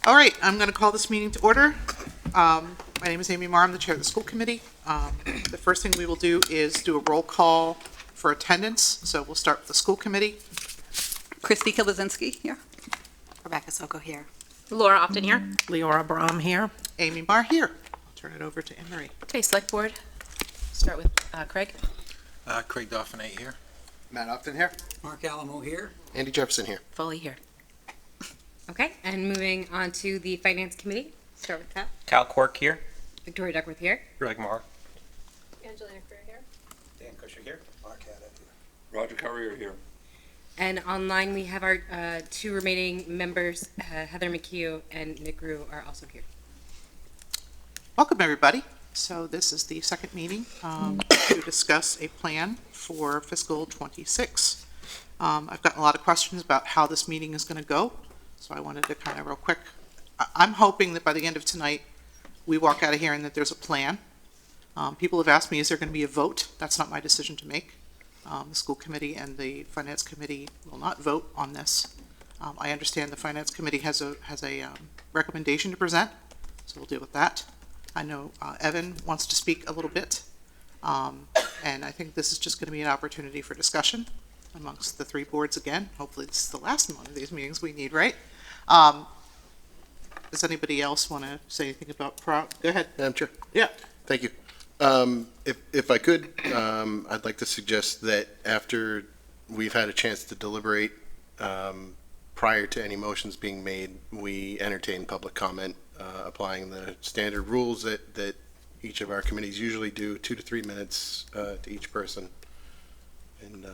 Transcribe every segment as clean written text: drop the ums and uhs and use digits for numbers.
All right, I'm going to call this meeting to order. My name is Amy Marr. I'm the chair of the school committee. The first thing we will do is do a roll call for attendance. So we'll start with the school committee. Christy Kilozinski here. Rebecca Soko here. Laura Often here. Leora Brahm here. Amy Marr here. I'll turn it over to Anne Marie. Okay, select board. Start with Craig. Craig Dauphinate here. Matt Upton here. Mark Alamo here. Andy Jefferson here. Foley here. Okay, and moving on to the Finance Committee. Start with that. Cal Quirk here. Victoria Duckworth here. Greg Marr. Angelina Career here. Dan Kusher here. Mark Haddad here. Roger Currier here. And online we have our two remaining members, Heather McHugh and Nick Rue are also here. Welcome, everybody. So this is the second meeting to discuss a plan for fiscal '26. I've gotten a lot of questions about how this meeting is going to go, so I wanted to kind of real quick. I'm hoping that by the end of tonight, we walk out of here and that there's a plan. People have asked me, is there going to be a vote? That's not my decision to make. The school committee and the finance committee will not vote on this. I understand the finance committee has a recommendation to present, so we'll deal with that. I know Evan wants to speak a little bit, and I think this is just going to be an opportunity for discussion amongst the three boards again. Hopefully this is the last one of these meetings we need, right? Does anybody else want to say anything about Go ahead. Madam Chair. Yeah. Thank you. If I could, I'd like to suggest that after we've had a chance to deliberate, prior to any motions being made, we entertain public comment, applying the standard rules that each of our committees usually do, 2 to 3 minutes to each person. And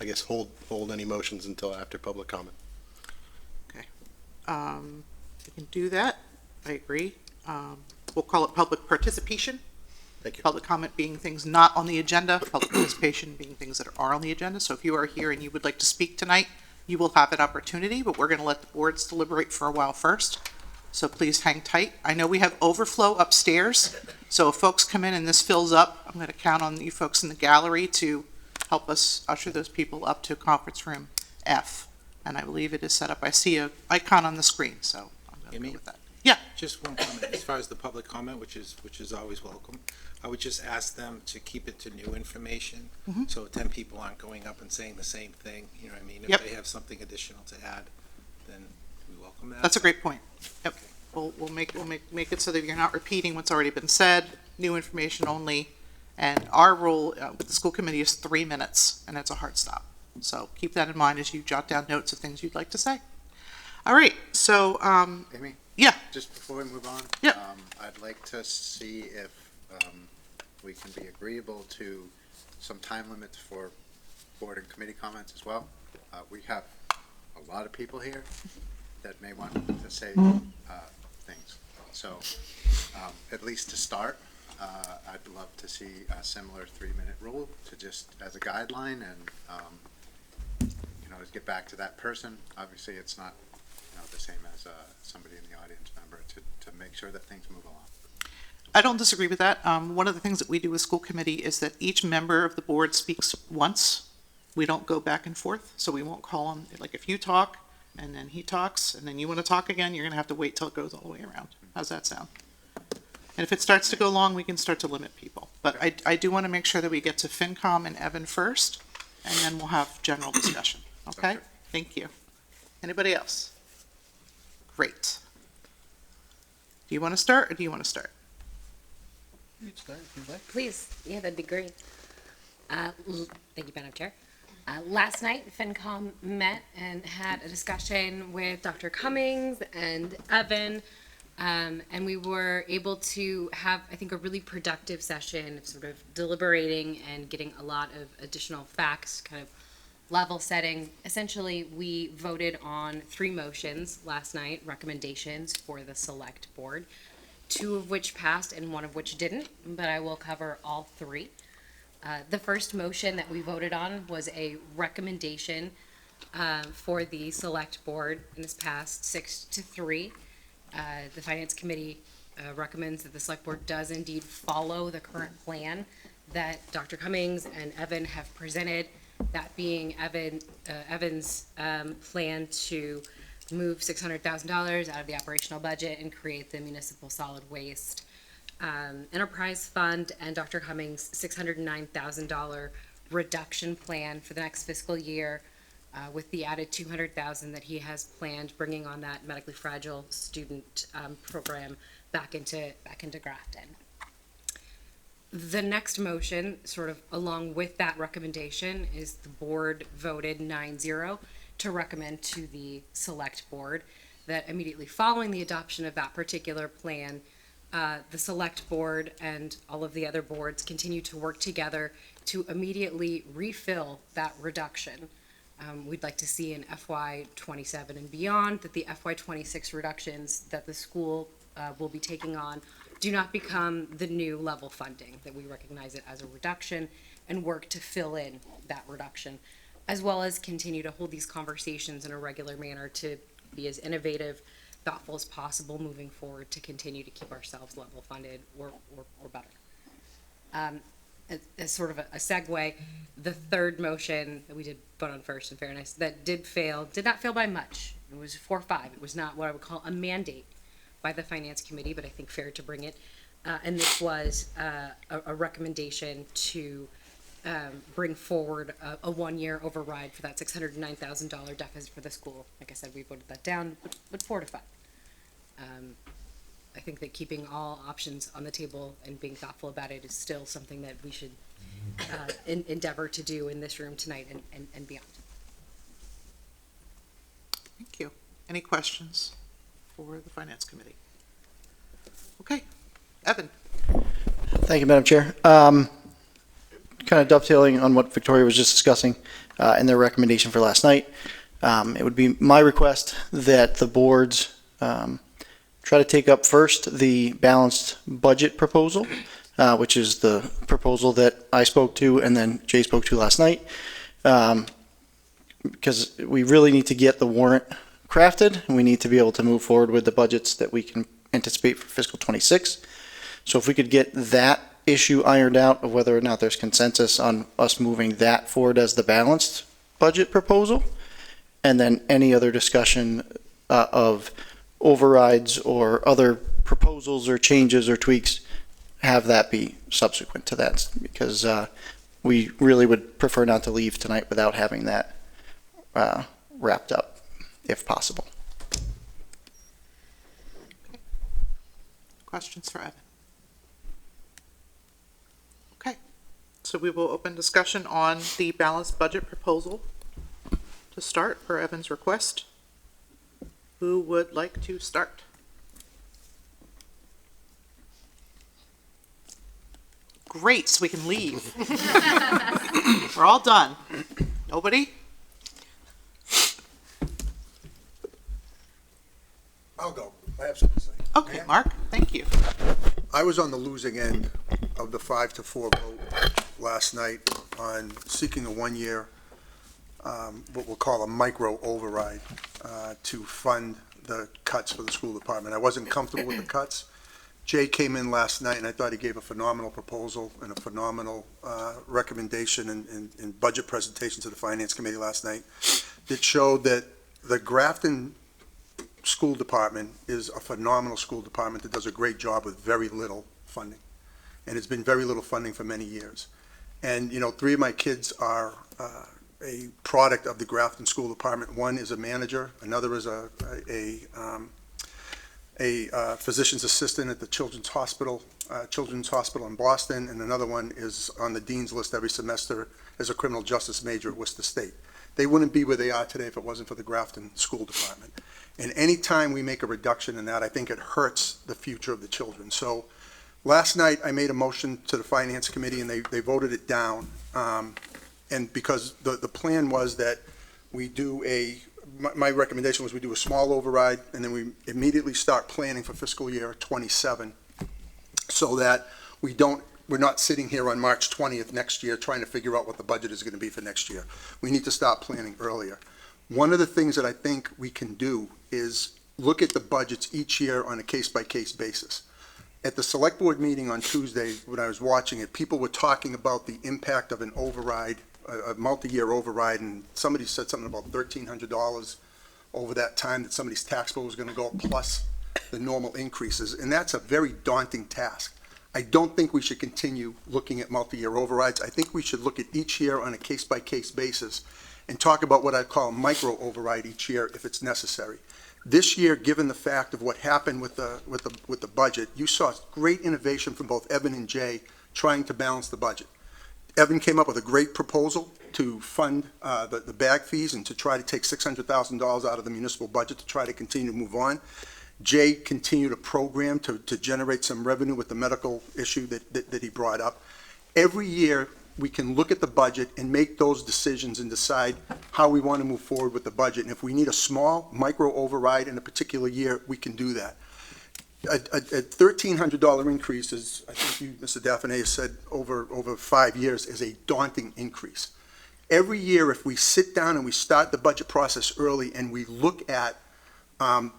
I guess hold any motions until after public comment. We can do that. I agree. We'll call it public participation. Thank you. Public comment being things not on the agenda, public participation being things that are on the agenda. So if you are here and you would like to speak tonight, you will have that opportunity, but we're going to let the boards deliberate for a while first. So please hang tight. I know we have overflow upstairs, so if folks come in and this fills up, I'm going to count on you folks in the gallery to help us usher those people up to conference room F. And I believe it is set up. I see an icon on the screen, so I'm going to go Amy? with that. Yeah. Just one comment, as far as the public comment, which is always welcome, I would just ask them to keep it to new information. So 10 people aren't going up and saying the same thing, you know what I mean? Yep. If they have something additional to add, then we welcome that. That's a great point. Yep. We'll make it so that you're not repeating what's already been said, new information only. And our rule with the school committee is 3 minutes, and it's a hard stop. So keep that in mind as you jot down notes of things you'd like to say. All right, so, Amy? yeah, Just before we move on, Yeah. I'd like to see if we can be agreeable to some time limits for board and committee comments as well. We have a lot of people here that may want to say things. So at least to start, I'd love to see a similar 3-minute rule to just as a guideline and, to get back to that person. Obviously, it's not the same as somebody in the audience member to make sure that things move along. I don't disagree with that. One of the things that we do with school committee is that each member of the board speaks once. We don't go back and forth, so we won't call on, like if you talk and then he talks and then you want to talk again, you're going to have to wait till it goes all the way around. How's that sound? And if it starts to go long, we can start to limit people. But I do want to make sure that we get to FinCom and Evan first, and then we'll have general discussion. Okay? Okay. Thank you. Anybody else? Great. Do you want to start or do you want to start? Please, yeah, that'd be great. Thank you, Madam Chair. Last night, FinCom met and had a discussion with Dr. Cummings and Evan, and we were able to have, I think, a really productive session of sort of deliberating and getting a lot of additional facts, kind of level setting. Essentially, we voted on 3 motions last night, recommendations for the select board, 2 of which passed and 1 of which didn't, but I will cover all 3. The first motion that we voted on was a recommendation for the select board, and this passed 6-3. The finance committee recommends that the select board does indeed follow the current plan that Dr. Cummings and Evan have presented, that being Evan's plan to move $600,000 out of the operational budget and create the municipal solid waste enterprise fund, and Dr. Cummings' $609,000 reduction plan for the next fiscal year, with the added $200,000 that he has planned, bringing on that medically fragile student program back into Grafton. The next motion, sort of along with that recommendation, is the board voted 9-0 to recommend to the select board that immediately following the adoption of that particular plan, the select board and all of the other boards continue to work together to immediately refill that reduction. We'd like to see in FY '27 and beyond that the FY '26 reductions that the school will be taking on do not become the new level funding, that we recognize it as a reduction and work to fill in that reduction, as well as continue to hold these conversations in a regular manner to be as innovative, thoughtful as possible moving forward to continue to keep ourselves level funded or better. As sort of a segue, the third motion that we did vote on first, in fairness, that did not fail by much. It was 4-5. It was not what I would call a mandate by the Finance Committee, but I think fair to bring it. And this was a recommendation to bring forward a one-year override for that $609,000 deficit for the school. Like I said, we voted that down, but 4-5. I think that keeping all options on the table and being thoughtful about it is still something that we should endeavor to do in this room tonight and beyond. Thank you. Any questions for the Finance Committee? Okay, Evan. Thank you, Madam Chair. Kind of dovetailing on what Victoria was just discussing in their recommendation for last night, it would be my request that the boards try to take up first the balanced budget proposal, which is the proposal that I spoke to and then Jay spoke to last night, because we really need to get the warrant crafted, and we need to be able to move forward with the budgets that we can anticipate for fiscal '26. So if we could get that issue ironed out of whether or not there's consensus on us moving that forward as the balanced budget proposal, and then any other discussion of overrides or other proposals or changes or tweaks, have that be subsequent to that, because we really would prefer not to leave tonight without having that wrapped up, if possible. Questions for Evan? Okay, so we will open discussion on the balanced budget proposal to start per Evan's request. Who would like to start? Great, so we can leave. We're all done. Nobody? I'll go. I have something to say. Okay, Mark, thank you. I was on the losing end of the 5-4 vote last night on seeking a one-year, what we'll call a micro override, to fund the cuts for the school department. I wasn't comfortable with the cuts. Jay came in last night and I thought he gave a phenomenal proposal and a phenomenal recommendation and budget presentation to the Finance Committee last night that showed that the Grafton School Department is a phenomenal school department that does a great job with very little funding. And it's been very little funding for many years. And, you know, 3 of my kids are a product of the Grafton School Department. One is a manager, another is a physician's assistant at the Children's Hospital in Boston, and another one is on the dean's list every semester as a criminal justice major at Worcester State. They wouldn't be where they are today if it wasn't for the Grafton School Department. And any time we make a reduction in that, I think it hurts the future of the children. So last night, I made a motion to the Finance Committee, and they voted it down. And because the plan was that we do my recommendation was we do a small override, and then we immediately start planning for fiscal year '27, so that we're not sitting here on March 20th next year trying to figure out what the budget is going to be for next year. We need to start planning earlier. One of the things that I think we can do is look at the budgets each year on a case-by-case basis. At the select board meeting on Tuesday, when I was watching it, people were talking about the impact of an override, a multi-year override, and somebody said something about $1,300 over that time that somebody's tax bill was gonna go up, plus the normal increases, and that's a very daunting task. I don't think we should continue looking at multi-year overrides. I think we should look at each year on a case-by-case basis and talk about what I call a micro override each year if it's necessary. This year, given the fact of what happened with the budget, you saw great innovation from both Evan and Jay trying to balance the budget. Evan came up with a great proposal to fund the bag fees and to try to take $600,000 out of the municipal budget to try to continue to move on. Jay continued a program to generate some revenue with the medical issue that he brought up. Every year, we can look at the budget and make those decisions and decide how we want to move forward with the budget. And if we need a small micro override in a particular year, we can do that. A $1,300 increase is, I think you, Mr. Daphne, said over 5 years, is a daunting increase. Every year, if we sit down and we start the budget process early and we look at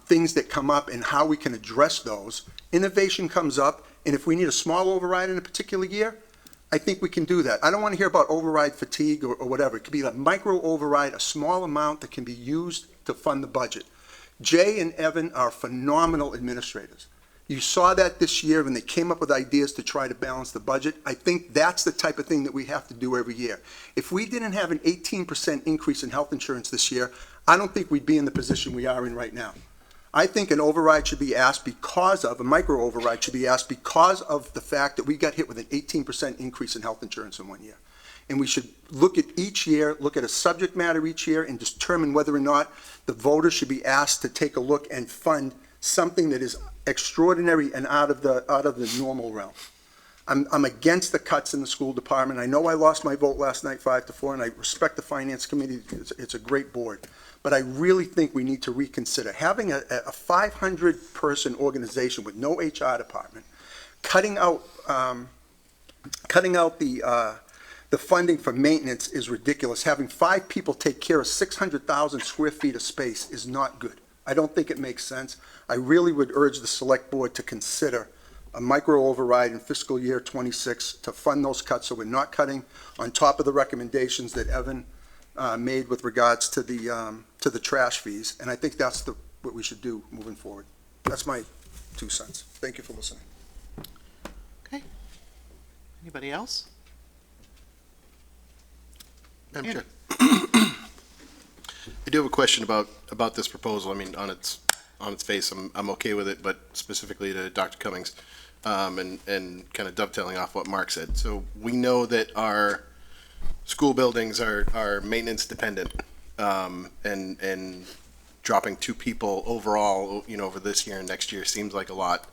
things that come up and how we can address those, innovation comes up, and if we need a small override in a particular year, I think we can do that. I don't want to hear about override fatigue or whatever. It could be a micro override, a small amount that can be used to fund the budget. Jay and Evan are phenomenal administrators. You saw that this year when they came up with ideas to try to balance the budget. I think that's the type of thing that we have to do every year. If we didn't have an 18% increase in health insurance this year, I don't think we'd be in the position we are in right now. I think an override should be asked a micro override should be asked because of the fact that we got hit with an 18% increase in health insurance in 1 year. And we should look at each year, look at a subject matter each year and determine whether or not the voters should be asked to take a look and fund something that is extraordinary and out of the normal realm. I'm against the cuts in the school department. I know I lost my vote last night 5-4, and I respect the finance committee. It's a great board. But I really think we need to reconsider. Having a 500-person organization with no HR department, cutting out the funding for maintenance is ridiculous. Having 5 people take care of 600,000 square feet of space is not good. I don't think it makes sense. I really would urge the select board to consider a micro override in fiscal year 26 to fund those cuts, so we're not cutting on top of the recommendations that Evan made with regards to the trash fees. And I think that's what we should do moving forward. That's my 2 cents. Thank you for listening. Okay. Anybody else? Madam Chair. I do have a question about this proposal. I mean, on its face, I'm okay with it, but specifically to Dr. Cummings, and kind of dovetailing off what Mark said. So we know that our school buildings are maintenance dependent, and dropping 2 people overall, over this year and next year seems like a lot.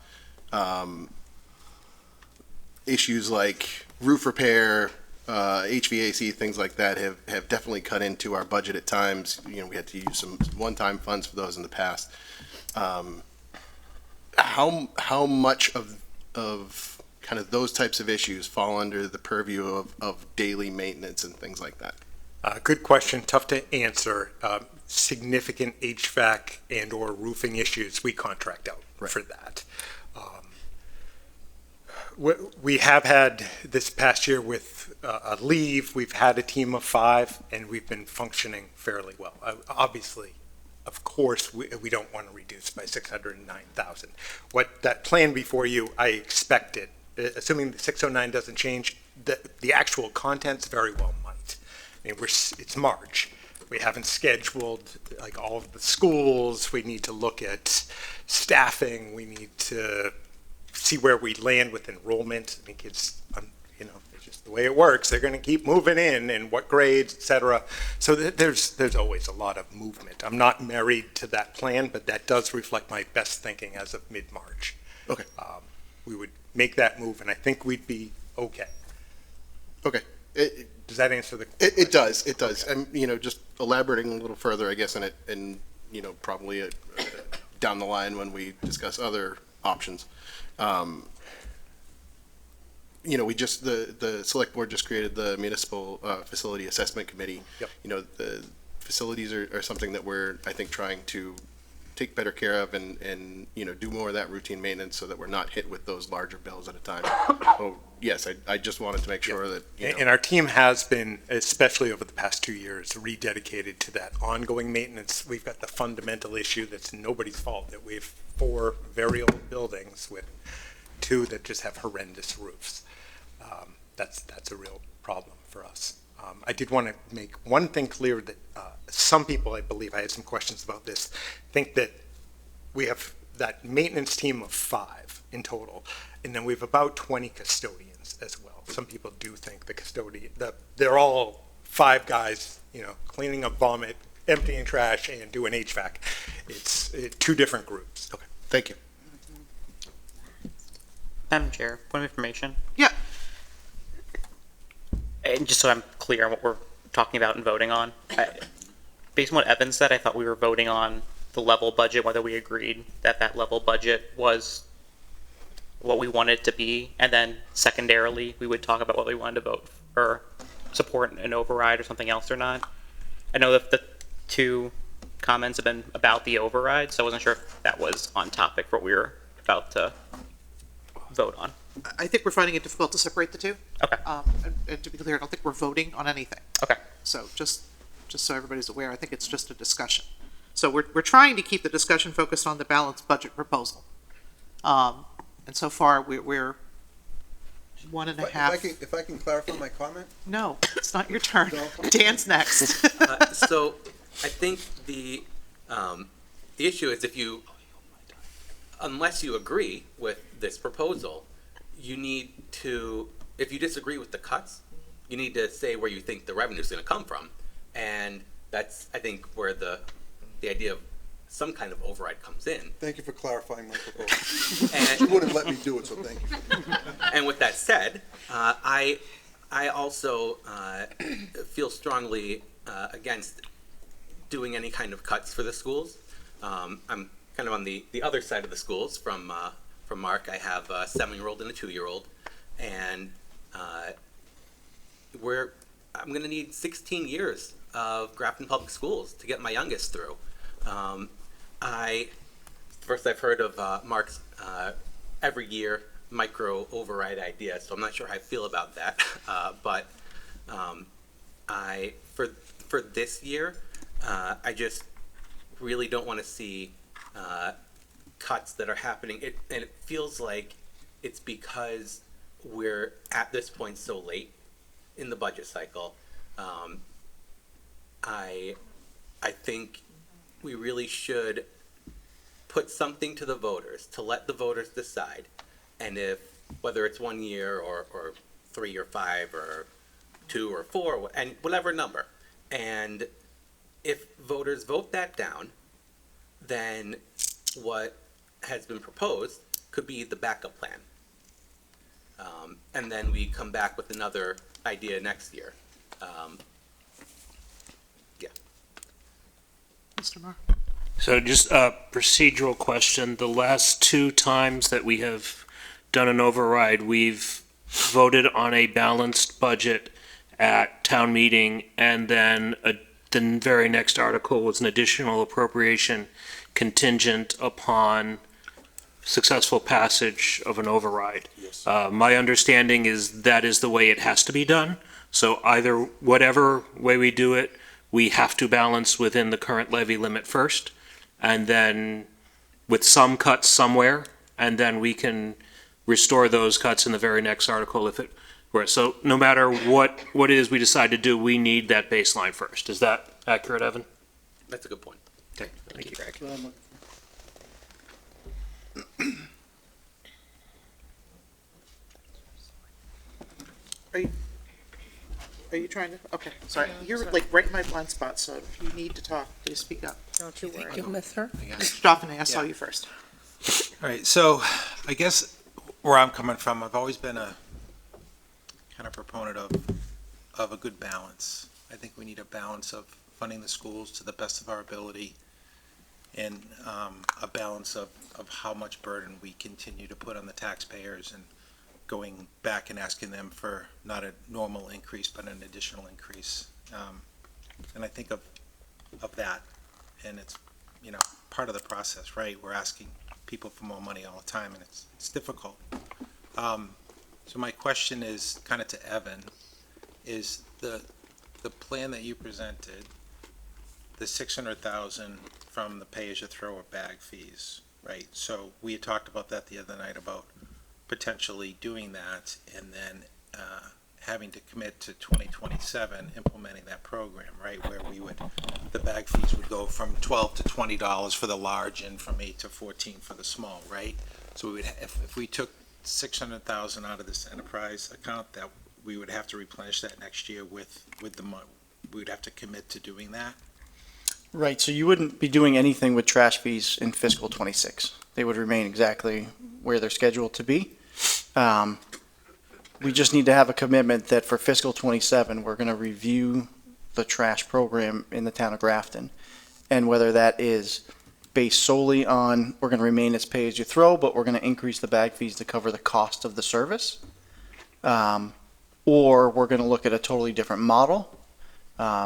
Issues like roof repair, HVAC, things like that have definitely cut into our budget at times. We had to use some one-time funds for those in the past. How much of kind of those types of issues fall under the purview of daily maintenance and things like that? Good question. Tough to answer. Significant HVAC and or roofing issues, we contract out for that. We have had this past year with a leave, we've had a team of 5 and we've been functioning fairly well. Obviously, of course, we don't want to reduce by 609,000. What that plan before you, I expected, assuming the 609 doesn't change, the actual contents very well might. I mean, it's March. We haven't scheduled like all of the schools. We need to look at staffing. We need to see where we land with enrollment. I mean, kids, it's just the way it works. They're going to keep moving in and what grades, et cetera. So there's always a lot of movement. I'm not married to that plan, but that does reflect my best thinking as of mid-March. Okay. We would make that move, and I think we'd be okay. Okay. Does that answer the question? It does. It does. Okay. And, just elaborating a little further, I guess, in it, and, probably down the line when we discuss other options. The select board just created the municipal facility assessment committee. Yep. The facilities are something that we're, I think, trying to take better care of and, you know, do more of that routine maintenance so that we're not hit with those larger bills at a time. So, yes, I just wanted to make sure that, you know. And our team has been, especially over the past 2 years, rededicated to that ongoing maintenance. We've got the fundamental issue that's nobody's fault, that we have 4 very old buildings with 2 that just have horrendous roofs. That's a real problem for us. I did want to make one thing clear that some people, I believe, I had some questions about this, think that we have that maintenance team of 5 in total, and then we have about 20 custodians as well. Some people do think the custodian, they're all 5 guys, you know, cleaning up vomit, emptying trash, and doing HVAC. It's 2 different groups. Okay, thank you. Madam Chair, point of information. Yeah. And just so I'm clear on what we're talking about and voting on, based on what Evan said, I thought we were voting on the level budget, whether we agreed that that level budget was what we wanted it to be, and then secondarily, we would talk about what we wanted to vote or support an override or something else or not. I know that the 2 comments have been about the override, so I wasn't sure if that was on topic for what we were about to vote on. I think we're finding it difficult to separate the 2. Okay. And to be clear, I don't think we're voting on anything. Okay. So just so everybody's aware, I think it's just a discussion. So we're trying to keep the discussion focused on the balanced budget proposal. And so far, we're 1.5. If I can clarify my comment? No, it's not your turn. No. Dan's next. So I think the issue is unless you agree with this proposal, you need to, if you disagree with the cuts, you need to say where you think the revenue is going to come from. And that's, I think, where the idea of some kind of override comes in. Thank you for clarifying my proposal. And, You wouldn't let me do it, so thank you. and with that said, I also feel strongly against doing any kind of cuts for the schools. I'm kind of on the other side of the schools from Mark. I have a 7-year-old and a 2-year-old, and I'm going to need 16 years of Grafton Public Schools to get my youngest through. I've heard of Mark's every year micro override idea, so I'm not sure how I feel about that. But for this year, I just really don't want to see cuts that are happening. And it feels like it's because we're at this point so late in the budget cycle. I think we really should put something to the voters, to let the voters decide. And if, whether it's 1 year or 3 or 5 or 2 or 4, and whatever number, and if voters vote that down, then what has been proposed could be the backup plan. And then we come back with another idea next year. Yeah. Mr. Marr. So just a procedural question. The last 2 times that we have done an override, we've voted on a balanced budget at town meeting, and then the very next article was an additional appropriation contingent upon successful passage of an override. Yes. My understanding is that is the way it has to be done. So either whatever way we do it, we have to balance within the current levy limit first, and then with some cuts somewhere, and then we can restore those cuts in the very next article if it were. So no matter what it is we decide to do, we need that baseline first. Is that accurate, Evan? That's a good point. Okay, thank you, Greg. Are you trying to, okay, sorry. You're like right in my blind spot, so if you need to talk, please speak up. Don't you worry. You'll miss her. Mr. Dauphiné, I saw you first. All right, so I guess where I'm coming from, I've always been a kind of proponent of a good balance. I think we need a balance of funding the schools to the best of our ability and a balance of how much burden we continue to put on the taxpayers and going back and asking them for not a normal increase, but an additional increase. And I think of that, and it's, you know, part of the process, right? We're asking people for more money all the time, and it's difficult. So my question is kind of to Evan, is the plan that you presented, the 600,000 from the pay-as-you-throw or bag fees, right? So we had talked about that the other night about potentially doing that and then having to commit to 2027 implementing that program, right? Where the bag fees would go from $12 to $20 for the large and from 8 to 14 for the small, right? So we would, if we took 600,000 out of this enterprise account, that we would have to replenish that next year with the money. We would have to commit to doing that. Right, so you wouldn't be doing anything with trash fees in fiscal '26. They would remain exactly where they're scheduled to be. We just need to have a commitment that for fiscal '27, we're gonna review the trash program in the town of Grafton. And whether that is based solely on, we're gonna remain as pay-as-you-throw, but we're gonna increase the bag fees to cover the cost of the service. Or we're gonna look at a totally different model,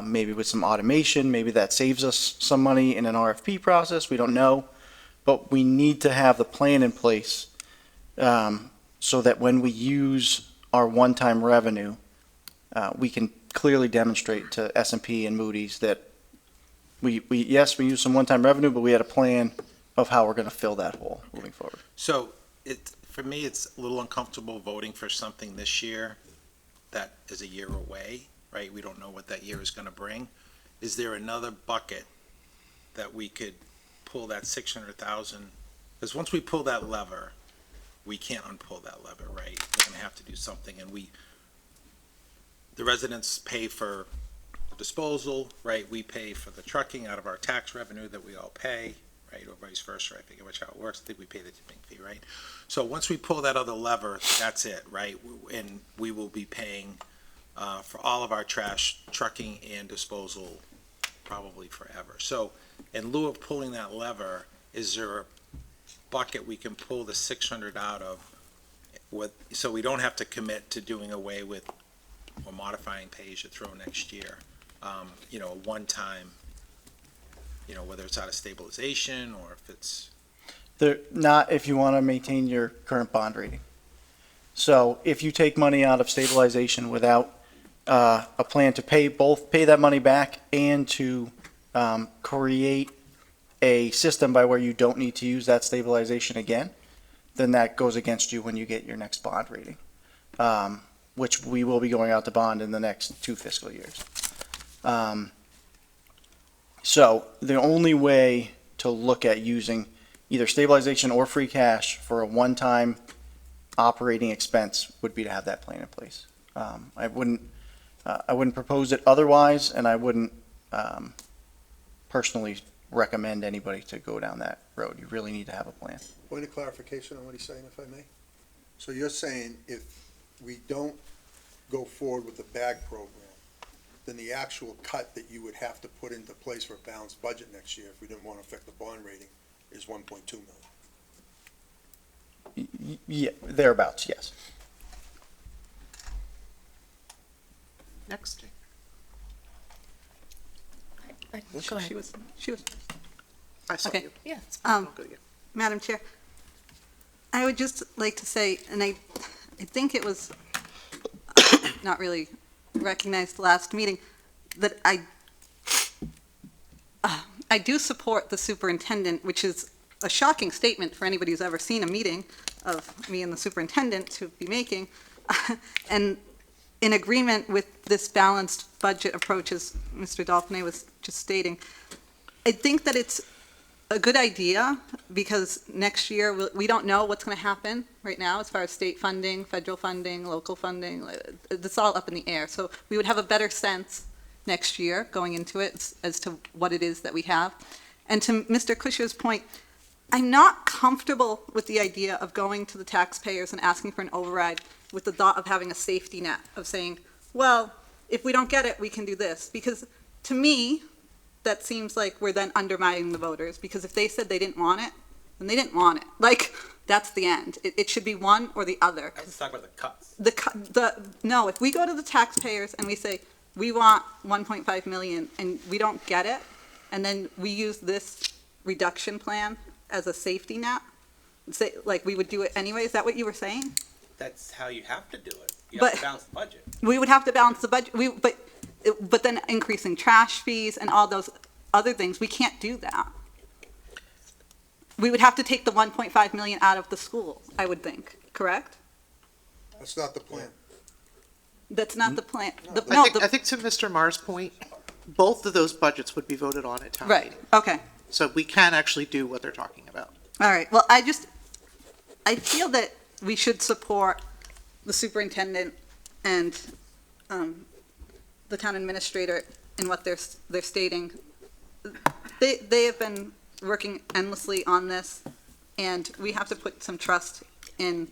maybe with some automation, maybe that saves us some money in an RFP process, we don't know. But we need to have the plan in place, so that when we use our one-time revenue, we can clearly demonstrate to S&P and Moody's that we used some one-time revenue, but we had a plan of how we're gonna fill that hole moving forward. So for me, it's a little uncomfortable voting for something this year that is a year away, right? We don't know what that year is gonna bring. Is there another bucket that we could pull that 600,000? Because once we pull that lever, we can't unpull that lever, right? We're gonna have to do something, and the residents pay for disposal, right? We pay for the trucking out of our tax revenue that we all pay, right? Or vice versa, I forget which how it works, I think we pay the tipping fee, right? So once we pull that other lever, that's it, right? And we will be paying for all of our trash, trucking and disposal probably forever. So in lieu of pulling that lever, is there a bucket we can pull the 600 out of so we don't have to commit to doing away with or modifying pay-as-you-throw next year? You know, a one-time, you know, whether it's out of stabilization or if it's. They're not if you want to maintain your current bond rating. So if you take money out of stabilization without a plan to pay that money back and to create a system by where you don't need to use that stabilization again, then that goes against you when you get your next bond rating, which we will be going out to bond in the next 2 fiscal years. So the only way to look at using either stabilization or free cash for a one-time operating expense would be to have that plan in place. I wouldn't propose it otherwise, and I wouldn't personally recommend anybody to go down that road. You really need to have a plan. Point of clarification on what he's saying, if I may. So you're saying if we don't go forward with the bag program, then the actual cut that you would have to put into place for a balanced budget next year, if we didn't want to affect the bond rating, is 1.2 million. Yeah, thereabouts, yes. Next. Go ahead. She was, I saw Okay. you. Yeah. I'll go to you. Madam Chair, I would just like to say, and I think it was not really recognized last meeting, that I do support the superintendent, which is a shocking statement for anybody who's ever seen a meeting of me and the superintendent to be making, and in agreement with this balanced budget approach, as Mr. Dauphiné was just stating. I think that it's a good idea because next year we don't know what's going to happen right now as far as state funding, federal funding, local funding. It's all up in the air. So we would have a better sense next year going into it as to what it is that we have. And to Mr. Kushner's point, I'm not comfortable with the idea of going to the taxpayers and asking for an override with the thought of having a safety net of saying, well, if we don't get it, we can do this. Because to me, that seems like we're then undermining the voters, because if they said they didn't want it, then they didn't want it. Like, that's the end. It should be one or the other. Let's talk about the cuts. No, if we go to the taxpayers and we say, we want 1.5 million and we don't get it, and then we use this reduction plan as a safety net? Say, like, we would do it anyway, is that what you were saying? That's how you have to do it. You have But- to balance the budget. We would have to balance the budget, but then increasing trash fees and all those other things, we can't do that. We would have to take the 1.5 million out of the school, I would think, correct? That's not the plan. That's not the plan. I think to Mr. Marr's point, both of those budgets would be voted on at town Right, meeting. okay. So we can actually do what they're talking about. All right, well, I feel that we should support the superintendent and the town administrator in what they're stating. They have been working endlessly on this, and we have to put some trust in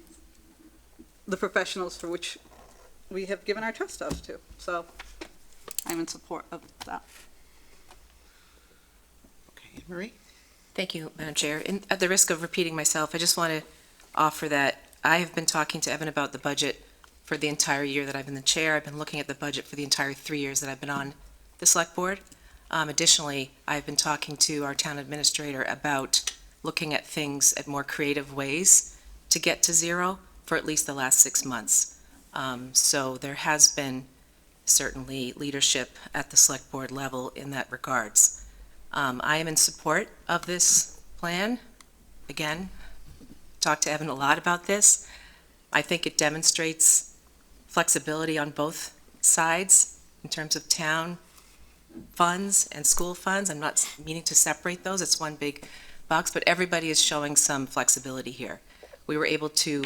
the professionals for which we have given our trust oath to. So I'm in support of that. Okay, Marie? Thank you, Madam Chair. And at the risk of repeating myself, I just want to offer that I have been talking to Evan about the budget for the entire year that I've been the chair. I've been looking at the budget for the entire 3 years that I've been on the select board. Additionally, I've been talking to our town administrator about looking at things at more creative ways to get to zero for at least the last 6 months. So there has been certainly leadership at the select board level in that regards. I am in support of this plan. Again, talked to Evan a lot about this. I think it demonstrates flexibility on both sides in terms of town funds and school funds. I'm not meaning to separate those. It's one big box, but everybody is showing some flexibility here. We were able to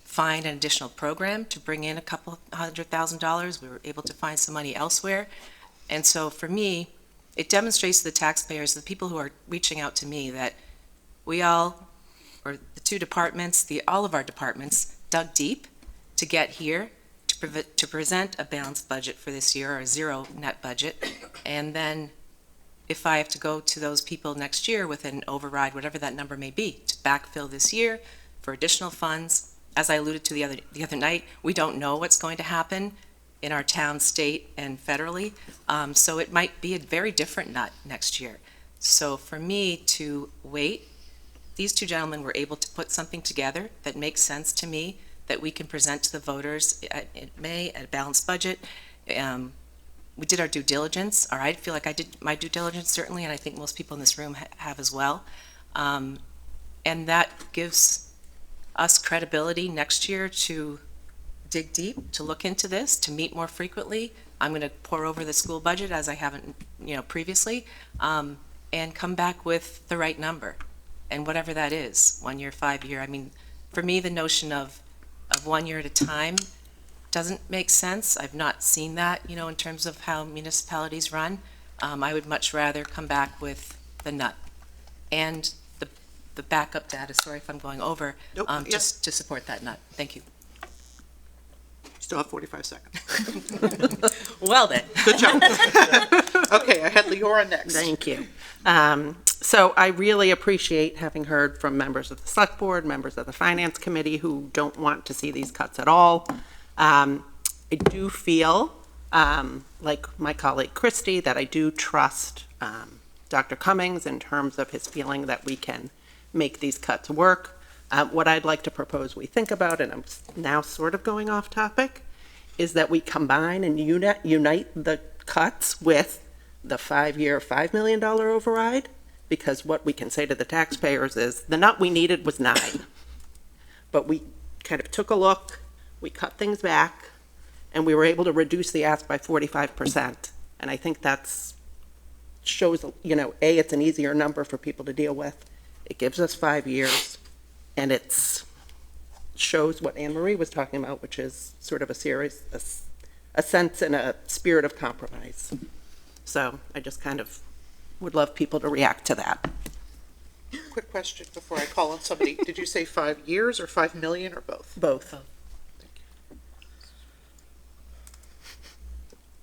find an additional program to bring in a couple $100,000. We were able to find some money elsewhere. And so for me, it demonstrates to the taxpayers, the people who are reaching out to me, that we all, or the two departments, all of our departments, dug deep to get here, to present a balanced budget for this year, or a zero net budget. And then if I have to go to those people next year with an override, whatever that number may be, to backfill this year for additional funds, as I alluded to the other night, we don't know what's going to happen in our town, state, and federally. So it might be a very different nut next year. So for me to wait, these two gentlemen were able to put something together that makes sense to me, that we can present to the voters in May at a balanced budget. We did our due diligence, or I feel like I did my due diligence certainly, and I think most people in this room have as well. And that gives us credibility next year to dig deep, to look into this, to meet more frequently. I'm going to pour over the school budget as I haven't, previously, and come back with the right number, and whatever that is, 1 year, 5 year. I mean, for me, the notion of 1 year at a time doesn't make sense. I've not seen that, in terms of how municipalities run. I would much rather come back with the nut and the backup data. Sorry if I'm going over, Nope, just to support that nut. Thank you. Still have 45 seconds. Well then. Good job. Okay, I had Leora next. Thank you. So I really appreciate having heard from members of the select board, members of the finance committee who don't want to see these cuts at all. I do feel, like my colleague Christie, that I do trust Dr. Cummings in terms of his feeling that we can make these cuts work. What I'd like to propose we think about, and I'm now sort of going off topic, is that we combine and unite the cuts with the 5-year, $5 million override, because what we can say to the taxpayers is the nut we needed was 9. But we kind of took a look, we cut things back, and we were able to reduce the ask by 45%. And I think that's shows, it's an easier number for people to deal with. It gives us 5 years, and it shows what Anne Marie was talking about, which is sort of a sense and a spirit of compromise. So I just kind of would love people to react to that. Quick question before I call on somebody. Did you say 5 years or 5 million or both? Both.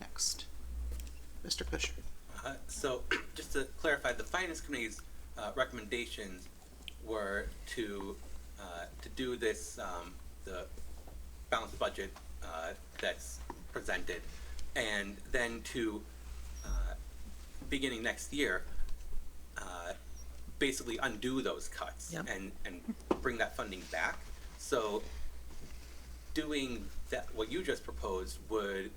Next. Mr. Kusher. So just to clarify, the finance committee's recommendations were to do this, the balanced budget that's presented, and then to beginning next year, basically undo those cuts Yep. and bring that funding back. So doing that, what you just proposed would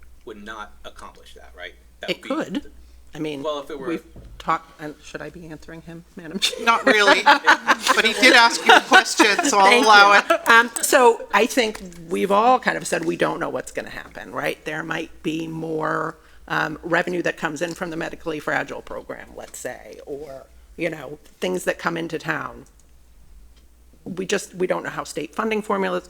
not accomplish that, right? That It could. I mean, Well, if it were- we've talked, and should I be answering him, Madam Chair? Not really, but he did ask you a question, so I'll Thank allow you. it. So I think we've all kind of said we don't know what's going to happen, right? There might be more revenue that comes in from the medically fragile program, let's say, or, things that come into town. We don't know how state funding formulas,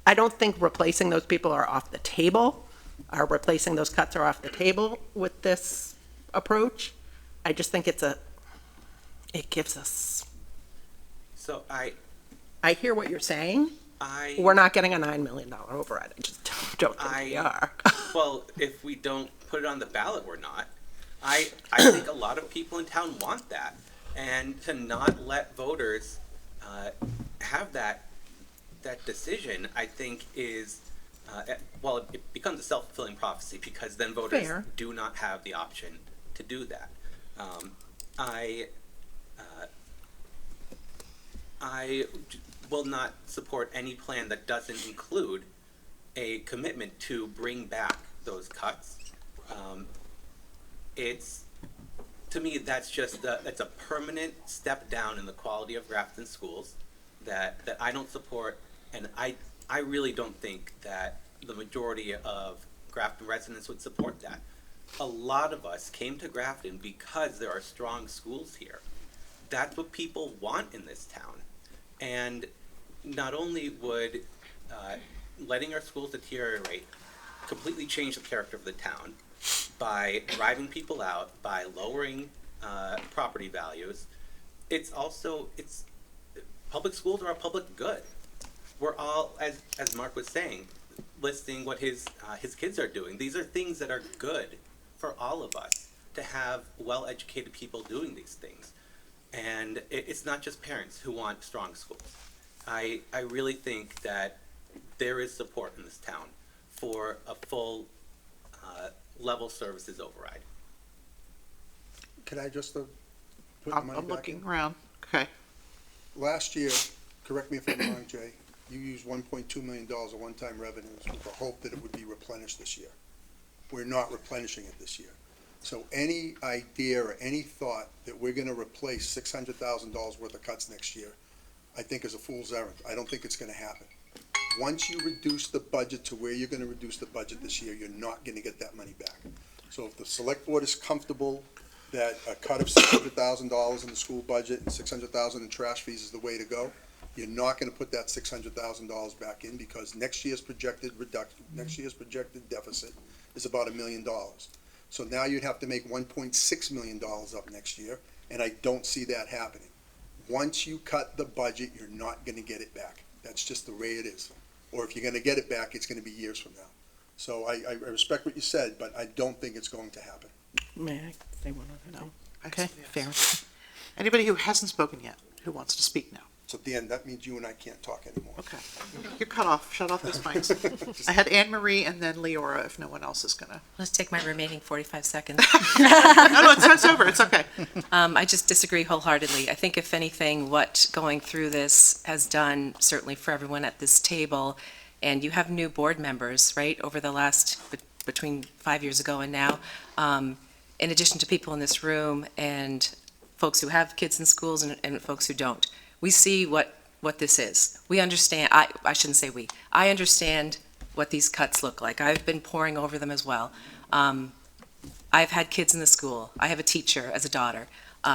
I don't think replacing those people are off the table, or replacing those cuts are off the table with this approach. I just think it gives us, So I hear what you're saying. I We're not getting a $9 million override. I just don't think we are. Well, if we don't put it on the ballot, we're not. I think a lot of people in town want that, and to not let voters have that decision, I think is well, it becomes a self-fulfilling prophecy, because then voters Fair. do not have the option to do that. I will not support any plan that doesn't include a commitment to bring back those cuts. To me, that's just that's a permanent step down in the quality of Grafton schools that I don't support, and I really don't think that the majority of Grafton residents would support that. A lot of us came to Grafton because there are strong schools here. That's what people want in this town. And not only would letting our schools deteriorate completely change the character of the town by driving people out, by lowering property values, it's public schools are a public good. We're all, as Mark was saying, listing what his kids are doing. These are things that are good for all of us, to have well-educated people doing these things. And it's not just parents who want strong schools. I really think that there is support in this town for a full level services override. Can I just put the money I'm back looking in? around. Okay. Last year, correct me if I'm wrong, Jay, you used $1.2 million of one-time revenues with the hope that it would be replenished this year. We're not replenishing it this year. So any idea or any thought that we're gonna replace $600,000 worth of cuts next year, I think is a fool's errand. I don't think it's gonna happen. Once you reduce the budget to where you're gonna reduce the budget this year, you're not gonna get that money back. So if the select board is comfortable that a cut of $600,000 in the school budget and $600,000 in trash fees is the way to go, you're not gonna put that $600,000 back in, because next year's projected deficit is about $1 million. So now you'd have to make $1.6 million up next year, and I don't see that happening. Once you cut the budget, you're not gonna get it back. That's just the way it is. Or if you're gonna get it back, it's gonna be years from now. So I respect what you said, but I don't think it's going to happen. May I say one other thing? Okay, Yes. fair. Anybody who hasn't spoken yet, who wants to speak now? So at the end, that means you and I can't talk anymore. Okay. You're cut off. Shut off those mics. I had Anne Marie and then Leora, if no one else is gonna. Let's take my remaining 45 seconds. No, it's over. It's okay. I just disagree wholeheartedly. I think if anything, what going through this has done, certainly for everyone at this table, and you have new board members, right, over the last, between 5 years ago and now, in addition to people in this room and folks who have kids in schools and folks who don't, we see what this is. We understand, I shouldn't say we, I understand what these cuts look like. I've been poring over them as well. I've had kids in the school. I have a teacher as a daughter.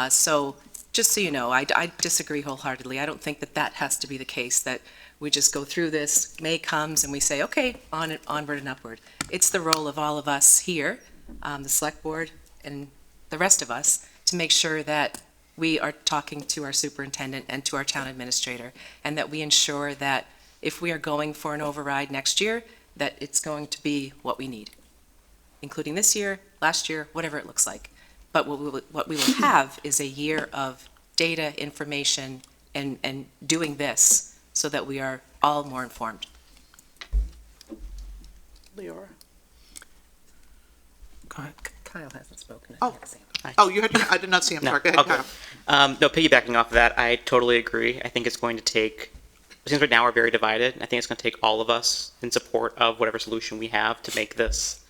So just so you know, I disagree wholeheartedly. I don't think that has to be the case, that we just go through this, May comes, and we say, okay, onward and upward. It's the role of all of us here, the select board and the rest of us, to make sure that we are talking to our superintendent and to our town administrator, and that we ensure that if we are going for an override next year, that it's going to be what we need, including this year, last year, whatever it looks like. But what we will have is a year of data, information, and doing this so that we are all more informed. Leora. Can Kyle hasn't spoken. Oh, oh, I did not see him. No, Sorry, go ahead, okay. Kyle. No, piggybacking off of that, I totally agree. I think it's going to take, since right now we're very divided, I think it's going to take all of us in support of whatever solution we have to make this,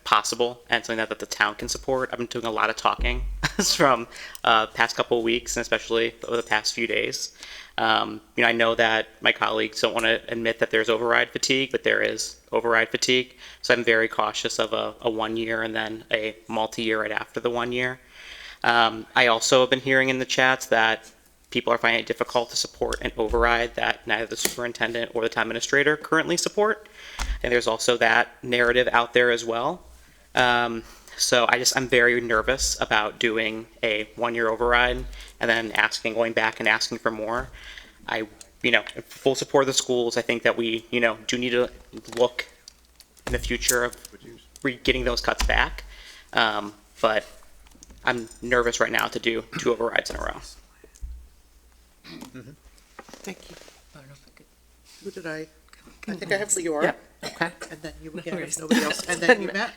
possible and something that the town can support. I've been doing a lot of talking from past couple of weeks and especially over the past few days. I know that my colleagues don't want to admit that there's override fatigue, but there is override fatigue. So I'm very cautious of a 1 year and then a multi-year right after the 1 year. I also have been hearing in the chats that people are finding it difficult to support an override that neither the superintendent or the town administrator currently support. And there's also that narrative out there as well. So I'm very nervous about doing a 1 year override and then going back and asking for more. Full support of the schools. I think that we, do need to look in the future of getting those cuts back. But I'm nervous right now to do 2 overrides in a row. Thank you. Who did I think I have Leora. Yep, okay. And then you again, if nobody else, and then you, Matt.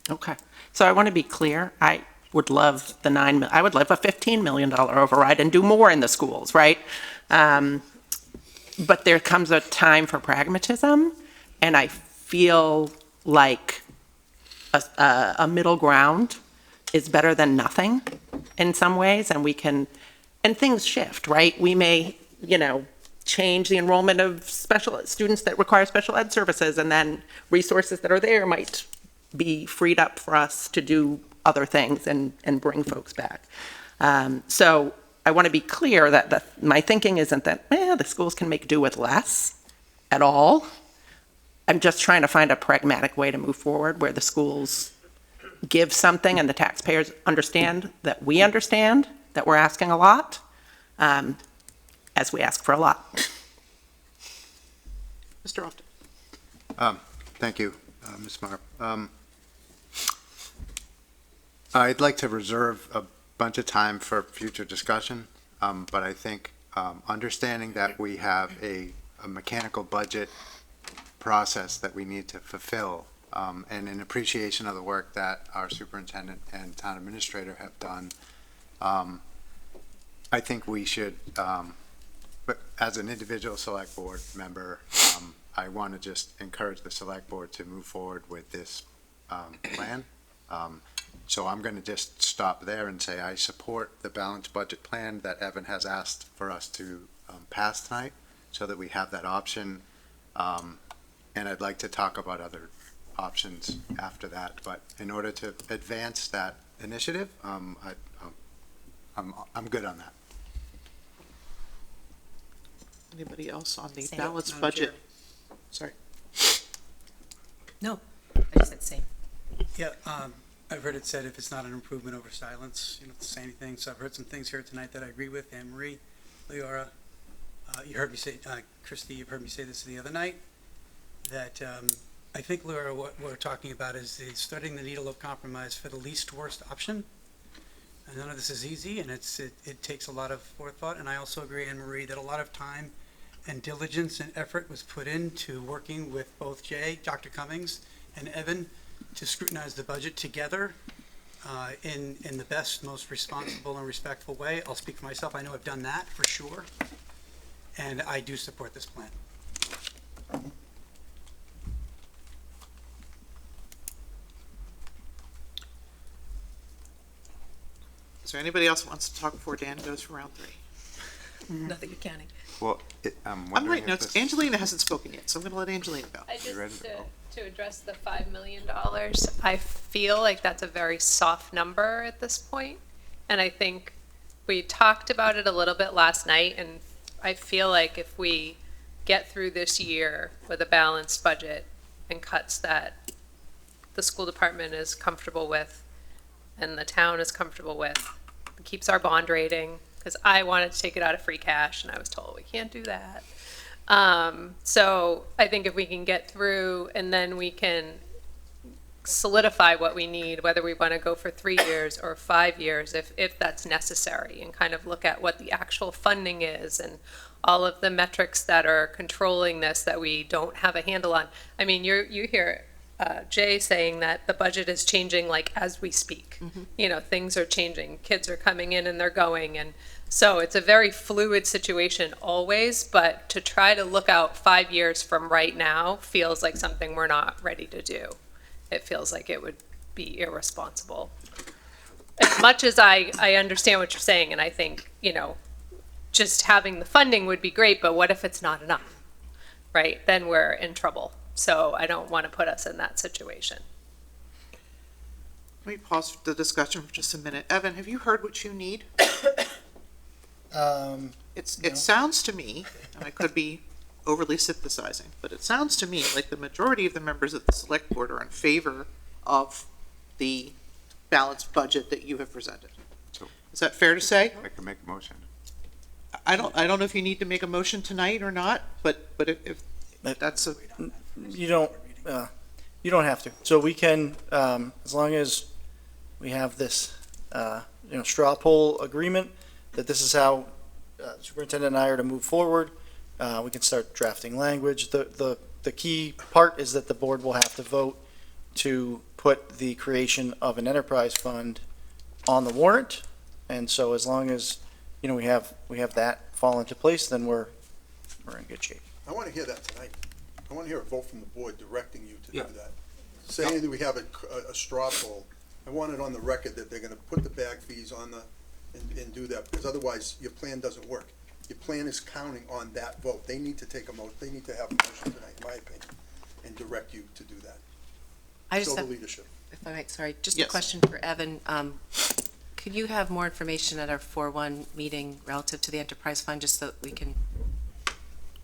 Okay. So I want to be clear. I would love I would love a $15 million override and do more in the schools, right? But there comes a time for pragmatism, and I feel like a middle ground is better than nothing in some ways, and things shift, right? We may, change the enrollment of special students that require special ed services, and then resources that are there might be freed up for us to do other things and bring folks back. So I want to be clear that my thinking isn't that, the schools can make do with less at all. I'm just trying to find a pragmatic way to move forward where the schools give something and the taxpayers understand that we understand that we're asking a lot, as we ask for a lot. Mr. Upton. Thank you, Ms. Marr. I'd like to reserve a bunch of time for future discussion, but I think understanding that we have a mechanical budget process that we need to fulfill, and in appreciation of the work that our superintendent and town administrator have done, I think we should, but as an individual select board member, I want to just encourage the select board to move forward with this plan. So I'm going to just stop there and say I support the balanced budget plan that Evan has asked for us to pass tonight, so that we have that option. And I'd like to talk about other options after that. But in order to advance that initiative, I'm good on that. Anybody else on the balanced budget? Sorry. No, I just said same. Yeah, I've heard it said if it's not an improvement over silence, you don't have to say anything. So I've heard some things here tonight that I agree with. Anne Marie, Leora, you heard me say, Christy, you've heard me say this the other night, that I think, Leora, what we're talking about is threading the needle of compromise for the least worst option. And none of this is easy, and it takes a lot of forethought. And I also agree, Anne Marie, that a lot of time and diligence and effort was put into working with both Dr. Cummings and Evan to scrutinize the budget together in the best, most responsible and respectful way. I'll speak for myself. I know I've done that for sure, and I do support this plan. Is there anybody else who wants to talk before Dan goes for round 3? Nothing accounting. Well, I'm wondering writing notes. Angelina hasn't spoken yet, so I'm going to let Angelina go. I You ready just, to go? to address the $5 million, I feel like that's a very soft number at this point. And I think we talked about it a little bit last night, and I feel like if we get through this year with a balanced budget and cuts that the school department is comfortable with and the town is comfortable with, it keeps our bond rating, because I wanted to take it out of free cash and I was told we can't do that. So I think if we can get through and then we can solidify what we need, whether we want to go for 3 years or 5 years, if that's necessary, and kind of look at what the actual funding is and all of the metrics that are controlling this that we don't have a handle on. I mean, you hear Jay saying that the budget is changing like as we speak. You know, things are changing, kids are coming in and they're going, and so it's a very fluid situation always, but to try to look out 5 years from right now feels like something we're not ready to do. It feels like it would be irresponsible. As much as I understand what you're saying, and I think, you know, just having the funding would be great, but what if it's not enough, right? Then we're in trouble. So I don't want to put us in that situation. Let me pause the discussion for just a minute. Evan, have you heard what you need? It sounds to me, and I could be overly synthesizing, but it sounds to me like the majority of the members of the select board are in favor of the balanced budget that you have presented. Is that fair to say? I can make a motion. I don't know if you need to make a motion tonight or not, but if that's a, You don't have to. So we can, as long as we have this, straw poll agreement, that this is how superintendent and I are to move forward, we can start drafting language. The key part is that the board will have to vote to put the creation of an enterprise fund on the warrant. And so as long as, we have that fall into place, then we're in good shape. I want to hear that tonight. I want to hear a vote from the board directing you to do that. Saying that we have a straw poll, I want it on the record that they're going to put the bag fees on and do that, because otherwise your plan doesn't work. Your plan is counting on that vote. They need to take they need to have a motion tonight, in my opinion, and direct you to do that. I just Show the have, leadership. if I might, sorry, just Yes. a question for Evan. Could you have more information at our 4-1 meeting relative to the enterprise fund, just so that we can,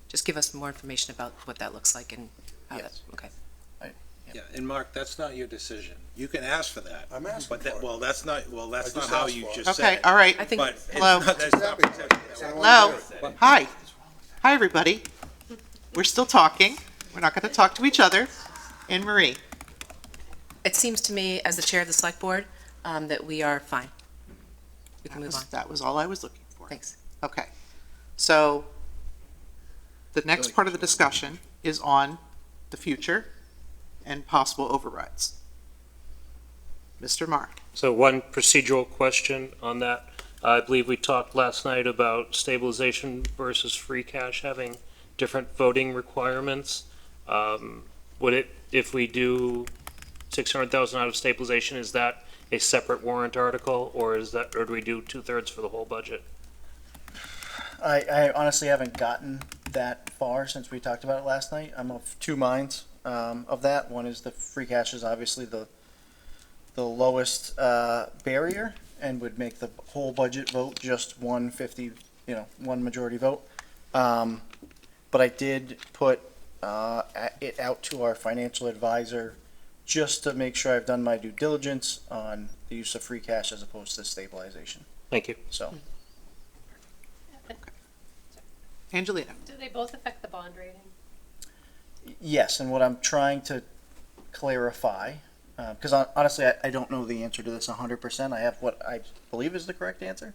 just give us more information about what that looks like and how that, Yes. okay. Yeah, and Mark, that's not your decision. You can ask for that. I'm asking But that, for it. well, that's not I just how asked you for it. just said okay, it. all right. I think, But it's Hello? not- that's not Exactly. protected. Hello? Hi. Hi, everybody. We're still talking. We're not going to talk to each other. Anne Marie? it seems to me, as the chair of the select board, that we are fine. We can move on. That was all I was looking for. Thanks. Okay. So the next part of the discussion is on the future and possible overrides. Mr. Marr. So one procedural question on that. I believe we talked last night about stabilization versus free cash having different voting requirements. Would it, if we do 600,000 out of stabilization, is that a separate warrant article, or do we do 2/3 for the whole budget? I honestly haven't gotten that far since we talked about it last night. I'm of two minds of that. One is the free cash is obviously the lowest barrier and would make the whole budget vote just 150, one majority vote. But I did put it out to our financial advisor just to make sure I've done my due diligence on the use of free cash as opposed to stabilization. Thank you. So. Angelina. Do they both affect the bond rating? Yes, and what I'm trying to clarify, because honestly, I don't know the answer to this 100%. I have what I believe is the correct answer.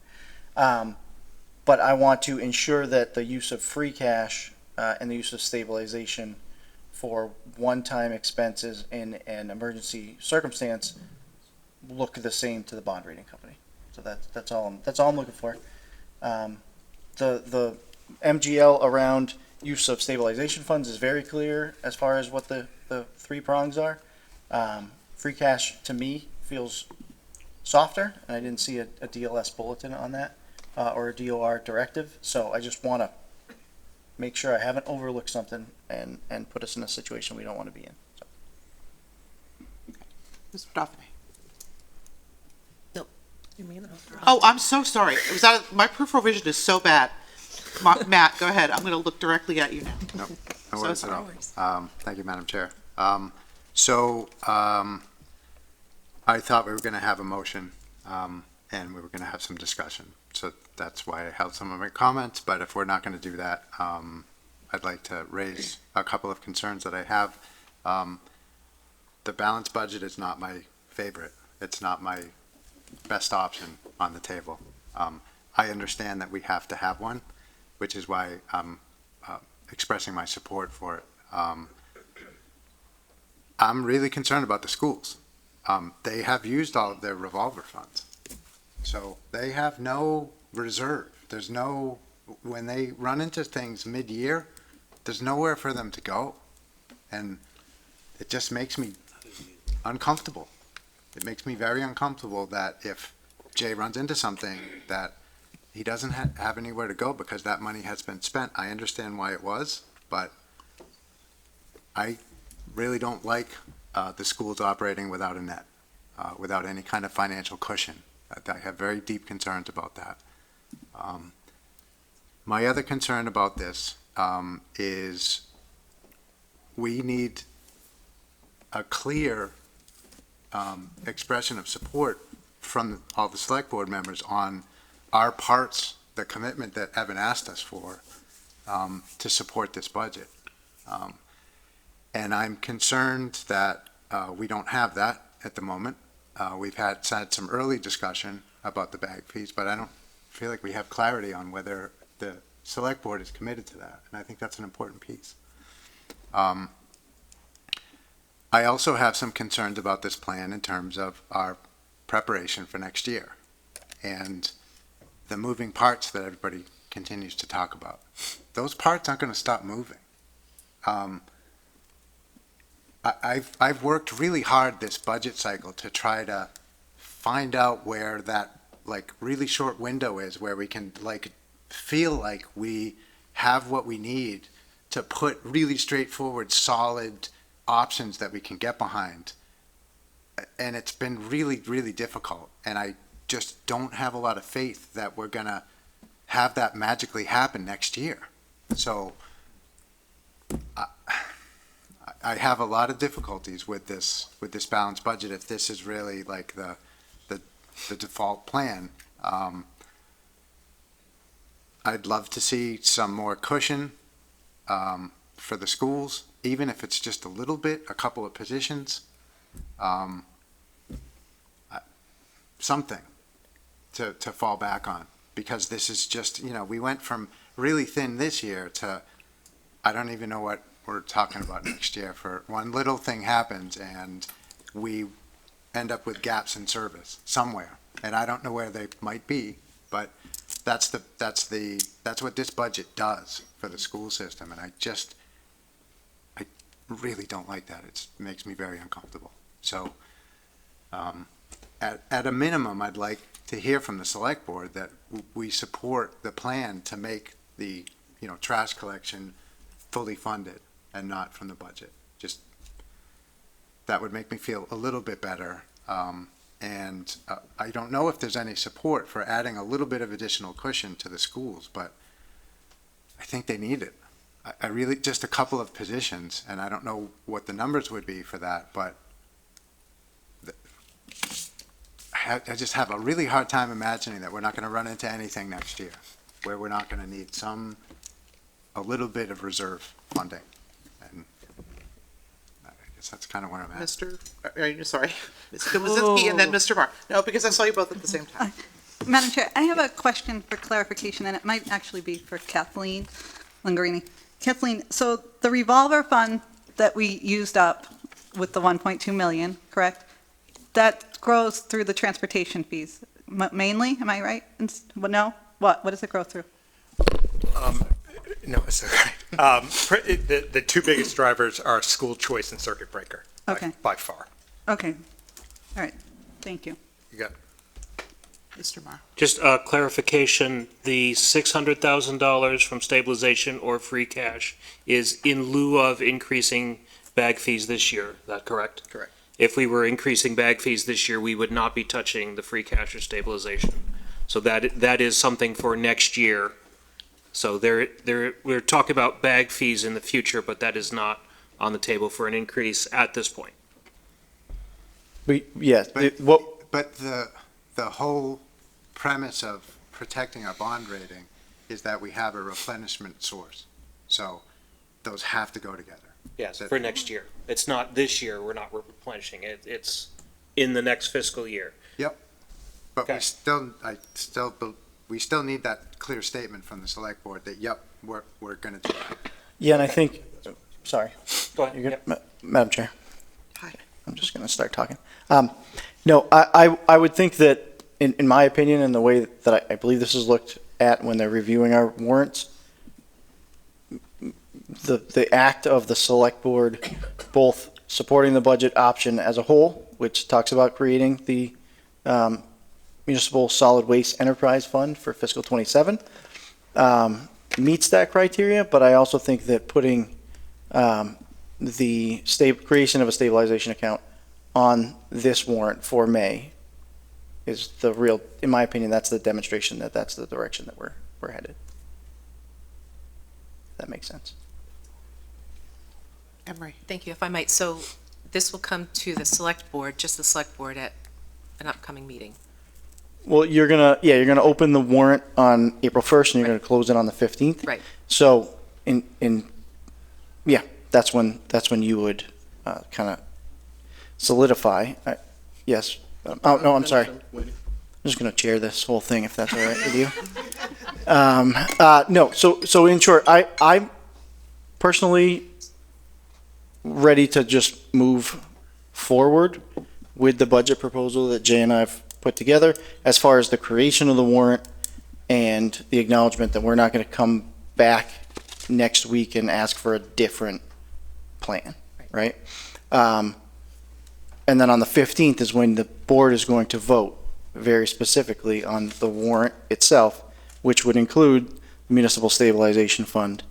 But I want to ensure that the use of free cash and the use of stabilization for one-time expenses in an emergency circumstance look the same to the bond rating company. So that's all I'm looking for. The MGL around use of stabilization funds is very clear as far as what the three prongs are. Free cash to me feels softer, and I didn't see a DLS bulletin on that, or a DOR directive. So I just want to make sure I haven't overlooked something and put us in a situation we don't want to be in. So. Mr. Daphne. Nope. Oh, I'm so sorry. It was my peripheral vision is so bad. Matt, go ahead. I'm going to look directly at you now. No So worries at sorry. all. Thank you, Madam Chair. I thought we were going to have a motion, and we were going to have some discussion. So that's why I held some of my comments, but if we're not going to do that, I'd like to raise a couple of concerns that I have. The balanced budget is not my favorite. It's not my best option on the table. I understand that we have to have one, which is why I'm expressing my support for it. I'm really concerned about the schools. They have used all of their revolver funds. So they have no reserve. There's no, when they run into things mid-year, there's nowhere for them to go. And it just makes me uncomfortable. It makes me very uncomfortable that if Jay runs into something that he doesn't have anywhere to go because that money has been spent. I understand why it was, but I really don't like the schools operating without a net, without any kind of financial cushion. I have very deep concerns about that. My other concern about this is we need a clear expression of support from all the select board members on our parts, the commitment that Evan asked us for to support this budget. And I'm concerned that we don't have that at the moment. We've had some early discussion about the bag fees, but I don't feel like we have clarity on whether the select board is committed to that. And I think that's an important piece. I also have some concerns about this plan in terms of our preparation for next year and the moving parts that everybody continues to talk about. Those parts aren't going to stop moving. I've worked really hard this budget cycle to try to find out where that like really short window is where we can like feel like we have what we need to put really straightforward, solid options that we can get behind. And it's been really, really difficult. And I just don't have a lot of faith that we're going to have that magically happen next year. So I have a lot of difficulties with this balanced budget if this is really like the default plan. I'd love to see some more cushion for the schools, even if it's just a little bit, a couple of positions, something to fall back on, because this is just, we went from really thin this year to, I don't even know what we're talking about next year. For one little thing happens and we end up with gaps in service somewhere, and I don't know where they might be, but that's what this budget does for the school system, and I really don't like that. It makes me very uncomfortable. So at a minimum, I'd like to hear from the select board that we support the plan to make the trash collection fully funded and not from the budget. Just that would make me feel a little bit better. And I don't know if there's any support for adding a little bit of additional cushion to the schools, but I think they need it. I really, just a couple of positions, and I don't know what the numbers would be for that, but I just have a really hard time imagining that we're not going to run into anything next year, where we're not going to need a little bit of reserve funding. And I guess that's kind of where I'm at. Mr. Wazinski and then Mr. Marr. No, because I saw you both at the same time. Madam Chair, I have a question for clarification, and it might actually be for Kathleen Lingarini. Kathleen, so the revolver fund that we used up with the 1.2 million, correct? That grows through the transportation fees mainly, am I right? No? What does it grow through? No, it's okay. The two biggest drivers are school choice and circuit breaker. Okay. By far. Okay. All right. Thank you. You got it. Mr. Marr. Just a clarification, the $600,000 from stabilization or free cash is in lieu of increasing bag fees this year, is that correct? Correct. If we were increasing bag fees this year, we would not be touching the free cash or stabilization. So that is something for next year. So we're talking about bag fees in the future, but that is not on the table for an increase at this point. But the whole premise of protecting our bond rating is that we have a replenishment source. So those have to go together. Yes, for next year. It's not this year, we're not replenishing it. It's in the next fiscal year. Yep. But Okay. we still need that clear statement from the select board that, yep, we're gonna do that. Yeah, and I think, sorry. Go ahead. You're good? Madam Chair. I'm just going to start talking. No, I would think that, in my opinion, and the way that I believe this is looked at when they're reviewing our warrants, the act of the select board both supporting the budget option as a whole, which talks about creating the municipal solid waste enterprise fund for fiscal 27, meets that criteria, but I also think that putting the creation of a stabilization account on this warrant for May is the real, in my opinion, that's the demonstration that that's the direction that we're headed. If that makes sense. Emery. Thank you, if I might. So this will come to the select board, just the select board at an upcoming meeting. Well, you're gonna open the warrant on April 1st and you're gonna close it on the 15th. Right. So that's when you would kind of solidify. Yes. Oh, no, I'm sorry. I'm just gonna chair this whole thing if that's all right with you. No, so in short, I'm personally ready to just move forward with the budget proposal that Jay and I have put together as far as the creation of the warrant and the acknowledgement that we're not going to come back next week and ask for a different plan, right? And then on the 15th is when the board is going to vote very specifically on the warrant itself, which would include the municipal stabilization fund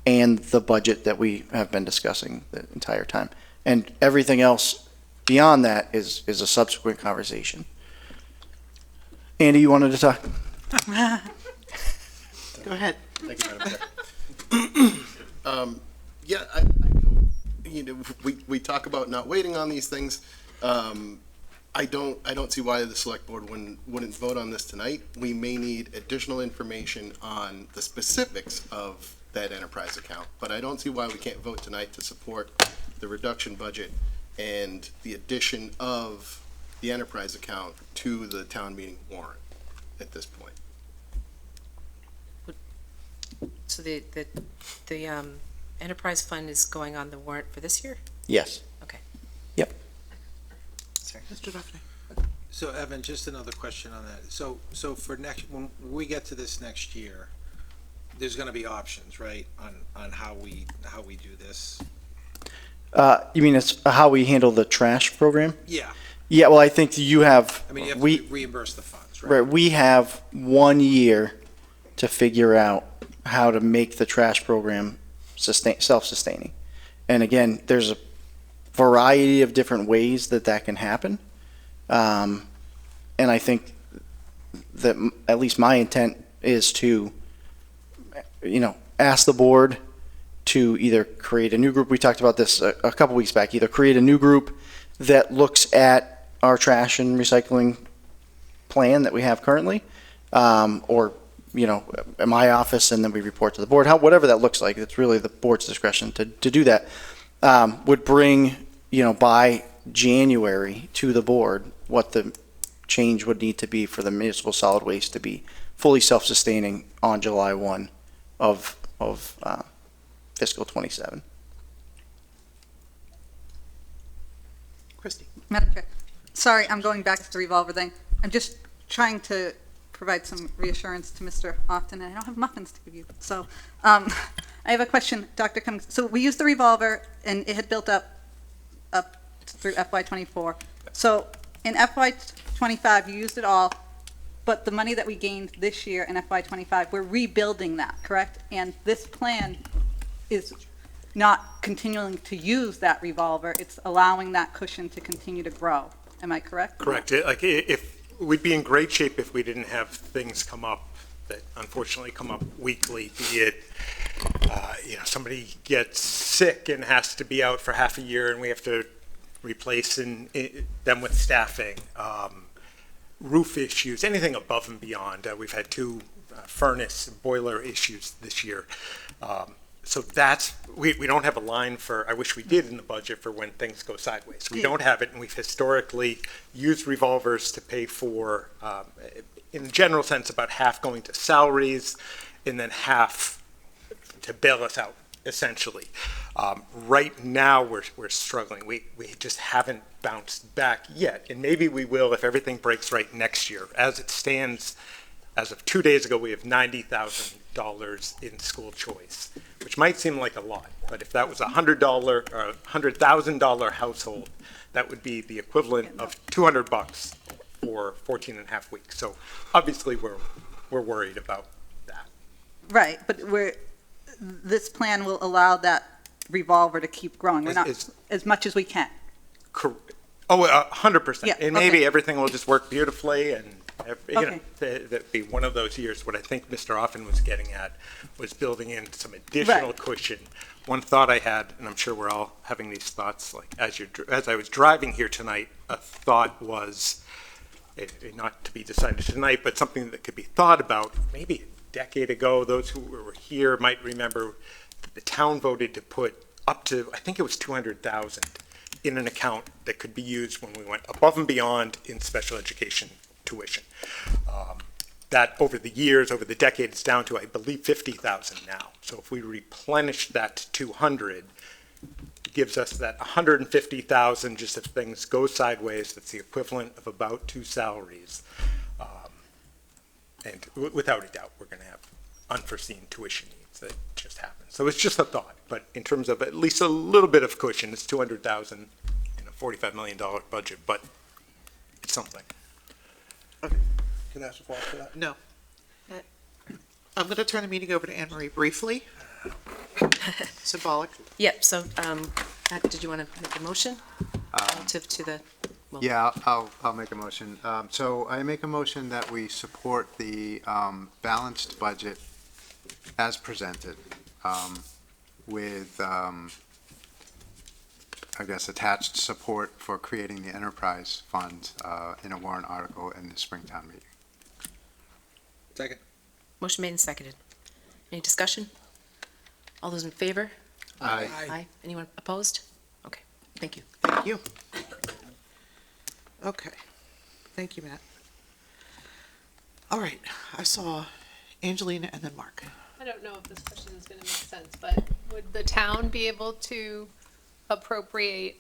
and the budget that we have been discussing the entire time. And everything else beyond that is a subsequent conversation. Andy, you wanted to talk? Go ahead. Thank you, Madam Chair. Yeah, I don't, we talk about not waiting on these things. I don't see why the select board wouldn't vote on this tonight. We may need additional information on the specifics of that enterprise account, but I don't see why we can't vote tonight to support the reduction budget and the addition of the enterprise account to the town meeting warrant at this point. So the enterprise fund is going on the warrant for this year? Yes. Okay. Yep. Sorry. Mr. Duffy. So Evan, just another question on that. So for when we get to this next year, there's gonna be options, right, on how we do this? You mean it's how we handle the trash program? Yeah. Yeah, well, I think you have, I mean, you have we, to reimburse the funds, right? right, we have 1 year to figure out how to make the trash program self-sustaining. And again, there's a variety of different ways that can happen. And I think that at least my intent is to, ask the board to either create a new group. We talked about this a couple weeks back, either create a new group that looks at our trash and recycling plan that we have currently, or, at my office, and then we report to the board, whatever that looks like. It's really the board's discretion to do that. Would bring, by January to the board, what the change would need to be for the municipal solid waste to be fully self-sustaining on July 1 of fiscal 27. Christie. Madam Chair, sorry, I'm going back to the revolver thing. I'm just trying to provide some reassurance to Mr. Often, and I don't have muffins to give you. So I have a question, Dr. Cummings. So we used the revolver, and it had built up through FY24. So in FY25, you used it all, but the money that we gained this year in FY25, we're rebuilding that, correct? And this plan is not continuing to use that revolver. It's allowing that cushion to continue to grow. Am I correct? Correct. If we'd be in great shape if we didn't have things come up that unfortunately come up weekly, be it, somebody gets sick and has to be out for half a year and we have to replace them with staffing, roof issues, anything above and beyond. We've had 2 furnace boiler issues this year. So we don't have a line for, I wish we did in the budget for when things go sideways. We don't have it, and we've historically used revolvers to pay for, in a general sense, about half going to salaries and then half to bail us out, essentially. Right now, we're struggling. We just haven't bounced back yet, and maybe we will if everything breaks right next year. As it stands, as of 2 days ago, we have $90,000 in school choice, which might seem like a lot, but if that was a $100 or $100,000 household, that would be the equivalent of $200 for 14 and a half weeks. So obviously, we're worried about that. Right, but this plan will allow that revolver to keep growing. We're not, as much as we can. Oh, 100%. Yeah, And maybe okay. everything will just work beautifully and, you know, Okay. that'd be one of those years. What I think Mr. Offen was getting at was building in some additional Right. cushion. One thought I had, and I'm sure we're all having these thoughts, like as I was driving here tonight, a thought was, not to be decided tonight, but something that could be thought about. Maybe a decade ago, those who were here might remember that the town voted to put up to, I think it was 200,000 in an account that could be used when we went above and beyond in special education tuition. That over the years, over the decade, it's down to, I believe, 50,000 now. So if we replenish that to 200, it gives us that 150,000, just if things go sideways, that's the equivalent of about 2 salaries. And without a doubt, we're going to have unforeseen tuition needs that just happen. So it's just a thought, but in terms of at least a little bit of cushion, it's 200,000 in a $45 million budget, but it's something. Can I ask a follow-up to that? No. I'm going to turn the meeting over to Anne Marie briefly. Symbolic. Yep, so, did you want to make a motion relative to the? well, Yeah, I'll make a motion. So I make a motion that we support the balanced budget as presented, with, I guess, attached support for creating the enterprise fund in a warrant article in the Springtown meeting. Second. Motion made and seconded. Any discussion? All those in favor? Aye. Aye. Anyone opposed? Okay, thank you. Thank you. Okay. Thank you, Matt. All right, I saw Angelina and then Mark. I don't know if this question is gonna make sense, but would the town be able to appropriate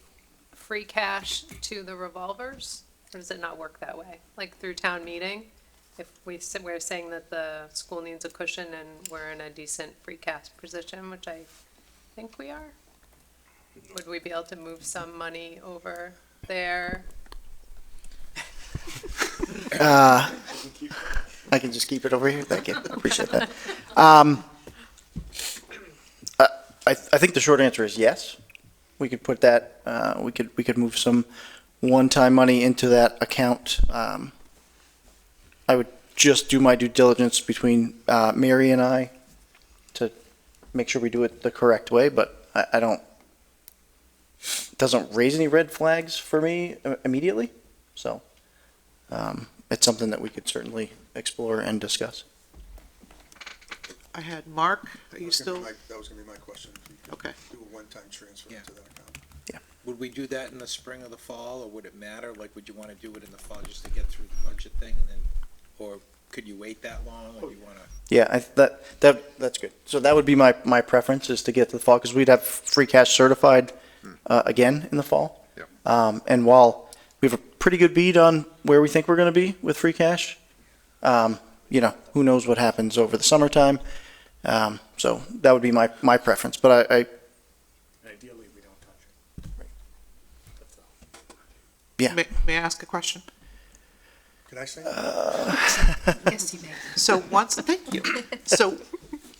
free cash to the revolvers? Or does it not work that way, like through town meeting? If we're saying that the school needs a cushion and we're in a decent free cash position, which I think we are, would we be able to move some money over there? I can just keep it over here. Thank you. Appreciate that. I think the short answer is yes. We could put that, we could move some one-time money into that account. I would just do my due diligence between Mary and I to make sure we do it the correct way, but I don't, it doesn't raise any red flags for me immediately. So it's something that we could certainly explore and discuss. I had Mark, are you still? That was gonna be my question. If you could Okay. Do a one-time transfer Yeah. to that account. Would we do that in the spring or the fall, or would it matter? Like, would you want to do it in the fall just to get through the budget thing and then, or could you wait that long, or do you want to? Yeah, that's good. So that would be my preference, is to get to the fall, because we'd have free cash certified again in the fall. Yep. And while we have a pretty good bead on where we think we're going to be with free cash, you know, who knows what happens over the summertime. So that would be my preference, but I Ideally, we don't touch it. That's all. Yeah. May I ask a question? Can I say? Yes, you may. So thank you. So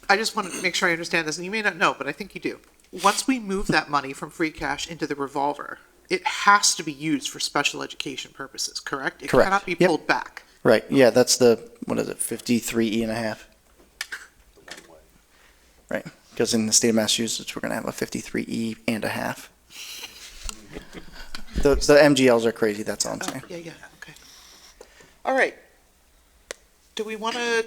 I just want to make sure I understand this, and you may not know, but I think you do. Once we move that money from free cash into the revolver, it has to be used for special education purposes, correct? It Correct. cannot be Yep. pulled back. Right, yeah, that's the, what is it, 53E.5? Right, because in the state of Massachusetts, we're going to have a 53E.5. The MGLs are crazy, that's all I'm saying. Yeah, okay. All right. Do we want to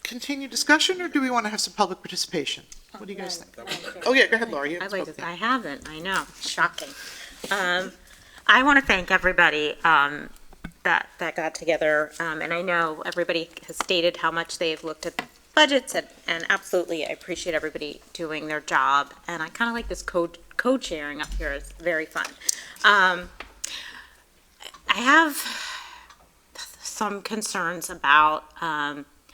continue discussion, or do we want to have some public participation? What do you guys think? Oh, yeah, go ahead, Laura. You haven't spoken yet. I haven't, I know, shocking. I want to thank everybody that got together, and I know everybody has stated how much they've looked at budgets, and absolutely, I appreciate everybody doing their job, and I kind of like this co-chairing up here. It's very fun. I have some concerns about,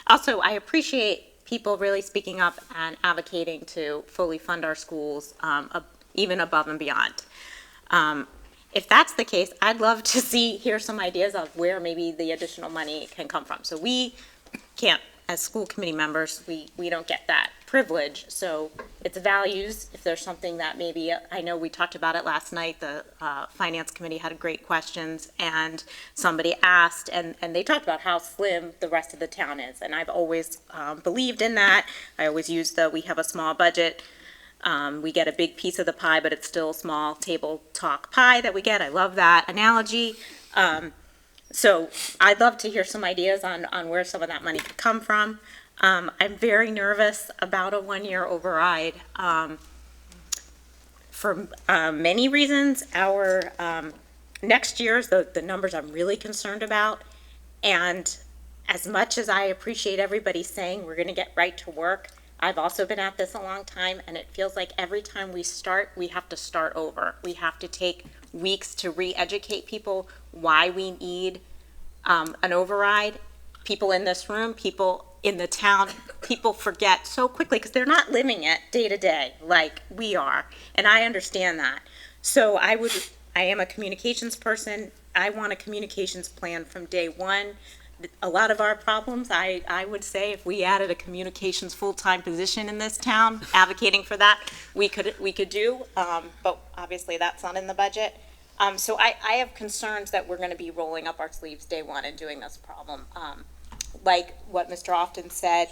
also, I appreciate people really speaking up and advocating to fully fund our schools, even above and beyond. If that's the case, I'd love to hear some ideas of where maybe the additional money can come from. So we can't, as school committee members, we don't get that privilege. So it's values. If there's something that maybe, I know we talked about it last night, the finance committee had great questions, and somebody asked, and they talked about how slim the rest of the town is. And I've always believed in that. I always use we have a small budget. We get a big piece of the pie, but it's still a small table talk pie that we get. I love that analogy. So I'd love to hear some ideas on where some of that money could come from. I'm very nervous about a one-year override for many reasons. Our next year's the numbers I'm really concerned about. And as much as I appreciate everybody saying we're going to get right to work, I've also been at this a long time, and it feels like every time we start, we have to start over. We have to take weeks to re-educate people why we need an override. People in this room, people in the town, people forget so quickly because they're not living it day to day like we are, and I understand that. So I am a communications person. I want a communications plan from day one. A lot of our problems, I would say, if we added a communications full-time position in this town, advocating for that, we could do, but obviously that's not in the budget. So I have concerns that we're going to be rolling up our sleeves day one and doing this problem. Like what Mr. Often said,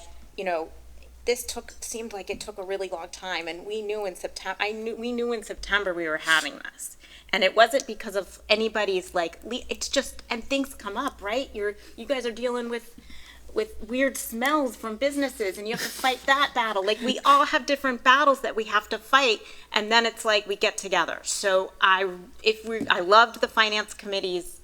this seemed like it took a really long time, and we knew in September. We knew in September we were having this. And it wasn't because of anybody's it's just, and things come up, right? You guys are dealing with weird smells from businesses, and you have to fight that battle. Like, we all have different battles that we have to fight, and then it's like we get together. So I loved the finance committee's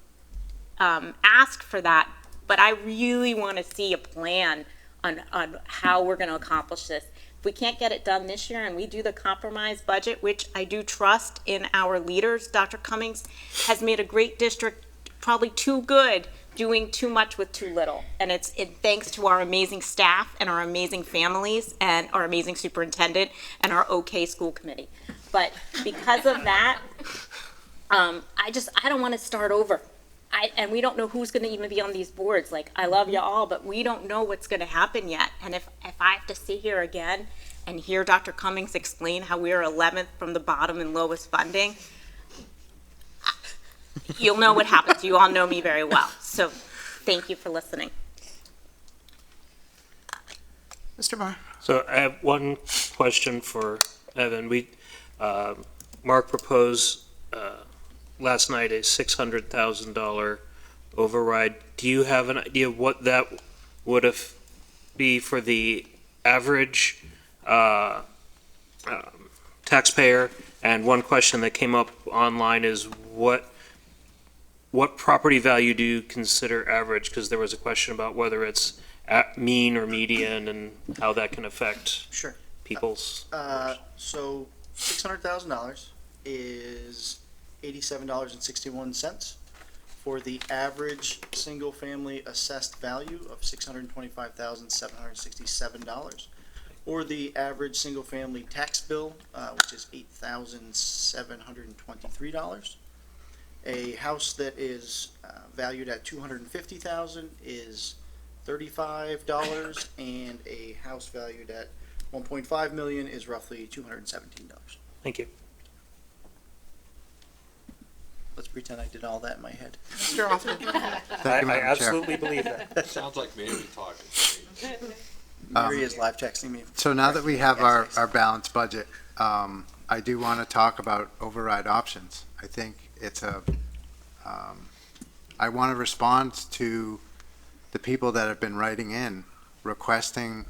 ask for that, but I really want to see a plan on how we're going to accomplish this. If we can't get it done this year and we do the compromise budget, which I do trust in our leaders, Dr. Cummings has made a great district probably too good, doing too much with too little. And it's thanks to our amazing staff and our amazing families and our amazing superintendent and our OK school committee. But because of that, I don't want to start over. And we don't know who's going to even be on these boards. Like, I love you all, but we don't know what's going to happen yet. And if I have to sit here again and hear Dr. Cummings explain how we are 11th from the bottom in lowest funding, you'll know what happens. You all know me very well. So thank you for listening. Mr. Marr. So I have one question for Evan. Mark proposed last night a $600,000 override. Do you have an idea what that would have be for the average taxpayer? And one question that came up online is what property value do you consider average? Because there was a question about whether it's at mean or median and how that can affect Sure. people's. So $600,000 is $87.61 for the average single-family assessed value of $625,767, or the average single-family tax bill, which is $8,723. A house that is valued at $250,000 is $35, and a house valued at $1.5 million is roughly $217. Thank you. Let's pretend I did all that in my head. Mr. Hoffman. I absolutely believe that. Sounds like Mary talking. Mary is live texting me. So now that we have our balanced budget, I do want to talk about override options. I think it's I want to respond to the people that have been writing in requesting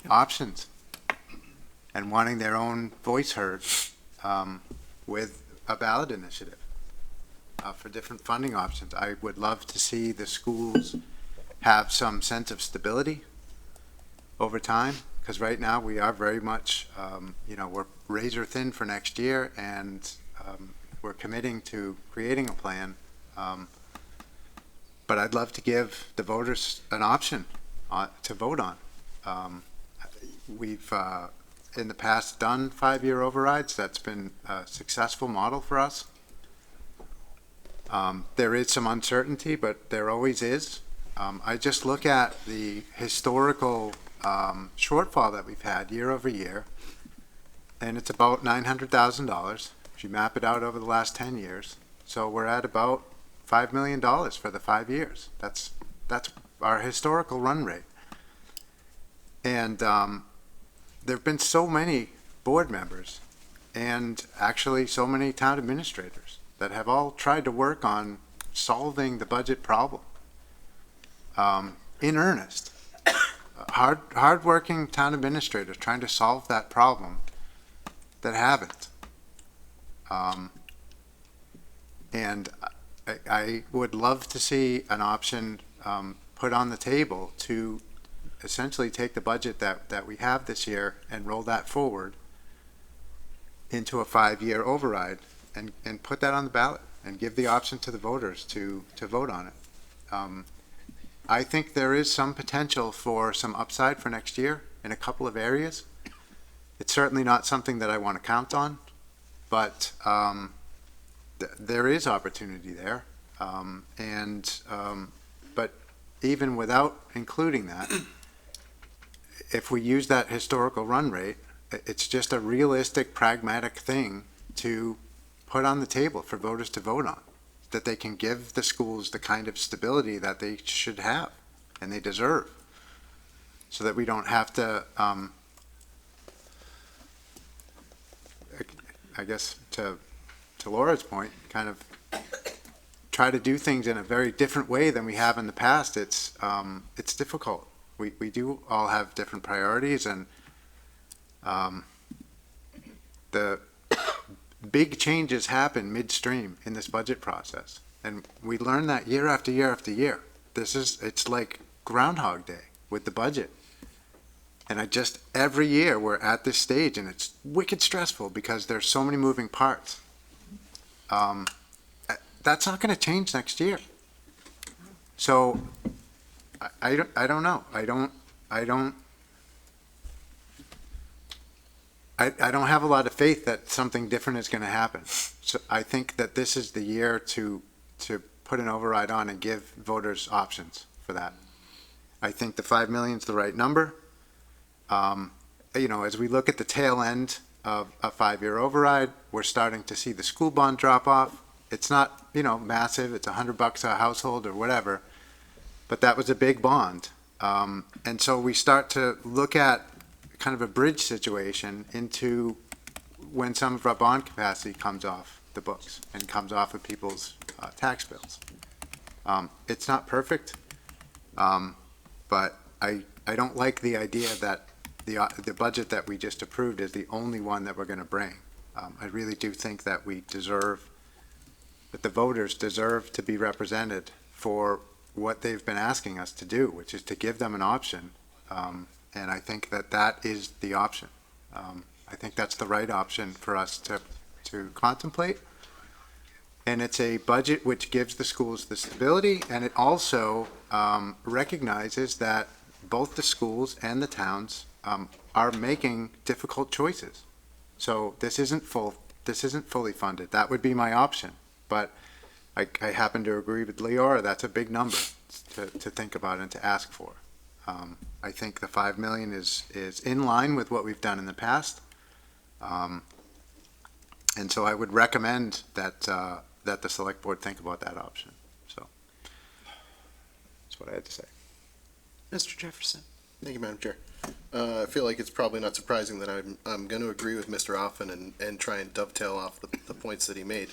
options and wanting their own voice heard with a ballot initiative for different funding options. I would love to see the schools have some sense of stability over time, because right now we are very much, we're razor thin for next year, and we're committing to creating a plan. But I'd love to give the voters an option to vote on. We've, in the past, done 5-year overrides. That's been a successful model for us. There is some uncertainty, but there always is. I just look at the historical shortfall that we've had year over year, and it's about $900,000 if you map it out over the last 10 years. So we're at about $5 million for the 5 years. That's our historical run rate. And there have been so many board members and actually so many town administrators that have all tried to work on solving the budget problem in earnest. Hard-working town administrators trying to solve that problem that haven't. And I would love to see an option put on the table to essentially take the budget that we have this year and roll that forward into a 5-year override and put that on the ballot and give the option to the voters to vote on it. I think there is some potential for some upside for next year in a couple of areas. It's certainly not something that I want to count on, but there is opportunity there. But even without including that, if we use that historical run rate, it's just a realistic, pragmatic thing to put on the table for voters to vote on, that they can give the schools the kind of stability that they should have and they deserve, so that we don't have to, I guess, to Laura's point, kind of try to do things in a very different way than we have in the past. It's difficult. We do all have different priorities, and the big changes happen midstream in this budget process. And we learn that year after year after year. It's like Groundhog Day with the budget. And every year we're at this stage, and it's wicked stressful because there's so many moving parts. That's not going to change next year. So I don't know. I don't have a lot of faith that something different is going to happen. So I think that this is the year to put an override on and give voters options for that. I think the 5 million is the right number. As we look at the tail end of a 5-year override, we're starting to see the school bond drop off. It's not, massive. It's $100 a household or whatever, but that was a big bond. And so we start to look at kind of a bridge situation into when some of our bond capacity comes off the books and comes off of people's tax bills. It's not perfect, but I don't like the idea that the budget that we just approved is the only one that we're going to bring. I really do think that that the voters deserve to be represented for what they've been asking us to do, which is to give them an option. And I think that is the option. I think that's the right option for us to contemplate. And it's a budget which gives the schools the stability, and it also recognizes that both the schools and the towns are making difficult choices. So this isn't fully funded. That would be my option. But I happen to agree with Leora. That's a big number to think about and to ask for. I think the 5 million is in line with what we've done in the past. And so I would recommend that the select board think about that option. So that's what I had to say. Mr. Jefferson. Thank you, Madam Chair. I feel like it's probably not surprising that I'm going to agree with Mr. Offen and try and dovetail off the points that he made.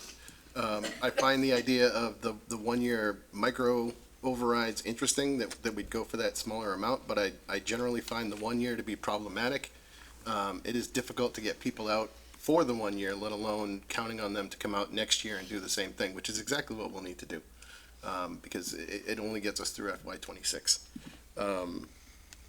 I find the idea of the 1-year micro overrides interesting, that we'd go for that smaller amount, but I generally find the 1 year to be problematic. It is difficult to get people out for the 1 year, let alone counting on them to come out next year and do the same thing, which is exactly what we'll need to do, because it only gets us through FY26.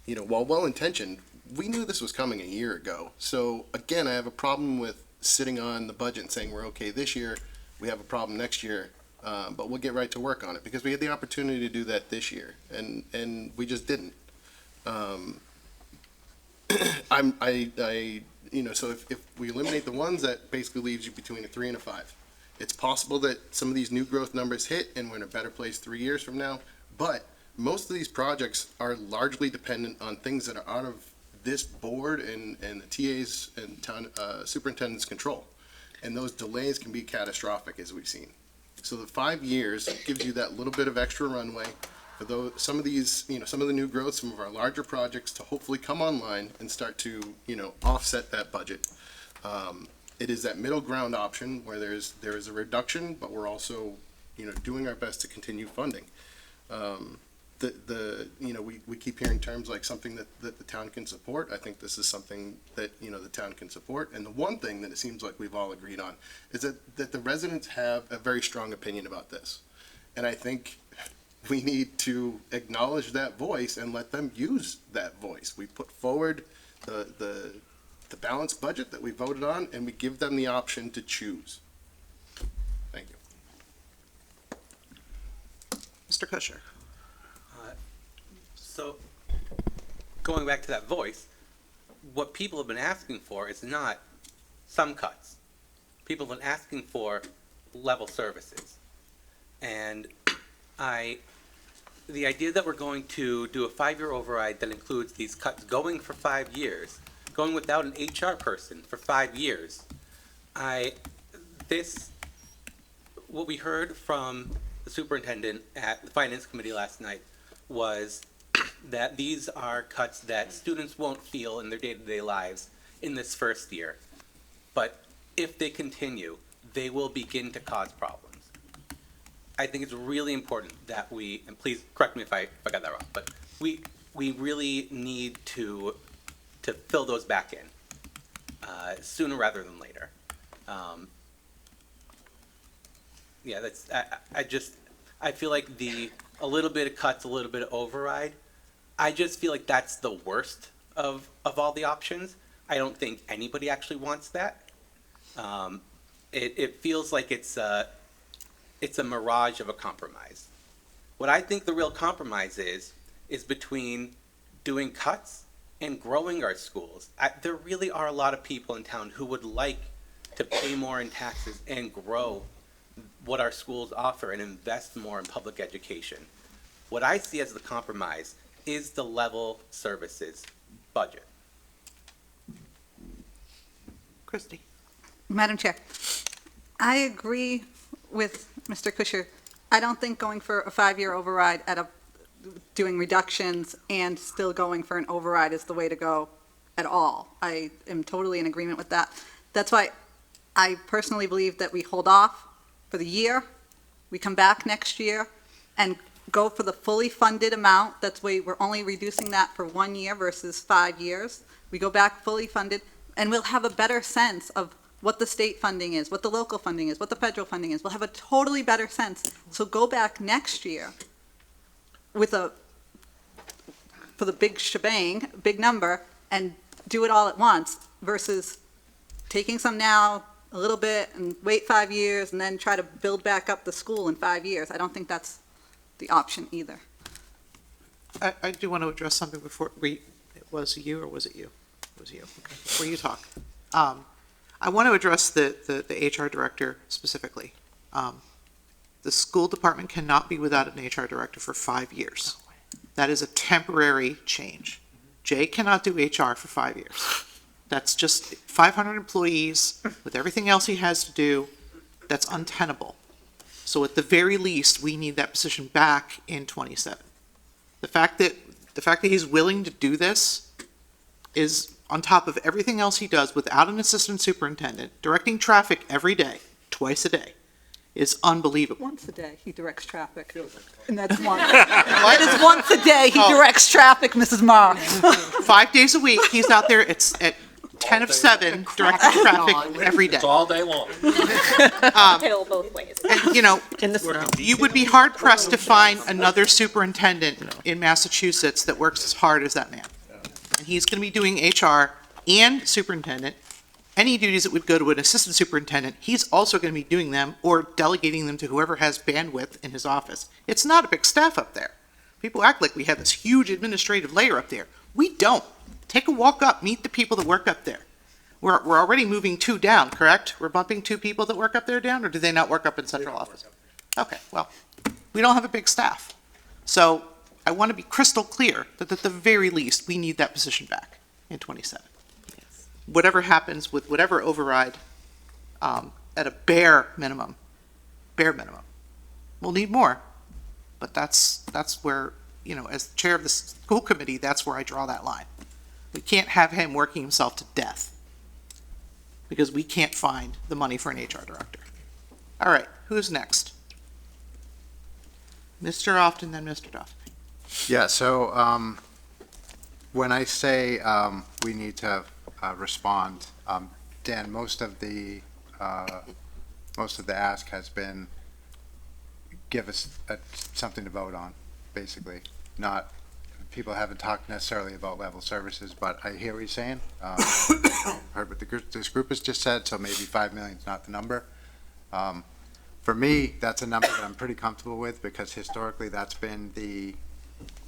you know, while well-intentioned, we knew this was coming a year ago. So again, I have a problem with sitting on the budget and saying we're okay this year, we have a problem next year, but we'll get right to work on it, because we had the opportunity to do that this year, and we just didn't. So if we eliminate the ones, that basically leaves you between a 3 and a 5. It's possible that some of these new growth numbers hit and we're in a better place 3 years from now, but most of these projects are largely dependent on things that are out of this board and the TA's and town superintendent's control. And those delays can be catastrophic, as we've seen. So the 5 years gives you that little bit of extra runway for those, some of these, you know, some of the new growth, some of our larger projects to hopefully come online and start to, you know, offset that budget. It is that middle ground option where there is a reduction, but we're also, you know, doing our best to continue funding. You know, we keep hearing terms like something that the town can support. I think this is something that, you know, the town can support. And the one thing that it seems like we've all agreed on is that the residents have a very strong opinion about this. And I think we need to acknowledge that voice and let them use that voice. We put forward the balanced budget that we voted on, and we give them the option to choose. Thank you. Mr. Kusher. So, going back to that voice, what people have been asking for is not some cuts. People have been asking for level services. And the idea that we're going to do a 5-year override that includes these cuts going for 5 years, going without an HR person for 5 years, what we heard from the superintendent at the finance committee last night was that these are cuts that students won't feel in their day-to-day lives in this first year. But if they continue, they will begin to cause problems. I think it's really important that we, and please correct me if I got that wrong, but we really need to fill those back in sooner rather than later. Yeah, that's, I feel like a little bit of cuts, a little bit of override, I just feel like that's the worst of all the options. I don't think anybody actually wants that. It feels like it's a mirage of a compromise. What I think the real compromise is between doing cuts and growing our schools. There really are a lot of people in town who would like to pay more in taxes and grow what our schools offer and invest more in public education. What I see as the compromise is the level services budget. Christie. Madam Chair, I agree with Mr. Kusher. I don't think going for a 5-year override doing reductions and still going for an override is the way to go at all. I am totally in agreement with that. That's why I personally believe that we hold off for the year, we come back next year and go for the fully funded amount. That's why we're only reducing that for 1 year versus 5 years. We go back fully funded, and we'll have a better sense of what the state funding is, what the local funding is, what the federal funding is. We'll have a totally better sense. So go back next year with for the big shebang, big number, and do it all at once versus taking some now, a little bit, and wait 5 years, and then try to build back up the school in 5 years. I don't think that's the option either. I do want to address something before it was you or was it you? It was you. Okay. Before you talk. I want to address the HR director specifically. The school department cannot be without an HR director for 5 years. That is a temporary change. Jay cannot do HR for 5 years. That's just 500 employees with everything else he has to do. That's untenable. So at the very least, we need that position back in 27. The fact that he's willing to do this is on top of everything else he does without an assistant superintendent, directing traffic every day, twice a day, is unbelievable. Once a day, he directs traffic. And that's once. It is once a day he directs traffic, Mrs. Marr. 5 days a week, he's out there at 10 of 7, directing traffic every day. It's all day long. Tail both ways. And, you would be hard pressed to find another superintendent in Massachusetts that works as hard as that man. and he's going to be doing HR and superintendent. Any duties that would go to an assistant superintendent, he's also going to be doing them or delegating them to whoever has bandwidth in his office. It's not a big staff up there. People act like we have this huge administrative layer up there. We don't. Take a walk up, meet the people that work up there. We're already moving 2 down, correct? We're bumping 2 people that work up there down, or do they not work up in central office? Okay, well, we don't have a big staff. So I want to be crystal clear that at the very least, we need that position back in 27. Whatever happens with whatever override, at a bare minimum, we'll need more. But that's where, you know, as chair of the school committee, that's where I draw that line. We can't have him working himself to death because we can't find the money for an HR director. All right, who's next? Mr. Often, then Mr. Duff. Yeah, so, when I say, we need to, respond, Dan, most of the ask has been, give us something to vote on, basically. Not, people haven't talked necessarily about level services, but I hear what you're saying. Heard what this group has just said, so maybe 5 million is not the number. For me, that's a number that I'm pretty comfortable with because historically that's been the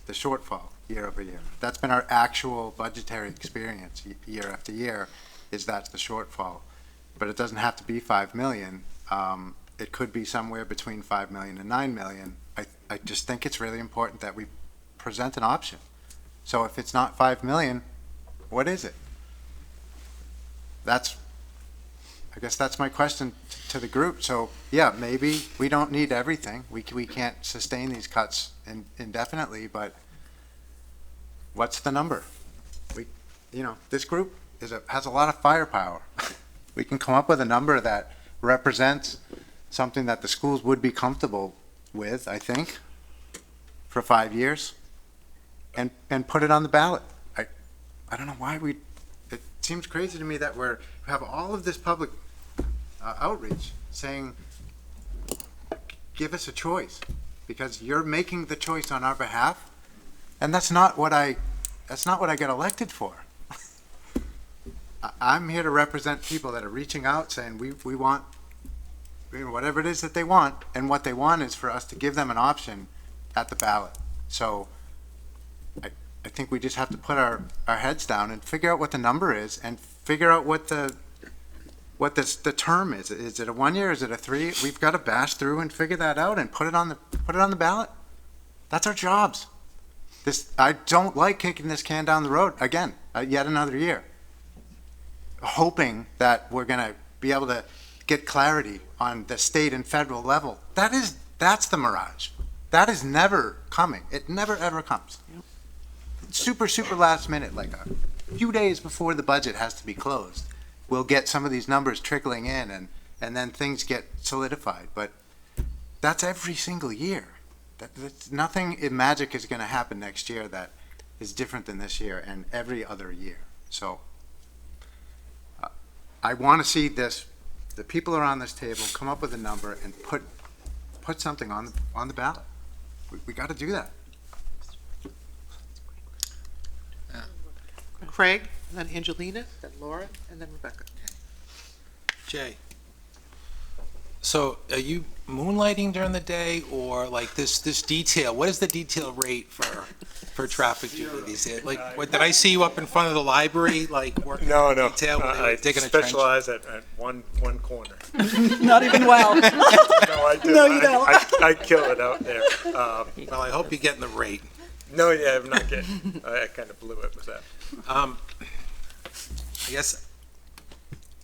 shortfall year over year. That's been our actual budgetary experience year after year, is that's the shortfall. But it doesn't have to be 5 million. It could be somewhere between 5 million and 9 million. I just think it's really important that we present an option. So if it's not 5 million, what is it? I guess that's my question to the group. So yeah, maybe we don't need everything. We can't sustain these cuts indefinitely, but what's the number? This group has a lot of firepower. We can come up with a number that represents something that the schools would be comfortable with, I think, for 5 years, and put it on the ballot. I don't know why it seems crazy to me that we have all of this public outreach saying, give us a choice, because you're making the choice on our behalf, and that's not what I get elected for. I'm here to represent people that are reaching out saying we want whatever it is that they want, and what they want is for us to give them an option at the ballot. So I think we just have to put our heads down and figure out what the number is and figure out what the term is. Is it a 1 year? Is it a 3? We've got to bash through and figure that out and put it on the ballot. That's our jobs. I don't like kicking this can down the road again, yet another year, hoping that we're going to be able to get clarity on the state and federal level. That's the mirage. That is never coming. It never ever comes. Super last minute, like a few days before the budget has to be closed, we'll get some of these numbers trickling in, and then things get solidified. But that's every single year. That's nothing magic is going to happen next year that is different than this year and every other year. So I want to see the people around this table come up with a number and put something on the ballot. We got to do that. Craig, then Angelina, then Laura, and then Rebecca. Jay, so are you moonlighting during the day, or like this detail? What is the detail rate for traffic duties? What, did I see you up in front of the library, like working No. detail? I digging a trench? specialize at one corner. Not even well. No, I do. No, you don't. I kill it out there. Well, I hope you're getting the rate. No, yeah, I'm not getting. I kind of blew it with that. I guess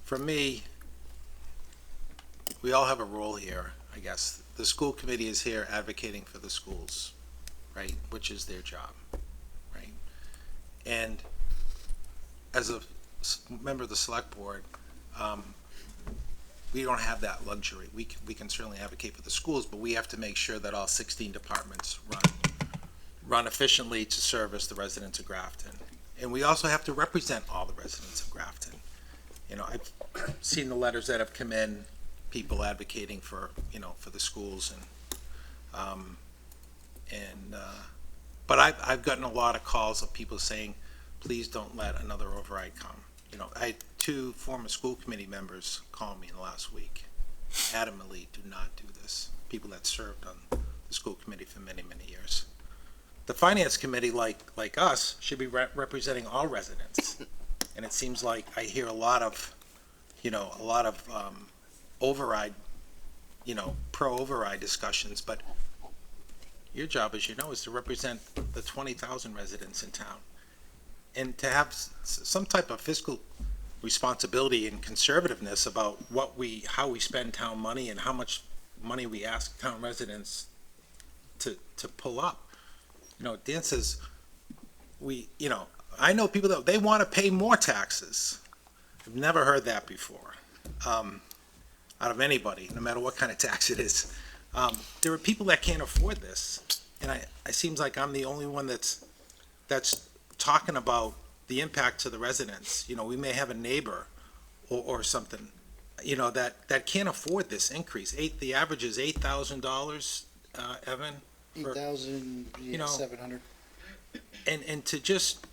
for me, we all have a role here, I guess. The school committee is here advocating for the schools, right, which is their job, right? And as a member of the select board, we don't have that luxury. We can certainly advocate for the schools, but we have to make sure that all 16 departments run efficiently to service the residents of Grafton. And we also have to represent all the residents of Grafton. You know, I've seen the letters that have come in, people advocating for, for the schools, but I've gotten a lot of calls of people saying, please don't let another override come. You know, I had 2 former school committee members call me in the last week, adamantly do not do this. People that served on the school committee for many, many years. The finance committee, like us, should be representing all residents. And it seems like I hear a lot of override, pro-override discussions, but your job, as you know, is to represent the 20,000 residents in town. And to have some type of fiscal responsibility and conservativeness about how we spend town money and how much money we ask town residents to pull up. You know, Dan says, I know people that, they want to pay more taxes. I've never heard that before, out of anybody, no matter what kind of tax it is. There are people that can't afford this, and it seems like I'm the only one that's talking about the impact to the residents. You know, we may have a neighbor or something, that can't afford this increase. The average is $8,000, Evan? for- 8,700. And to just,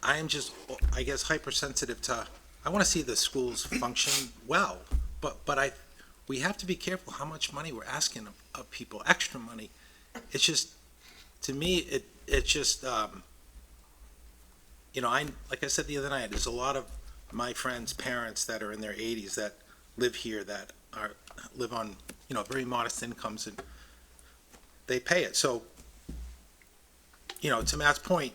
I am just, I guess, hypersensitive to, I want to see the schools function well, but we have to be careful how much money we're asking of people, extra money. It's just, to me, it's just, like I said the other night, there's a lot of my friends' parents that are in their 80s that live here that live on, very modest incomes, and they pay it. So, to Matt's point,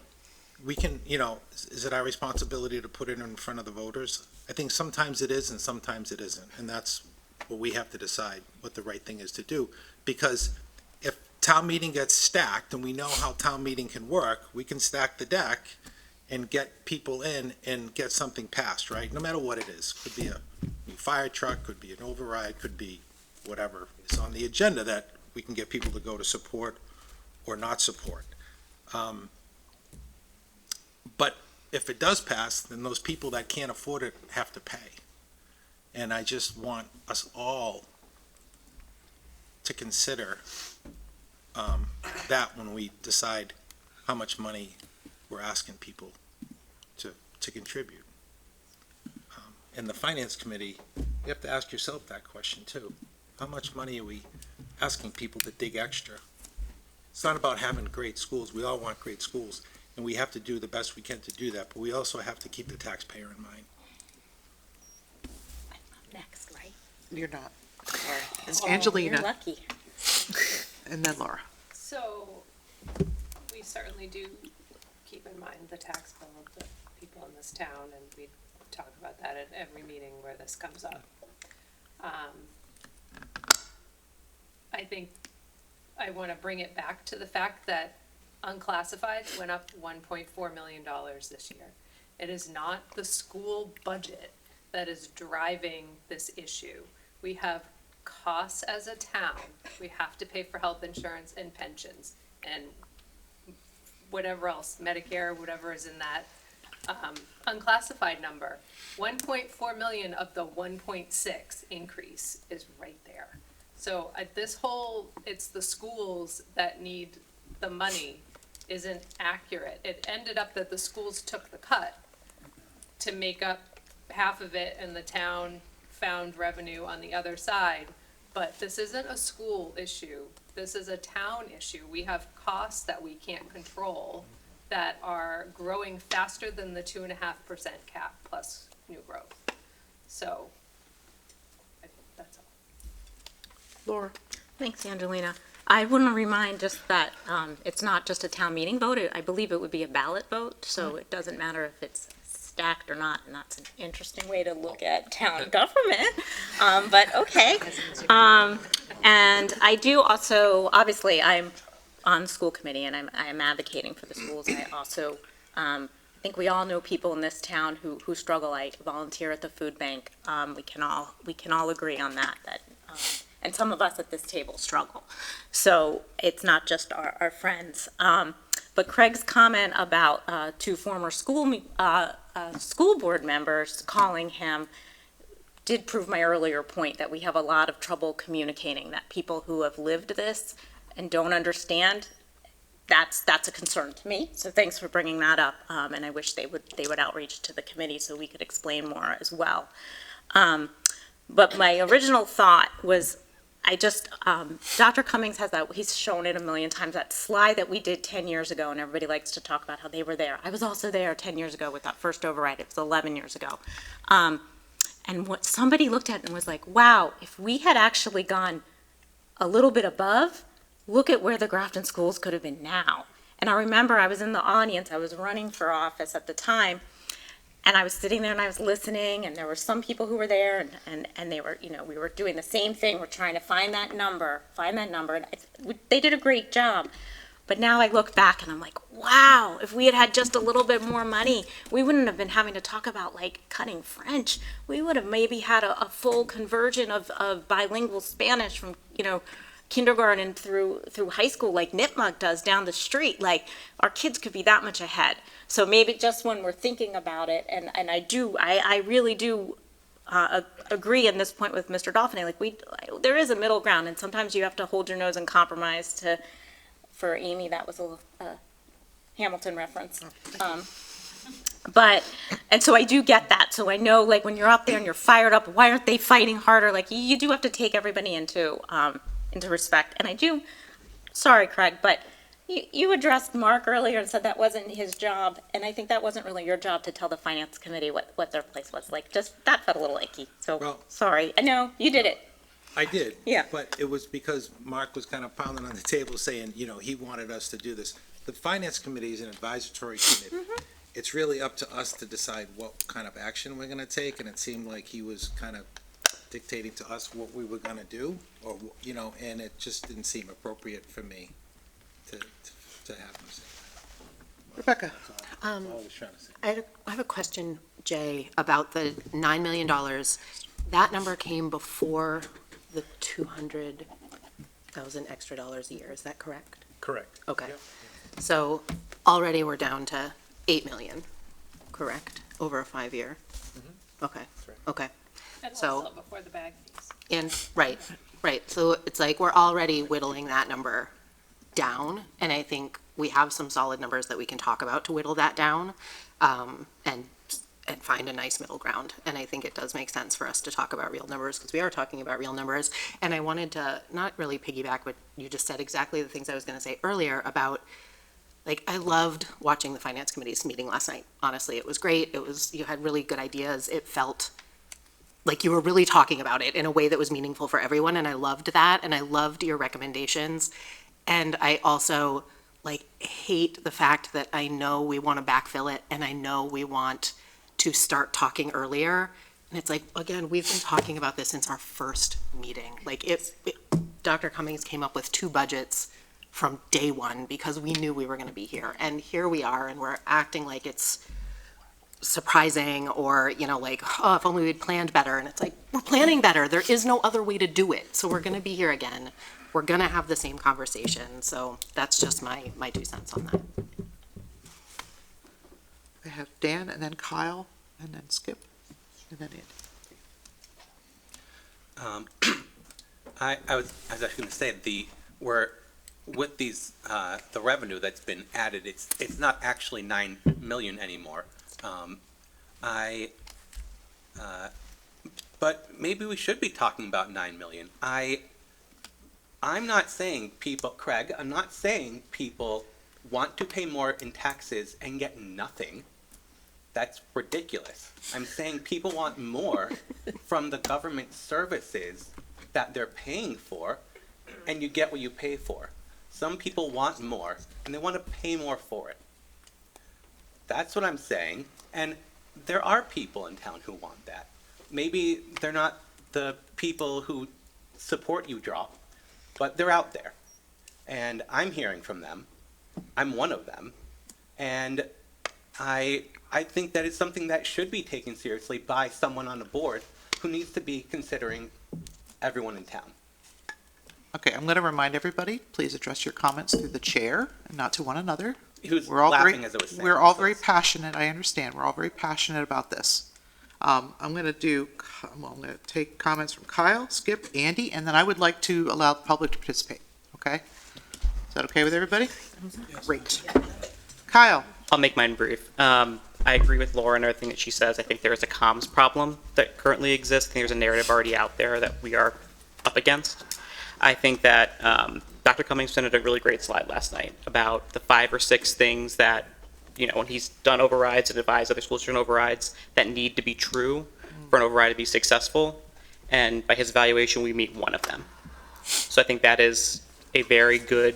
we can, is it our responsibility to put it in front of the voters? I think sometimes it is and sometimes it isn't. And that's what we have to decide, what the right thing is to do. Because if town meeting gets stacked, and we know how town meeting can work, we can stack the deck and get people in and get something passed, right? No matter what it is. Could be a new fire truck, could be an override, could be whatever is on the agenda that we can get people to go to support or not support. But if it does pass, then those people that can't afford it have to pay. And I just want us all to consider that when we decide how much money we're asking people to contribute. And the finance committee, you have to ask yourself that question too. How much money are we asking people to dig extra? It's not about having great schools. We all want great schools, and we have to do the best we can to do that, but we also have to keep the taxpayer in mind. Next, right? You're not. Sorry. It's Oh, Angelina, You're lucky. and then Laura. So, we certainly do keep in mind the tax bill of the people in this town, and we talk about that at every meeting where this comes up. I think I want to bring it back to the fact that unclassifieds went up $1.4 million this year. It is not the school budget that is driving this issue. We have costs as a town. We have to pay for health insurance and pensions and whatever else, Medicare, whatever is in that unclassified number. 1.4 million of the 1.6 increase is right there. So it's the schools that need the money isn't accurate. It ended up that the schools took the cut to make up half of it, and the town found revenue on the other side. But this isn't a school issue. This is a town issue. We have costs that we can't control that are growing faster than the 2.5% cap plus new growth. So, I think that's all. Laura. Thanks, Angelina. I want to remind just that it's not just a town meeting vote. I believe it would be a ballot vote, so it doesn't matter if it's stacked or not, and that's an interesting way to look at town government, but okay. And I do also, obviously, I'm on the school committee, and I am advocating for the schools. I also think we all know people in this town who struggle. I volunteer at the food bank. We can all agree on that, and some of us at this table struggle. So it's not just our friends. But Craig's comment about two former school board members calling him did prove my earlier point that we have a lot of trouble communicating, that people who have lived this and don't understand that's a concern to me. So thanks for bringing that up. And I wish they would outreach to the committee so we could explain more as well. But my original thought was, Dr. Cummings has that, he's shown it a million times, that slide that we did 10 years ago, and everybody likes to talk about how they were there. I was also there 10 years ago with that first override. It was 11 years ago. And what somebody looked at it and was like, wow, if we had actually gone a little bit above, look at where the Grafton schools could have been now. And I remember I was in the audience, I was running for office at the time, and I was sitting there and I was listening, and there were some people who were there, and they were, we were doing the same thing. We're trying to find that number, and they did a great job. But now I look back and I'm like, wow, if we had had just a little bit more money, we wouldn't have been having to talk about like cutting French. We would have maybe had a full conversion of bilingual Spanish from, kindergarten through high school like Nipmuc does down the street. Like, our kids could be that much ahead. So maybe just when we're thinking about it, and I really do agree in this point with Mr. Dolphiny, like there is a middle ground, and sometimes you have to hold your nose and compromise for Amy, that was a Hamilton reference. And so I do get that. So I know, like, when you're out there and you're fired up, why aren't they fighting harder? Like, you do have to take everybody into respect. And sorry, Craig, but you addressed Mark earlier and said that wasn't his job. And I think that wasn't really your job to tell the finance committee what their place was. Like, that felt a little icky. So, sorry. I know, you did it. I did. Yeah. But it was because Mark was kind of pounding on the table saying, he wanted us to do this. The finance committee is an advisory committee. Mm-hmm. It's really up to us to decide what kind of action we're gonna take, and it seemed like he was kind of dictating to us what we were gonna do, or, and it just didn't seem appropriate for me to have him say that. Rebecca? That's all I was trying to say. I have a question, Jay, about the $9 million. That number came before the 200,000 extra dollars a year, is that correct? Correct. Okay. So already we're down to 8 million, correct, over a 5-year? Okay, okay. And So- also before the bag fees. And, right, so it's like we're already whittling that number down, and I think we have some solid numbers that we can talk about to whittle that down, and find a nice middle ground. And I think it does make sense for us to talk about real numbers, because we are talking about real numbers. And I wanted to not really piggyback what you just said, exactly the things I was gonna say earlier about, like, I loved watching the finance committee's meeting last night. Honestly, it was great. You had really good ideas. It felt like you were really talking about it in a way that was meaningful for everyone, and I loved that, and I loved your recommendations. And I also, hate the fact that I know we want to backfill it, and I know we want to start talking earlier. And it's like, again, we've been talking about this since our first meeting. Dr. Cummings came up with 2 budgets from day one because we knew we were going to be here. And here we are, and we're acting like it's surprising or, if only we'd planned better. And it's like, we're planning better. There is no other way to do it. So we're going to be here again. We're going to have the same conversation. So that's just my 2 cents on that. I have Dan, and then Kyle, and then Skip, and then Andy. I was actually going to say with these the revenue that's been added, it's not actually 9 million anymore. But maybe we should be talking about 9 million. I'm not saying people, Craig, I'm not saying people want to pay more in taxes and get nothing. That's ridiculous. I'm saying people want more from the government services that they're paying for, and you get what you pay for. Some people want more, and they want to pay more for it. That's what I'm saying, and there are people in town who want that. Maybe they're not the people who support you, Drop, but they're out there, and I'm hearing from them. I'm one of them, and I think that is something that should be taken seriously by someone on the board who needs to be considering everyone in town. Okay, I'm going to remind everybody, please address your comments through the chair and not to one another. He was We're all laughing as I was saying. We're all very passionate, I understand. We're all very passionate about this. I'm going to take comments from Kyle, Skip, Andy, and then I would like to allow the public to participate, okay? Is that okay with everybody? Great. Kyle? I'll make mine brief. I agree with Laura and everything that she says. I think there is a comms problem that currently exists. I think there's a narrative already out there that we are up against. I think that Dr. Cummings presented a really great slide last night about the 5 or 6 things that, you know, when he's done overrides and advised other schools during overrides that need to be true for an override to be successful. And by his evaluation, we meet one of them. So I think that is a very good,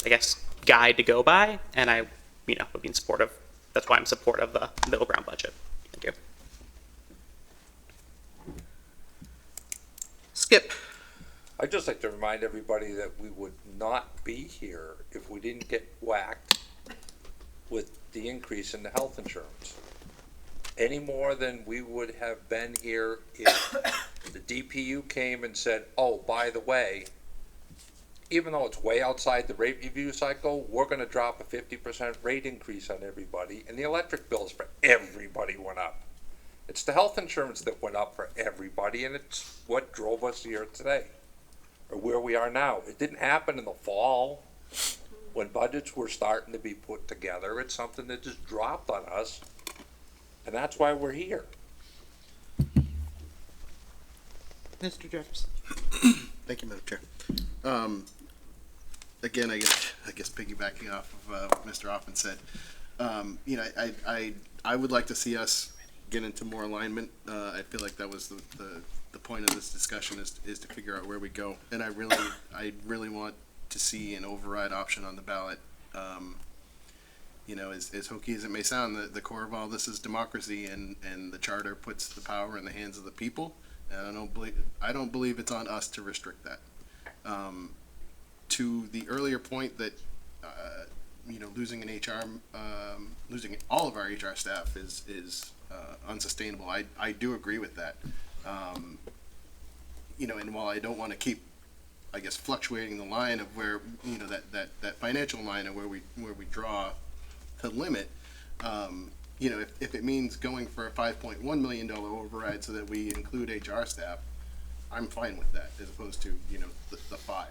I guess, guide to go by. And I, you know, would be in support of, that's why I'm supportive of the middle ground budget. Thank you. Skip? I'd just like to remind everybody that we would not be here if we didn't get whacked with the increase in the health insurance. Any more than we would have been here if the DPU came and said, oh, by the way, even though it's way outside the rate review cycle, we're gonna drop a 50% rate increase on everybody, and the electric bills for everybody went up. It's the health insurance that went up for everybody, and it's what drove us here today, or where we are now. It didn't happen in the fall when budgets were starting to be put together. It's something that just dropped on us, and that's why we're here. Mr. Jefferson? Thank you, Madam Chair. Again, I guess piggybacking off of what Mr. Offen said, you know, I would like to see us get into more alignment. I feel like that was the point of this discussion is to figure out where we go. And I really want to see an override option on the ballot. You know, as hokey as it may sound, the core of all this is democracy, and the charter puts the power in the hands of the people. And I don't believe it's on us to restrict that. To the earlier point that, you know, losing an HR, losing all of our HR staff is unsustainable. I do agree with that. You know, and while I don't want to keep, I guess, fluctuating the line of where, you know, that financial line of where we draw the limit, you know, if it means going for a $5.1 million override so that we include HR staff, I'm fine with that, as opposed to, you know, the 5.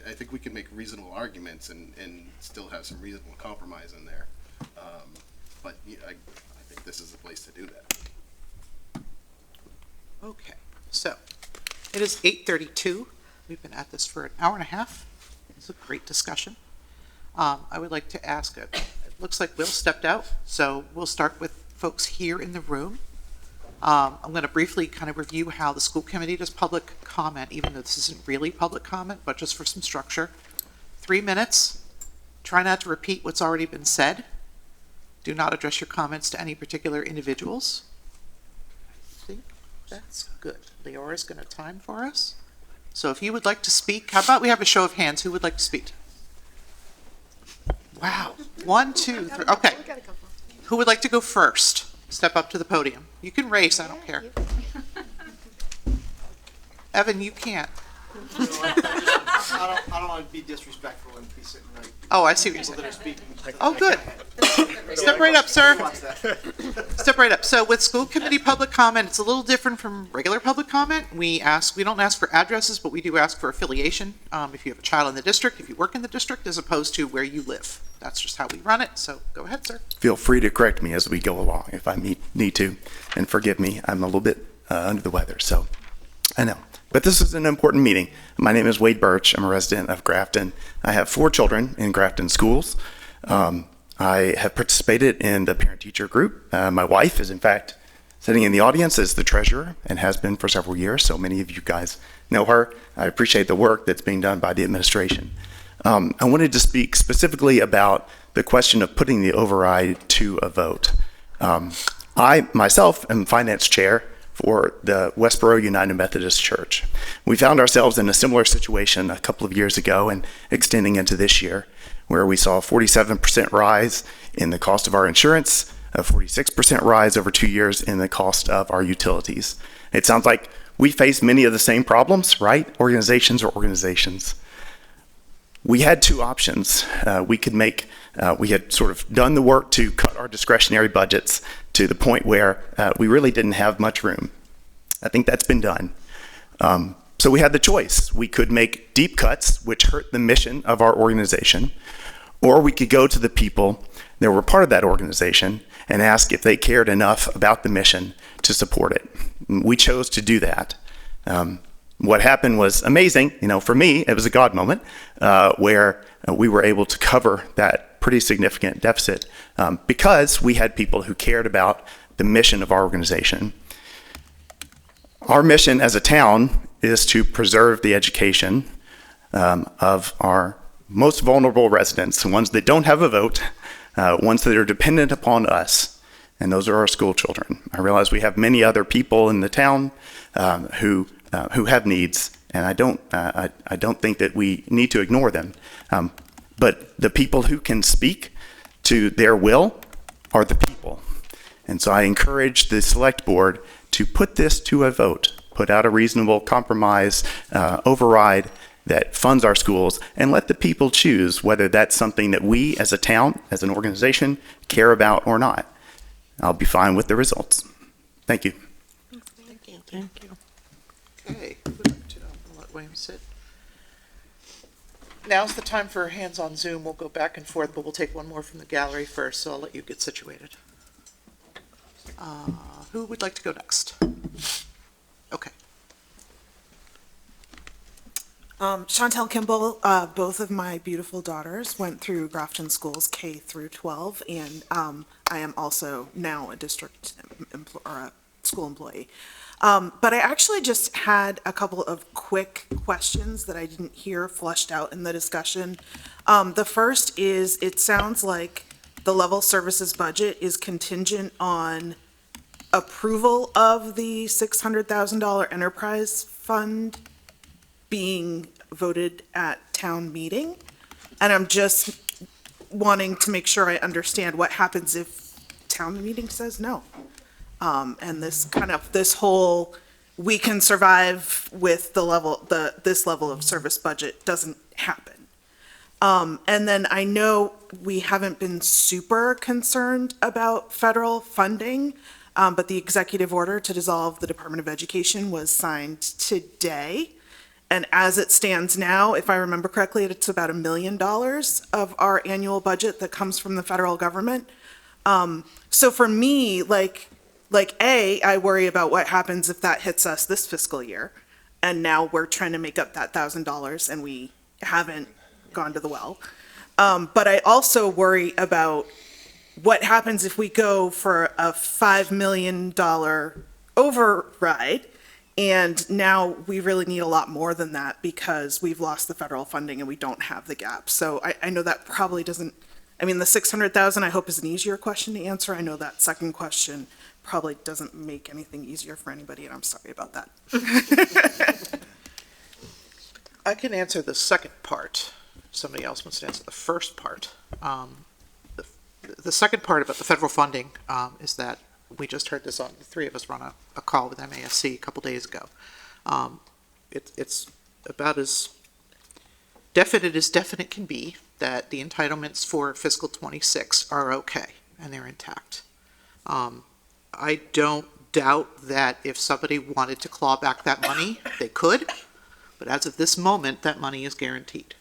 I think we can make reasonable arguments and still have some reasonable compromise in there. But yeah, I think this is the place to do that. Okay, so it is 8:32. We've been at this for an hour and a half. It's a great discussion. I would like to ask, it looks like Will stepped out, so we'll start with folks here in the room. I'm going to briefly kind of review how the school committee does public comment, even though this isn't really public comment, but just for some structure. 3 minutes. Try not to repeat what's already been said. Do not address your comments to any particular individuals. I think that's good. Leora's going to time for us. So if you would like to speak, how about we have a show of hands? Who would like to speak? Wow. 1, 2, 3. Okay. Who would like to go first? Step up to the podium. You can race, I don't care. Evan, you can't. I don't want to be disrespectful and be sitting right. Oh, I see what you're saying. Oh, good. Step right up, sir. Step right up. So with school committee public comment, it's a little different from regular public comment. We don't ask for addresses, but we do ask for affiliation. If you have a child in the district, if you work in the district, as opposed to where you live. That's just how we run it. So go ahead, sir. Feel free to correct me as we go along if I need to, and forgive me. I'm a little bit under the weather, so I know. But this is an important meeting. My name is Wade Birch. I'm a resident of Grafton. I have 4 children in Grafton schools. I have participated in the parent-teacher group. My wife is, in fact, sitting in the audience as the treasurer and has been for several years, so many of you guys know her. I appreciate the work that's being done by the administration. I wanted to speak specifically about the question of putting the override to a vote. I, myself, am finance chair for the Westboro United Methodist Church. We found ourselves in a similar situation a couple of years ago and extending into this year, where we saw a 47% rise in the cost of our insurance, a 46% rise over 2 years in the cost of our utilities. It sounds like we face many of the same problems, right? Organizations are organizations. We had 2 options. We had sort of done the work to cut our discretionary budgets to the point where we really didn't have much room. I think that's been done. So we had the choice. We could make deep cuts, which hurt the mission of our organization, or we could go to the people that were part of that organization and ask if they cared enough about the mission to support it. We chose to do that. What happened was amazing. For me, it was a God moment where we were able to cover that pretty significant deficit because we had people who cared about the mission of our organization. Our mission as a town is to preserve the education of our most vulnerable residents, the ones that don't have a vote, ones that are dependent upon us, and those are our school children. I realize we have many other people in the town who have needs, and I don't think that we need to ignore them. But the people who can speak to their will are the people. And so I encourage the select board to put this to a vote, put out a reasonable compromise, override that funds our schools, and let the people choose whether that's something that we as a town, as an organization, care about or not. I'll be fine with the results. Thank you. Thank you. Okay, I'll let William sit. Now's the time for hands on Zoom. We'll go back and forth, but we'll take one more from the gallery first, so I'll let you get situated. Who would like to go next? Okay. Chantel Kimball, both of my beautiful daughters went through Grafton Schools K through 12, and I am also now a district or a school employee. But I actually just had a couple of quick questions that I didn't hear fleshed out in the discussion. The first is, it sounds like the level services budget is contingent on approval of the $600,000 enterprise fund being voted at town meeting. And I'm just wanting to make sure I understand what happens if town meeting says no. And this whole, we can survive with this level of service budget doesn't happen. And then I know we haven't been super concerned about federal funding, but the executive order to dissolve the Department of Education was signed today. And as it stands now, if I remember correctly, it's about $1 million of our annual budget that comes from the federal government. So for me, I worry about what happens if that hits us this fiscal year. And now we're trying to make up that $1,000 and we haven't gone to the well. But I also worry about what happens if we go for a $5 million override, and now we really need a lot more than that because we've lost the federal funding and we don't have the gap. So I know that probably doesn't, the $600,000 I hope is an easier question to answer. I know that second question probably doesn't make anything easier for anybody, and I'm sorry about that. I can answer the second part. Somebody else wants to answer the first part. The second part about the federal funding is that we just heard this on, the three of us were on a call with MASC a couple days ago. It's about as definite can be that the entitlements for fiscal 26 are okay and they're intact. I don't doubt that if somebody wanted to claw back that money, they could, but as of this moment, that money is guaranteed.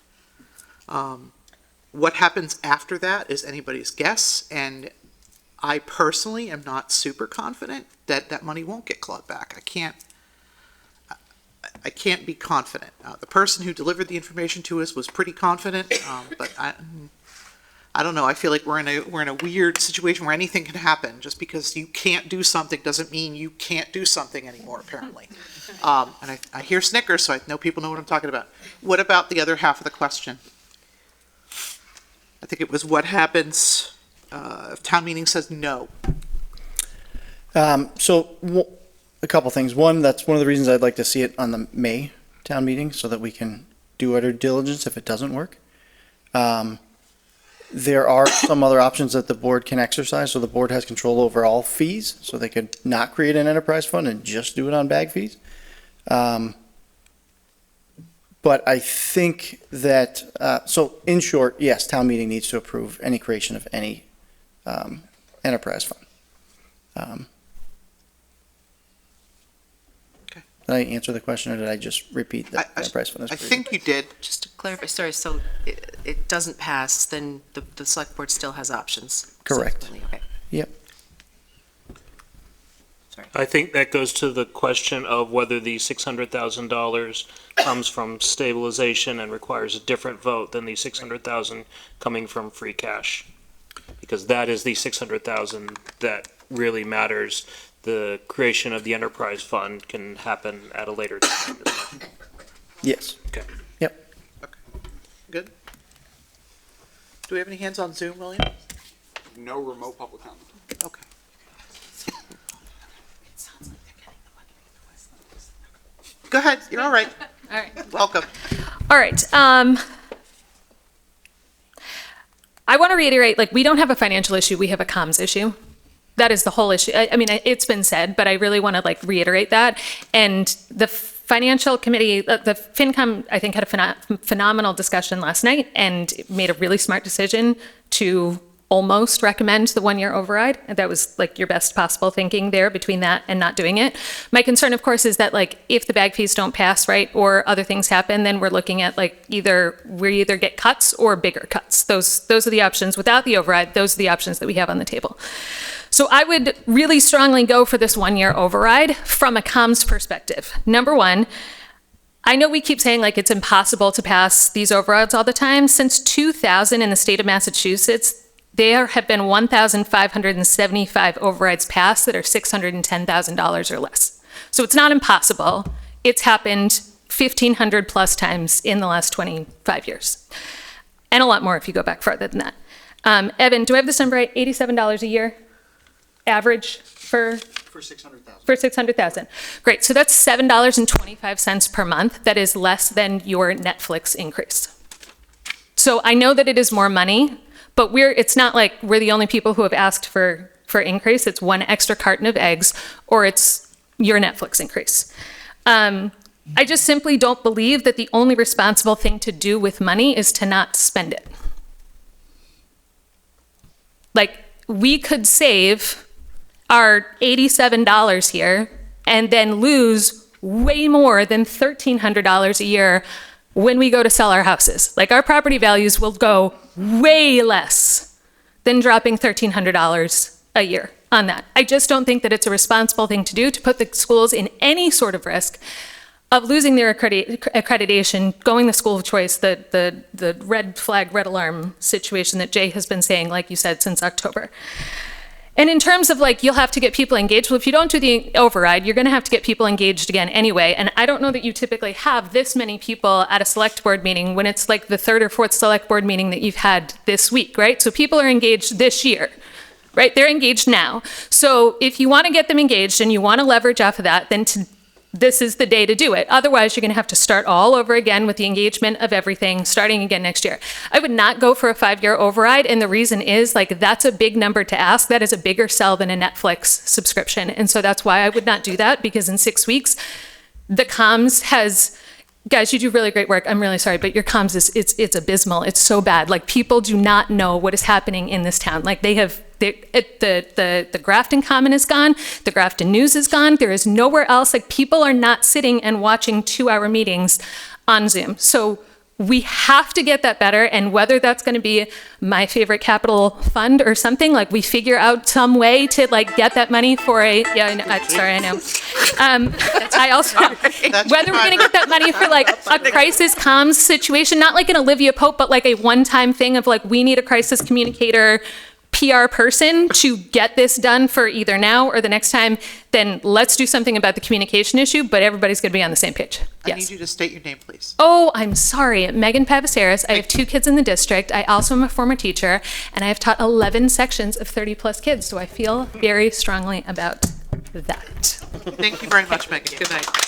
What happens after that is anybody's guess, and I personally am not super confident that that money won't get clawed back. I can't be confident. The person who delivered the information to us was pretty confident, but I don't know. I feel like we're in a weird situation where anything can happen. Just because you can't do something doesn't mean you can't do something anymore, apparently. And I hear snickers, so I know people know what I'm talking about. What about the other half of the question? I think it was what happens if town meeting says no. A couple things. One, that's one of the reasons I'd like to see it on the May town meeting so that we can do our due diligence if it doesn't work. There are some other options that the board can exercise, so the board has control over all fees, so they could not create an enterprise fund and just do it on bag fees. But I think that, so in short, yes, town meeting needs to approve any creation of any enterprise fund. Did I answer the question, or did I just repeat the price one? I think you did. Just to clarify, sorry, so it doesn't pass, then the select board still has options? Correct. subsequently, Okay. Yep. I think that goes to the question of whether the $600,000 comes from stabilization and requires a different vote than the 600,000 coming from free cash. Because that is the 600,000 that really matters. The creation of the enterprise fund can happen at a later time. Yes. Okay. Yep. Good. Do we have any hands on Zoom, William? No remote public comment. Okay. Go ahead, you're all right. All right. Welcome. All right. I want to reiterate, like, we don't have a financial issue, we have a comms issue. That is the whole issue. I mean, it's been said, but I really want to, like, reiterate that. And the financial committee, the FinCom, I think, had a phenomenal discussion last night and made a really smart decision to almost recommend the 1-year override. That was like your best possible thinking there between that and not doing it. My concern, of course, is that, like, if the bag fees don't pass, right, or other things happen, then we're looking at, like, we either get cuts or bigger cuts. Those are the options. Without the override, those are the options that we have on the table. So I would really strongly go for this 1-year override from a comms perspective. Number one, I know we keep saying, like, it's impossible to pass these overrides all the time. Since 2000 in the state of Massachusetts, there have been 1,575 overrides passed that are $610,000 or less. So it's not impossible. It's happened 1,500 plus times in the last 25 years. And a lot more if you go back further than that. Evan, do I have this number right? $87 a year average for 600,000. For 600,000. Great. So that's $7.25 per month. That is less than your Netflix increase. So I know that it is more money, but it's not like we're the only people who have asked for increase. It's one extra carton of eggs, or it's your Netflix increase. I just simply don't believe that the only responsible thing to do with money is to not spend it. Like, we could save our $87 here and then lose way more than $1,300 a year when we go to sell our houses. Like, our property values will go way less than dropping $1,300 a year on that. I just don't think that it's a responsible thing to do to put the schools in any sort of risk of losing their accreditation, going the school of choice, the red flag, red alarm situation that Jay has been saying, like you said, since October. And in terms of, like, you'll have to get people engaged. Well, if you don't do the override, you're going to have to get people engaged again anyway. And I don't know that you typically have this many people at a select board meeting when it's like the 3rd or 4th select board meeting that you've had this week, right? So people are engaged this year, right? They're engaged now. So if you want to get them engaged and you want to leverage off of that, then this is the day to do it. Otherwise, you're going to have to start all over again with the engagement of everything starting again next year. I would not go for a 5-year override, and the reason is, like, that's a big number to ask. That is a bigger sell than a Netflix subscription, and so that's why I would not do that, because in 6 weeks, the comms has... Guys, you do really great work. I'm really sorry, but your comms it's abysmal. It's so bad. Like, people do not know what is happening in this town. Like, the Grafton Common is gone. The Grafton News is gone. There is nowhere else. Like, people are not sitting and watching 2-hour meetings on Zoom. So we have to get that better, and whether that's going to be my favorite capital fund or something, like, we figure out some way to, like, get that money for I know. I also, whether we're going to get that money for, like, a crisis comms situation, not like an Olivia Pope, but like a one-time thing of, like, we need a crisis communicator PR person to get this done for either now or the next time, then let's do something about the communication issue, but everybody's going to be on the same page. I need you to state your name, please. Oh, I'm sorry. Megan Pavisaris. I have 2 kids in the district. I also am a former teacher, and I have taught 11 sections of 30-plus kids, so I feel very strongly about that. Thank you very much, Megan. Good night. Can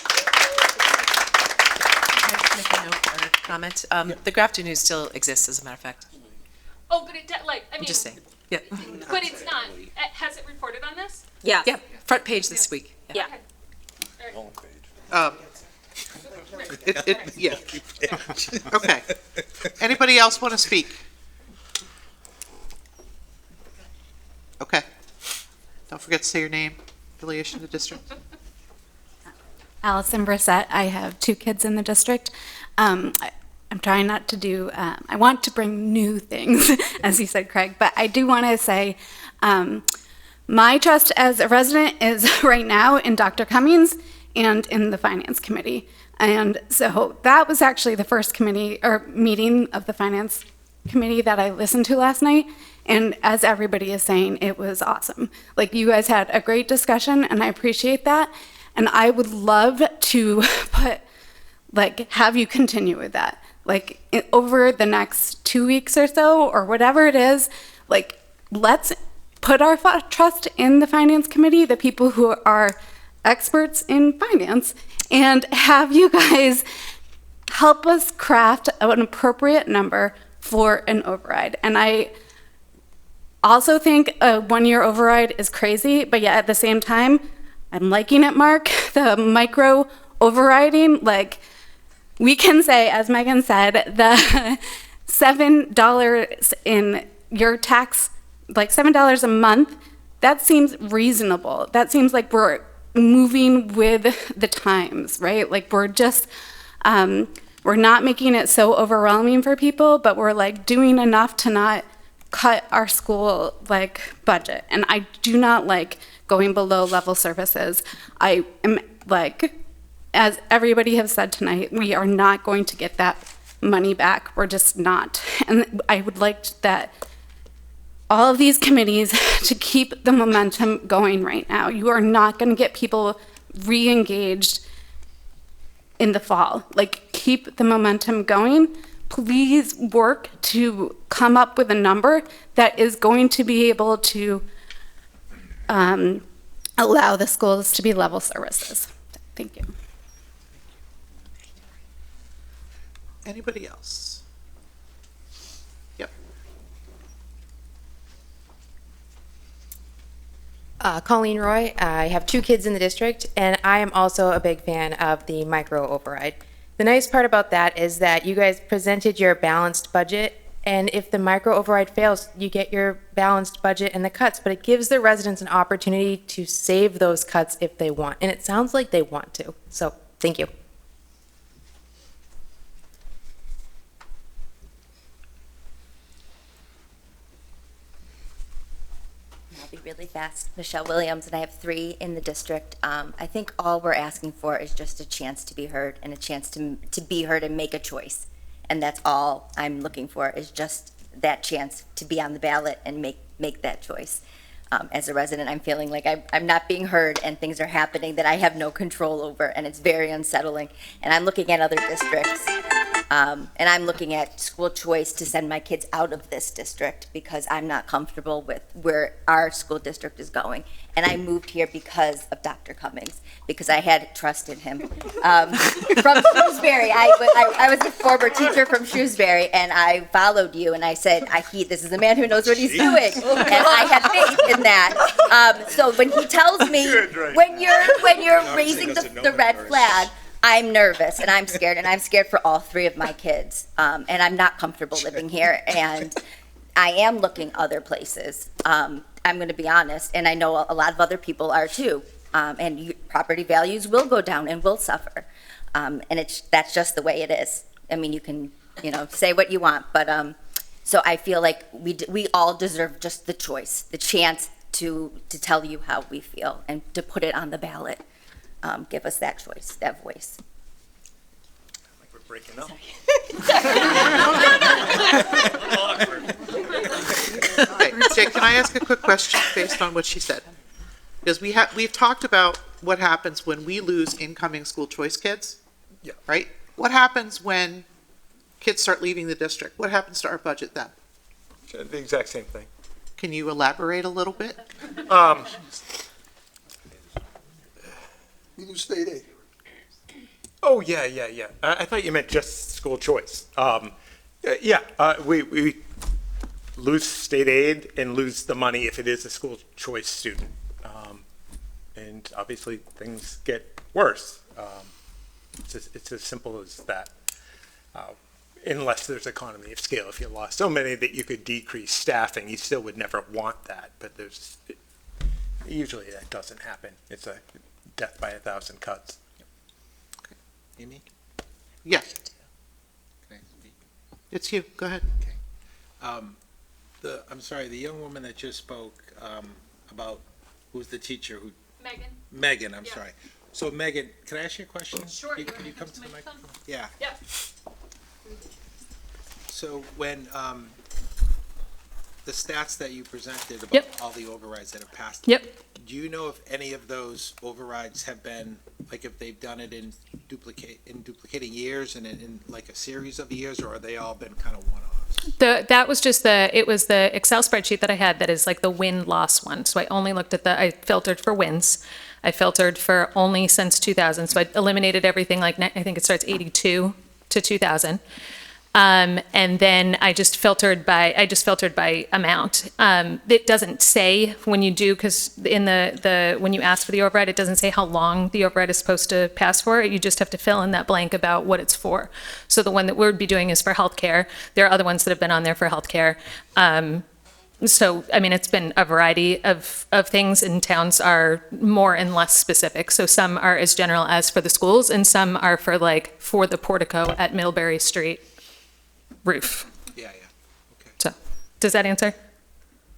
I make a note or a comment? The Grafton News still exists, as a matter of fact. Oh, but I'm just saying. Yeah. But it's not. Has it reported on this? Yeah. Yeah, front page this week. Yeah. Yeah. Okay. Anybody else want to speak? Okay. Don't forget to say your name, affiliation to district. Allison Brissett. I have 2 kids in the district. I'm trying not to do, I want to bring new things, as you said, Craig, but I do want to say my trust as a resident is right now in Dr. Cummings and in the Finance Committee. And so that was actually the first committee or meeting of the Finance Committee that I listened to last night. And as everybody is saying, it was awesome. Like, you guys had a great discussion, and I appreciate that. And I would love to have you continue with that. Like, over the next 2 weeks or so, or whatever it is, like, let's put our trust in the Finance Committee, the people who are experts in finance, and have you guys help us craft an appropriate number for an override. And I also think a 1-year override is crazy, but yet at the same time, I'm liking it, Mark, the micro overriding. Like, we can say, as Megan said, the $7 in your tax, like $7 a month, that seems reasonable. That seems like we're moving with the times, right? Like, we're just, we're not making it so overwhelming for people, but we're like doing enough to not cut our school budget. And I do not like going below level services. I am as everybody has said tonight, we are not going to get that money back. We're just not. And I would like that all of these committees to keep the momentum going right now. You are not going to get people re-engaged in the fall. Like, keep the momentum going. Please work to come up with a number that is going to be able to allow the schools to be level services. Thank you. Anybody else? Yep. Colleen Roy. I have 2 kids in the district, and I am also a big fan of the micro override. The nice part about that is that you guys presented your balanced budget, and if the micro override fails, you get your balanced budget and the cuts, but it gives the residents an opportunity to save those cuts if they want, and it sounds like they want to. So, thank you. I'll be really fast. Michelle Williams, and I have 3 in the district. I think all we're asking for is just a chance to be heard and a chance to be heard and make a choice. And that's all I'm looking for, is just that chance to be on the ballot and make that choice. As a resident, I'm feeling like I'm not being heard, and things are happening that I have no control over, and it's very unsettling. And I'm looking at other districts, and I'm looking at school choice to send my kids out of this district because I'm not comfortable with where our school district is going. And I moved here because of Dr. Cummings, because I had trust in him. From Shrewsbury, I was a former teacher from Shrewsbury, and I followed you, and I said, this is a man who knows what he's doing, and I had faith in that. So when he tells me, when you're raising the red flag, I'm nervous and I'm scared for all 3 of my kids. And I'm not comfortable living here, and I am looking other places. I'm going to be honest, and I know a lot of other people are too. And property values will go down and will suffer. And that's just the way it is. I mean, you can, say what you want, but so I feel like we all deserve just the choice, the chance to tell you how we feel and to put it on the ballot. Give us that choice, that voice. Like we're breaking up. Okay, Jake, can I ask a quick question based on what she said? Because we've talked about what happens when we lose incoming school choice kids. Yeah. Right? What happens when kids start leaving the district? What happens to our budget then? The exact same thing. Can you elaborate a little bit? We lose state aid. Oh, yeah. I thought you meant just school choice. We lose state aid and lose the money if it is a school choice student. And obviously, things get worse. It's as simple as that. Unless there's economy of scale. If you lost so many that you could decrease staffing, you still would never want that. But usually that doesn't happen. It's a death by 1,000 cuts. Amy? Yes, Can I speak? it's you. Go ahead. I'm sorry, the young woman that just spoke, about, who's the teacher who? Megan? Megan, I'm sorry. So Megan, can I ask you a question? Sure, Can you you come to the microphone? Yeah. Yep. So when, the stats that you presented about Yep. all the overrides that have passed. Yep. Do you know if any of those overrides have been, like if they've done it in duplicating years and in like a series of years, or are they all been kind of one-offs? That was just it was the Excel spreadsheet that I had that is like the win-loss one. So I only looked at I filtered for wins. I filtered for only since 2000. So I eliminated everything like, I think it starts 82 to 2000. And then I just filtered by amount. It doesn't say when you do, because in when you ask for the override, it doesn't say how long the override is supposed to pass for. You just have to fill in that blank about what it's for. So the one that we'd be doing is for healthcare. There are other ones that have been on there for healthcare. So, I mean, it's been a variety of things, and towns are more and less specific. So some are as general as for the schools, and some are for the portico at Millbury Street roof. Yeah, yeah. So, does that answer?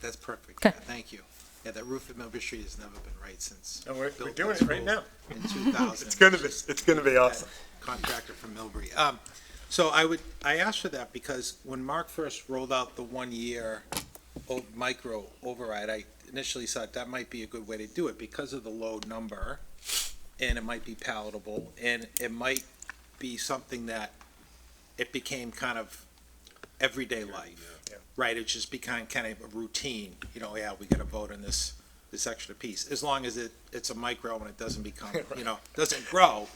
That's perfect. Okay. Yeah, thank you. Yeah, that roof at Millbury Street has never been right since. And we're built doing that it right school now. In 2000. It's gonna be awesome. Contractor from Millbury. So I asked for that because when Mark first rolled out the 1 year micro override, I initially thought that might be a good way to do it because of the low number, and it might be palatable, and it might be something that it became kind of everyday life, right? It just became kind of a routine, yeah, we gotta vote on this extra piece, as long as it's a micro and it doesn't become, doesn't grow.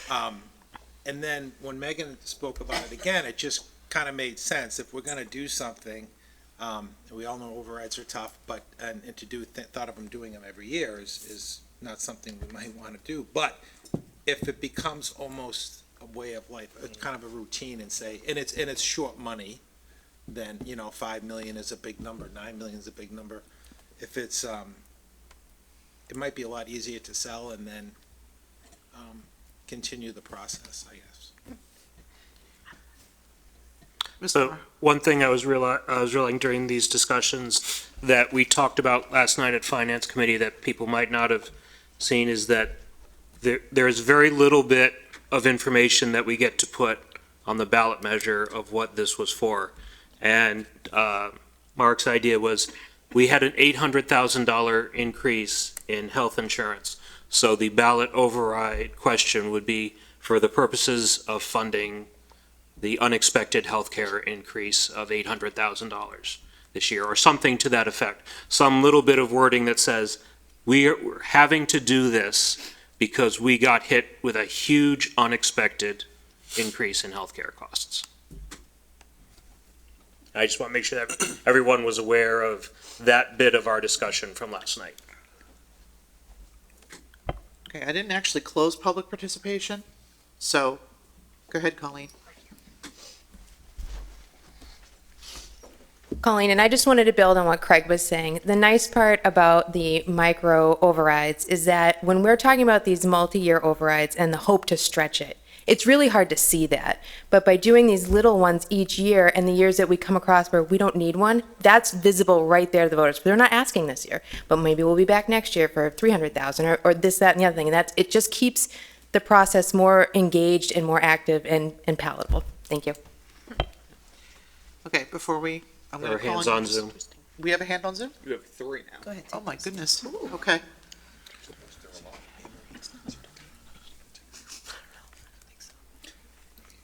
And then when Megan spoke about it again, it just kind of made sense. If we're gonna do something, and we all know overrides are tough, but, and to thought of them doing them every year is not something we might wanna do. But if it becomes almost a way of life, it's kind of a routine and it's short money, then, 5 million is a big number, 9 million is a big number. If it's, it might be a lot easier to sell and then, continue the process, I guess. So one thing I was realizing during these discussions that we talked about last night at Finance Committee that people might not have seen is that there is very little bit of information that we get to put on the ballot measure of what this was for. And Mark's idea was we had an $800,000 increase in health insurance. So the ballot override question would be for the purposes of funding the unexpected healthcare increase of $800,000 this year, or something to that effect. Some little bit of wording that says we're having to do this because we got hit with a huge unexpected increase in healthcare costs. I just want to make sure that everyone was aware of that bit of our discussion from last night. Okay, I didn't actually close public participation, so go ahead, Colleen. Colleen, and I just wanted to build on what Craig was saying. The nice part about the micro overrides is that when we're talking about these multi-year overrides and the hope to stretch it, it's really hard to see that. But by doing these little ones each year and the years that we come across where we don't need one, that's visible right there to the voters. They're not asking this year, but maybe we'll be back next year for 300,000 or this, that, and the other thing. And it just keeps the process more engaged and more active and palatable. Thank you. Okay, I'm There gonna are call hands on on you. Zoom. We have a hand on Zoom? You have 3 now. Go ahead. Oh, my goodness. Okay.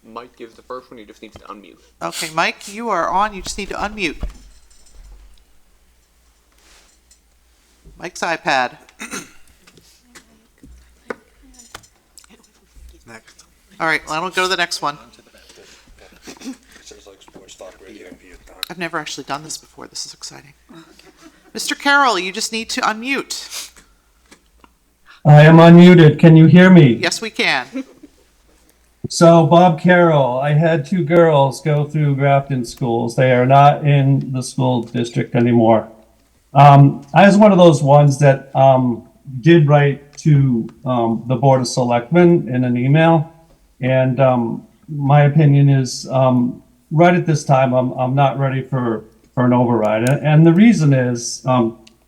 Mike gives the first one, he just needs to unmute. Okay, Mike, you are on. You just need to unmute. Mike's iPad. Next. All right, well, I don't go to the next one. Says like sports talk radio in Vietnam. I've never actually done this before. This is exciting. Mr. Carroll, you just need to unmute. I am unmuted. Can you hear me? Yes, we can. So, Bob Carroll, I had 2 girls go through Grafton schools. They are not in the school district anymore. I was one of those ones that did write to the Board of Selectmen in an email And my opinion is, right at this time, I'm not ready for an override. And the reason is,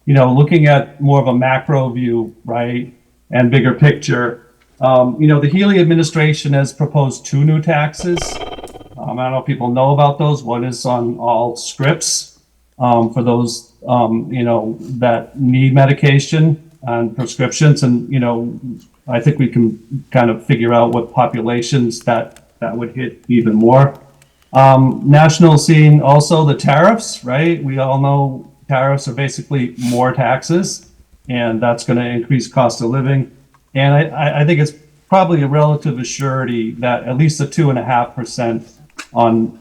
looking at more of a macro view, right, and bigger picture, the Healy administration has proposed 2 new taxes. I don't know if people know about those. One is on all scripts for those, that need medication and prescriptions. And, I think we can kind of figure out what populations that would hit even more. National scene, also the tariffs, right? We all know tariffs are basically more taxes, and that's going to increase cost of living. And I think it's probably a relative assurity that at least the 2.5% on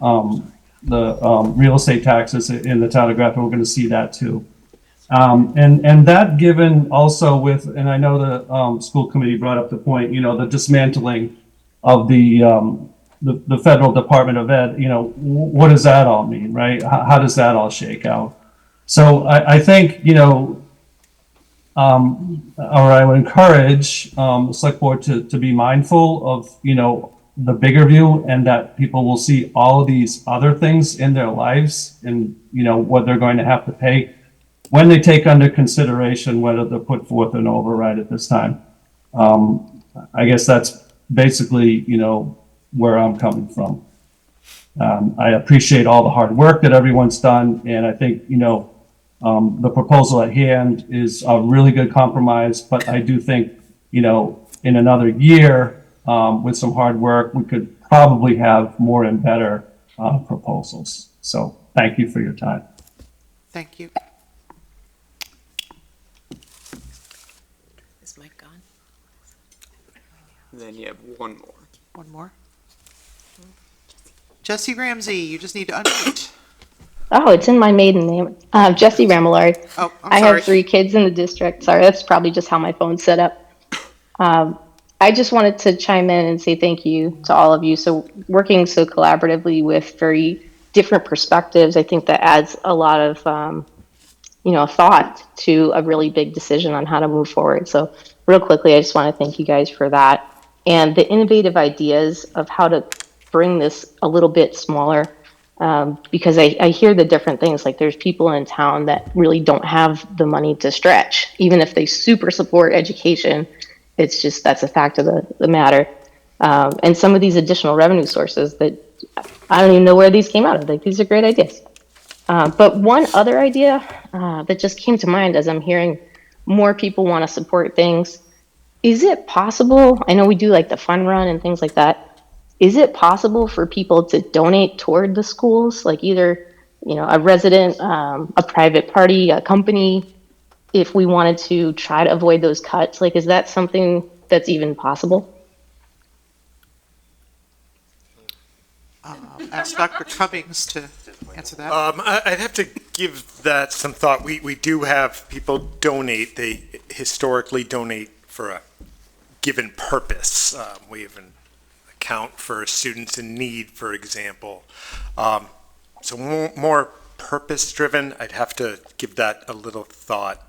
the real estate taxes in the town of Grafton, we're going to see that too. And that given also with, and I know the school committee brought up the point, the dismantling of the federal Department of Ed, what does that all mean, right? How does that all shake out? So I think, or I would encourage the select board to be mindful of, the bigger view, and that people will see all of these other things in their lives and, what they're going to have to pay when they take under consideration whether to put forth an override at this time. I guess that's basically, where I'm coming from. I appreciate all the hard work that everyone's done, and I think, the proposal at hand is a really good compromise, but I do think, in another year, with some hard work, we could probably have more and better proposals. So thank you for your time. Thank you. Is Mike gone? Then you have one more. One more. Jesse Ramsey, you just need to unmute. Oh, it's in my maiden name. Jesse Ramillard. Oh, I have 3 kids in the district. Sorry, that's probably just how my phone's set up. I just wanted to chime in and say thank you to all of you. So working so collaboratively with very different perspectives, I think that adds a lot of, thought to a really big decision on how to move forward. So real quickly, I just want to thank you guys for that. And the innovative ideas of how to bring this a little bit smaller, because I hear the different things, like there's people in town that really don't have the money to stretch, even if they super support education. It's just, that's a fact of the matter. And some of these additional revenue sources that I don't even know where these came out of. Like, these are great ideas. But one other idea that just came to mind as I'm hearing more people want to support things, is it possible, I know we do like the fun run and things like that, is it possible for people to donate toward the schools? Like either, a resident, a private party, a company, if we wanted to try to avoid those cuts? Like, is that something that's even possible? Ask Dr. Cummings to answer that. I'd have to give that some thought. We do have people donate. They historically donate for a given purpose. We have an account for students in need, for example. So more purpose-driven. I'd have to give that a little thought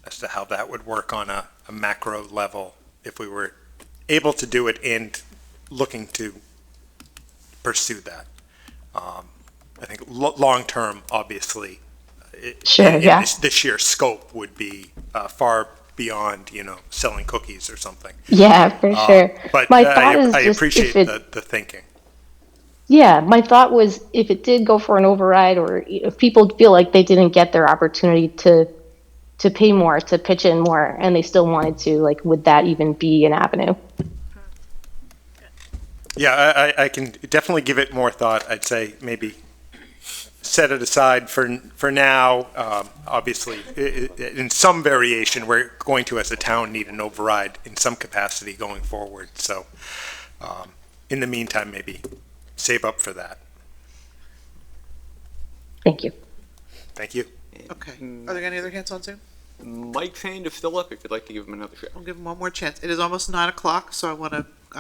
as to how that would work on a macro level if we were able to do it and looking to pursue that. I think long-term, obviously, the sheer scope would be far beyond, selling cookies or something. Yeah, for sure. But my thought is I just appreciate the thinking. Yeah, my thought was if it did go for an override, or if people feel like they didn't get their opportunity to pay more, to pitch in more, and they still wanted to, like, would that even be an avenue? Yeah, I can definitely give it more thought. I'd say maybe set it aside for now. Obviously, in some variation, we're going to, as a town, need an override in some capacity going forward. So in the meantime, maybe save up for that. Thank you. Thank you. Okay. Are there any other hands on Zoom? Mike's hand is still up if you'd like to give him another shot. I'll give him one more chance. It is almost 9:00, so I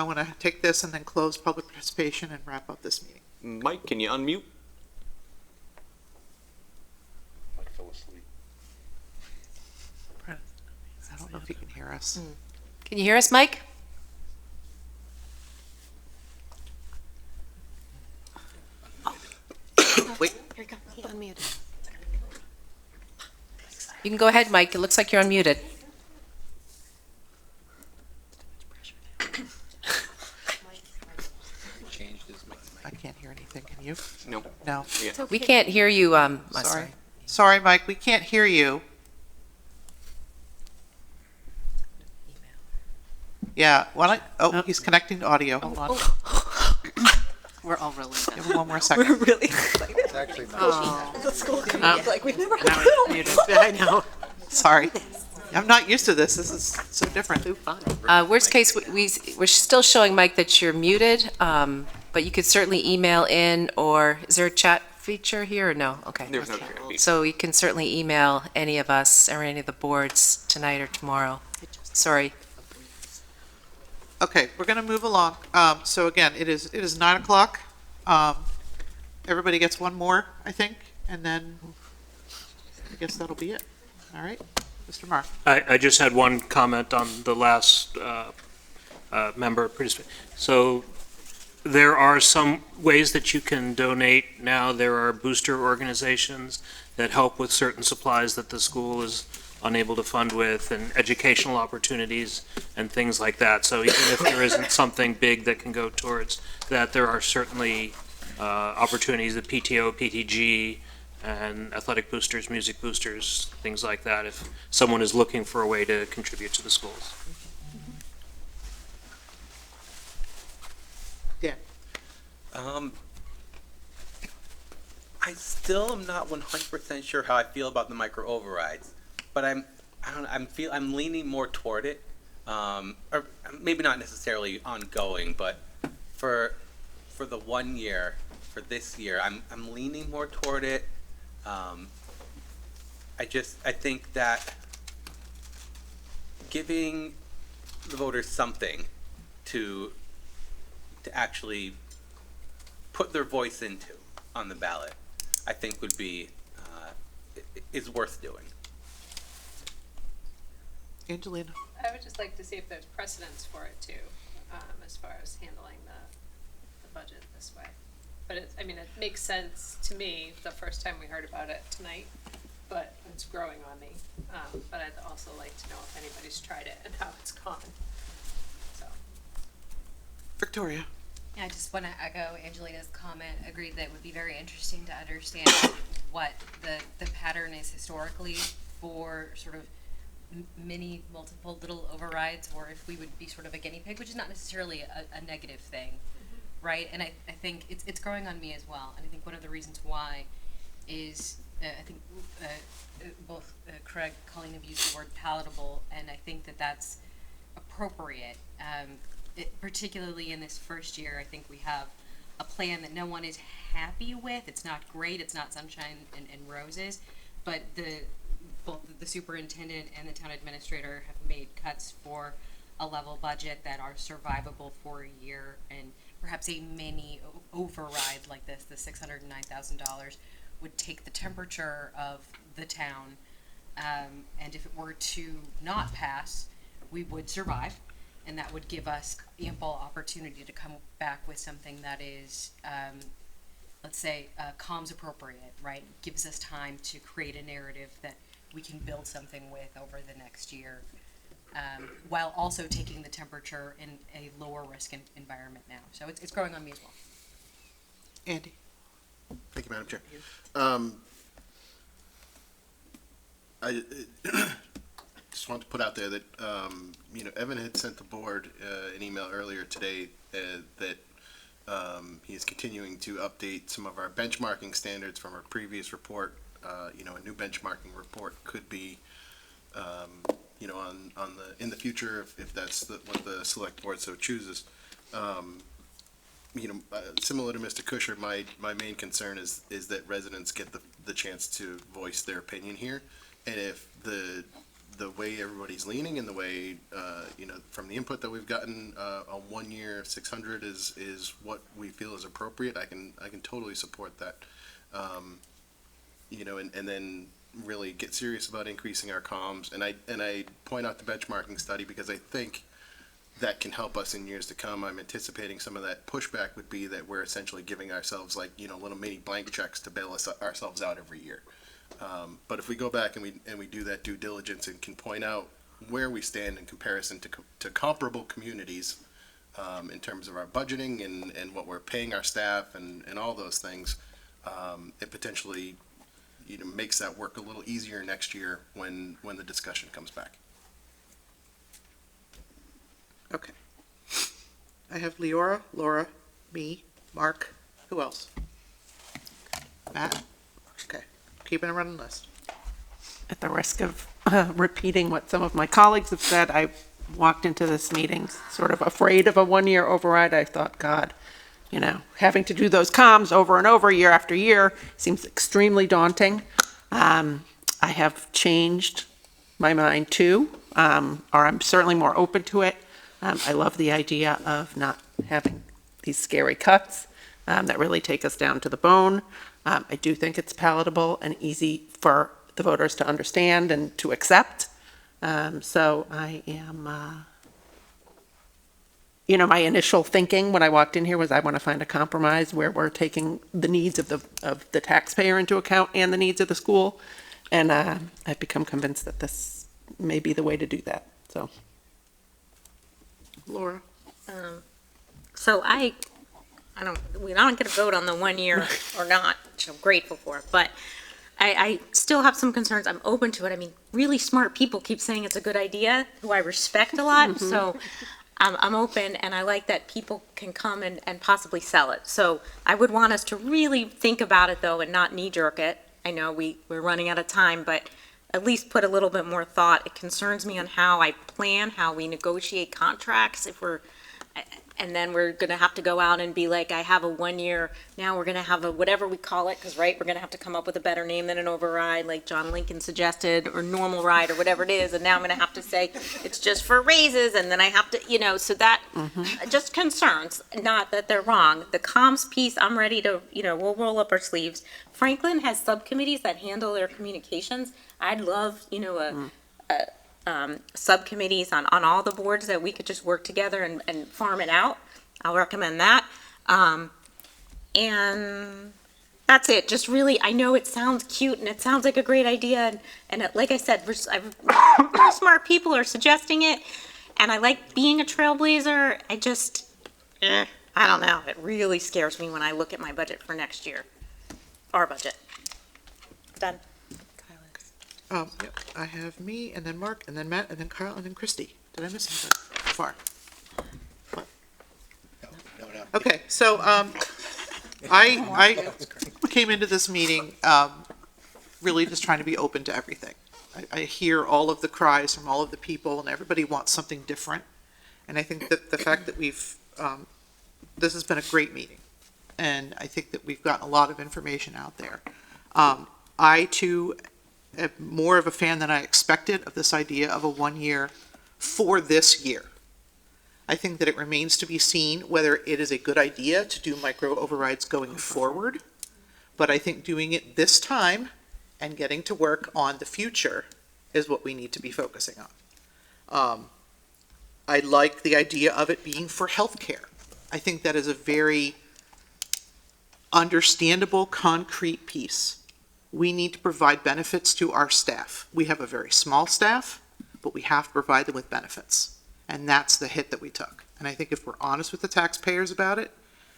want to take this and then close public participation and wrap up this meeting. Mike, can you unmute? Mike fell asleep. I don't know if he can hear us. Can you hear us, Mike? You can go ahead, Mike. It looks like you're unmuted. I can't hear anything, can you? No. No. Yeah. We can't hear you, Sorry. Sorry, Mike, we can't hear you. Yeah, he's connecting to audio, hold on. We're all really Give him one more second. We're really excited. It's actually not. The school committee, like, we've never had Now it's muted. I know. Sorry. I'm not used to this. This is so different. Worst case, we're still showing, Mike, that you're muted, but you could certainly email in, or is there a chat feature here, or no? Okay. There's no chat feature. So you can certainly email any of us or any of the boards tonight or tomorrow. Sorry. Okay, we're gonna move along. So again, it is 9 o'clock. Everybody gets one more, I think, and then I guess that'll be it. All right, Mr. Marr. I just had one comment on the last member participant. So there are some ways that you can donate now. There are booster organizations that help with certain supplies that the school is unable to fund with, and educational opportunities and things like that. So even if there isn't something big that can go towards that, there are certainly opportunities, the PTO, PTG, and athletic boosters, music boosters, things like that, if someone is looking for a way to contribute to the schools. Dan. I still am not 100% sure how I feel about the micro overrides, but I'm leaning more toward it, or maybe not necessarily ongoing, but for the 1 year, for this year, I'm leaning more toward it. I think that giving the voters something to actually put their voice into on the ballot, I think would be is worth doing. Angelina. I would just like to see if there's precedence for it too, as far as handling the budget this way. But it makes sense to me the first time we heard about it tonight, but it's growing on me. But I'd also like to know if anybody's tried it and how it's gone. So. Victoria. Yeah, I just want to echo Angelina's comment. Agreed that it would be very interesting to understand what the pattern is historically for sort of many multiple little overrides, or if we would be sort of a guinea pig, which is not necessarily a negative thing, right? And I think it's growing on me as well. And I think one of the reasons why is I think both Craig, Colleen have used the word palatable, and I think that that's appropriate. Particularly in this first year, I think we have a plan that no one is happy with. It's not great. It's not sunshine and roses, but both the superintendent and the town administrator have made cuts for a level budget that are survivable for a year, and perhaps a mini override like this, the $609,000, would take the temperature of the town. And if it were to not pass, we would survive. And that would give us ample opportunity to come back with something that is, let's say, comms appropriate, right? Gives us time to create a narrative that we can build something with over the next year, while also taking the temperature in a lower risk environment now. So it's growing on me as well. Andy. Thank you, Madam Chair. I just wanted to put out there that, Evan had sent the board an email earlier today that he is continuing to update some of our benchmarking standards from our previous report. A new benchmarking report could be, in the future, if that's what the select board so chooses. Similar to Mr. Kusher, my main concern is that residents get the chance to voice their opinion here. And if the way everybody's leaning and the way, from the input that we've gotten, a 1 year 600 is what we feel is appropriate, I can totally support that. And then really get serious about increasing our comms. And I point out the benchmarking study because I think that can help us in years to come. I'm anticipating some of that pushback would be that we're essentially giving ourselves little mini blank checks to bail ourselves out every year. But if we go back and we do that due diligence and can point out where we stand in comparison to comparable communities, in terms of our budgeting and what we're paying our staff and all those things, it potentially, makes that work a little easier next year when the discussion comes back. Okay. I have Leora, Laura, me, Mark, who else? Matt? Okay, keeping a running list. At the risk of repeating what some of my colleagues have said, I walked into this meeting sort of afraid of a one-year override. I thought, God, having to do those comms over and over year after year seems extremely daunting. I have changed my mind too, or I'm certainly more open to it. I love the idea of not having these scary cuts that really take us down to the bone. I do think it's palatable and easy for the voters to understand and to accept. So I am, my initial thinking when I walked in here was I want to find a compromise where we're taking the needs of the taxpayer into account and the needs of the school. And I've become convinced that this may be the way to do that. So, Laura? So we don't get a vote on the 1 year or not, which I'm grateful for, but I still have some concerns. I'm open to it. I mean, really smart people keep saying it's a good idea, who I respect a lot. So I'm open, and I like that people can come and possibly sell it. So I would want us to really think about it, though, and not knee-jerk it. I know we're running out of time, but at least put a little bit more thought. It concerns me on how I plan, how we negotiate contracts, and then we're going to have to go out and be like, I have a 1 year, now we're going to have a whatever we call it, because, right, we're going to have to come up with a better name than an override, like John Lincoln suggested, or normal ride, or whatever it is, and now I'm going to have to say it's just for raises, and then I have to, so that, just concerns, not that they're wrong. The comms piece, I'm ready to, we'll roll up our sleeves. Franklin has subcommittees that handle their communications. I'd love, subcommittees on all the boards that we could just work together and farm it out. I'll recommend that. And that's it. Just really, I know it sounds cute and it sounds like a great idea. And like I said, very smart people are suggesting it. And I like being a trailblazer. I just, I don't know. It really scares me when I look at my budget for next year. Our budget. Done. Yep, I have me, and then Mark, and then Matt, and then Carl, and then Christy. Did I miss anything? Far. No. Okay, so, I came into this meeting, really just trying to be open to everything. I hear all of the cries from all of the people, and everybody wants something different. And I think that the fact that we've, this has been a great meeting, and I think that we've gotten a lot of information out there. I too am more of a fan than I expected of this idea of a 1 year for this year. I think that it remains to be seen whether it is a good idea to do micro overrides going forward, but I think doing it this time and getting to work on the future is what we need to be focusing on. I like the idea of it being for healthcare. I think that is a very understandable, concrete piece. We need to provide benefits to our staff. We have a very small staff, but we have to provide them with benefits. And that's the hit that we took. And I think if we're honest with the taxpayers about it,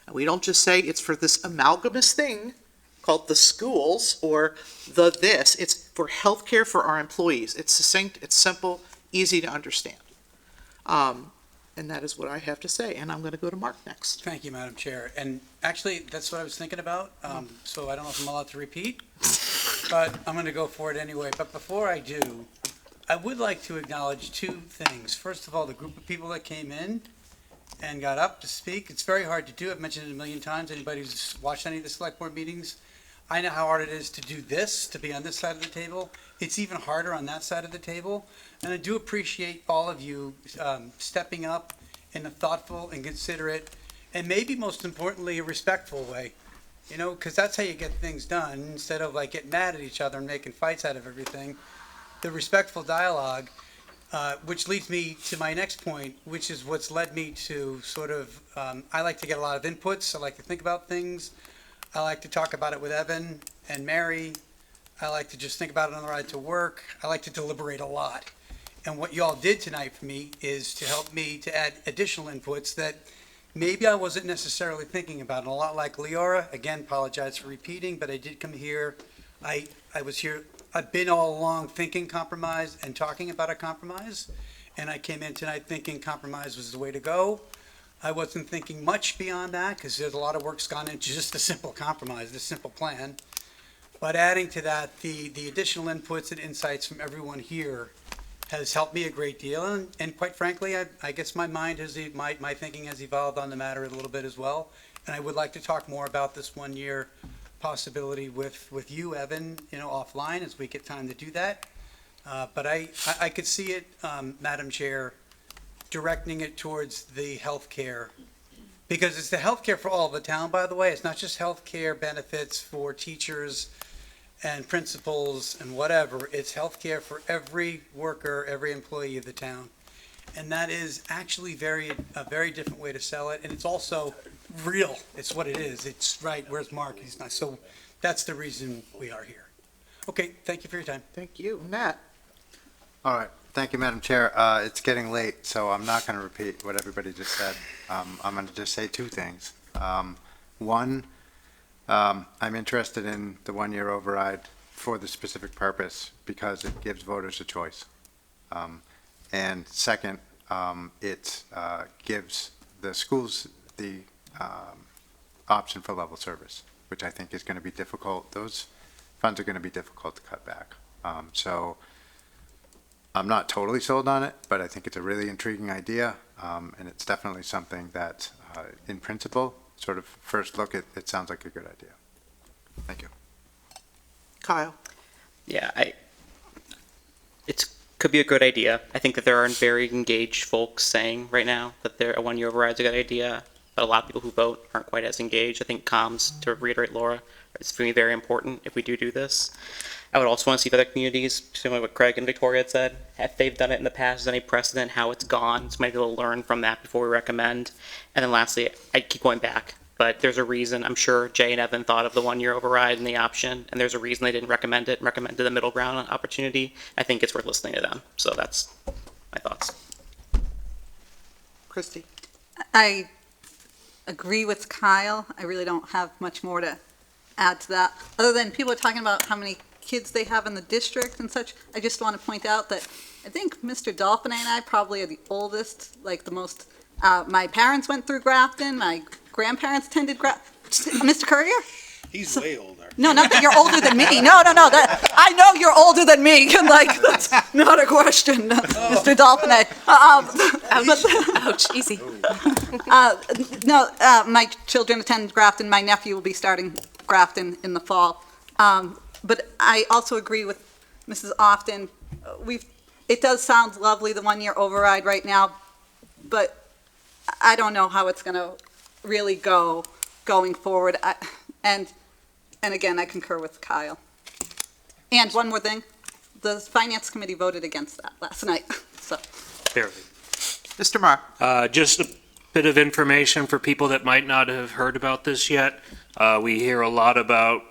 and we don't just say it's for this amalgamous thing called the schools or the this, it's for healthcare for our employees. It's succinct, it's simple, easy to understand. And that is what I have to say. And I'm going to go to Mark next. Thank you, Madam Chair. And actually, that's what I was thinking about. So I don't know if I'm allowed to repeat, but I'm going to go for it anyway. But before I do, I would like to acknowledge two things. First of all, the group of people that came in and got up to speak. It's very hard to do. I've mentioned it a million times. Anybody who's watched any of the select board meetings, I know how hard it is to do this, to be on this side of the table. It's even harder on that side of the table. And I do appreciate all of you stepping up in a thoughtful and considerate, and maybe most importantly, a respectful way. Because that's how you get things done, instead of like getting mad at each other and making fights out of everything. The respectful dialogue, which leads me to my next point, which is what's led me to sort of, I like to get a lot of inputs. I like to think about things. I like to talk about it with Evan and Mary, I like to just think about it on the ride to work. I like to deliberate a lot. And what y'all did tonight for me is to help me to add additional inputs that maybe I wasn't necessarily thinking about. And a lot like Leora, again, apologize for repeating, but I did come here. I was here, I've been all along thinking compromise and talking about a compromise. And I came in tonight thinking compromise was the way to go. I wasn't thinking much beyond that because there's a lot of work's gone into just a simple compromise, the simple plan. But adding to that, the additional inputs and insights from everyone here has helped me a great deal. And quite frankly, I guess my mind has, my thinking has evolved on the matter a little bit as well. And I would like to talk more about this 1 year possibility with you, Evan, offline as we get time to do that. But I could see it, Madam Chair, directing it towards the healthcare, because it's the healthcare for all of the town, by the way. It's not just healthcare benefits for teachers and principals and whatever. It's healthcare for every worker, every employee of the town. And that is actually a very different way to sell it. And it's also real. It's what it is. It's right. Where's Mark? He's not. So that's the reason we are here. Okay. Thank you for your time. Thank you. Matt? All right. Thank you, Madam Chair. It's getting late, so I'm not going to repeat what everybody just said. I'm going to just say two things. One, I'm interested in the 1 year override for the specific purpose because it gives voters a choice. And second, it gives the schools the option for level service, which I think is going to be difficult. Those funds are going to be difficult to cut back. So I'm not totally sold on it, but I think it's a really intriguing idea. And it's definitely something that, in principle, sort of first look, it sounds like a good idea. Thank you. Kyle? Yeah, could be a good idea. I think that there are very engaged folks saying right now that a 1 year override is a good idea, but a lot of people who vote aren't quite as engaged. I think comms, to reiterate Laura, is for me very important if we do this. I would also want to see if other communities, similar to what Craig and Victoria had said, if they've done it in the past, is any precedent, how it's gone, so maybe we'll learn from that before we recommend. And then lastly, I keep going back, but there's a reason, I'm sure Jay and Evan thought of the 1 year override and the option, and there's a reason they didn't recommend it, and recommended the middle ground opportunity. I think it's worth listening to them. So that's my thoughts. Christy? I agree with Kyle. I really don't have much more to add to that, other than people are talking about how many kids they have in the district and such. I just want to point out that I think Mr. Dolphin and I probably are the oldest, like the most, my parents went through Grafton, my grandparents attended Mr. Courier? He's way older. No, not that you're older than me. No, that, I know you're older than me. Like, that's not a question, Mr. Dolphin. Ouch, easy. My children attend Grafton. My nephew will be starting Grafton in the fall. But I also agree with Mrs. Often. It does sound lovely, the 1 year override right now, but I don't know how it's going to really go going forward. And again, I concur with Kyle. And one more thing, the Finance Committee voted against that last night, so. Barely. Mr. Marr? Just a bit of information for people that might not have heard about this yet. We hear a lot about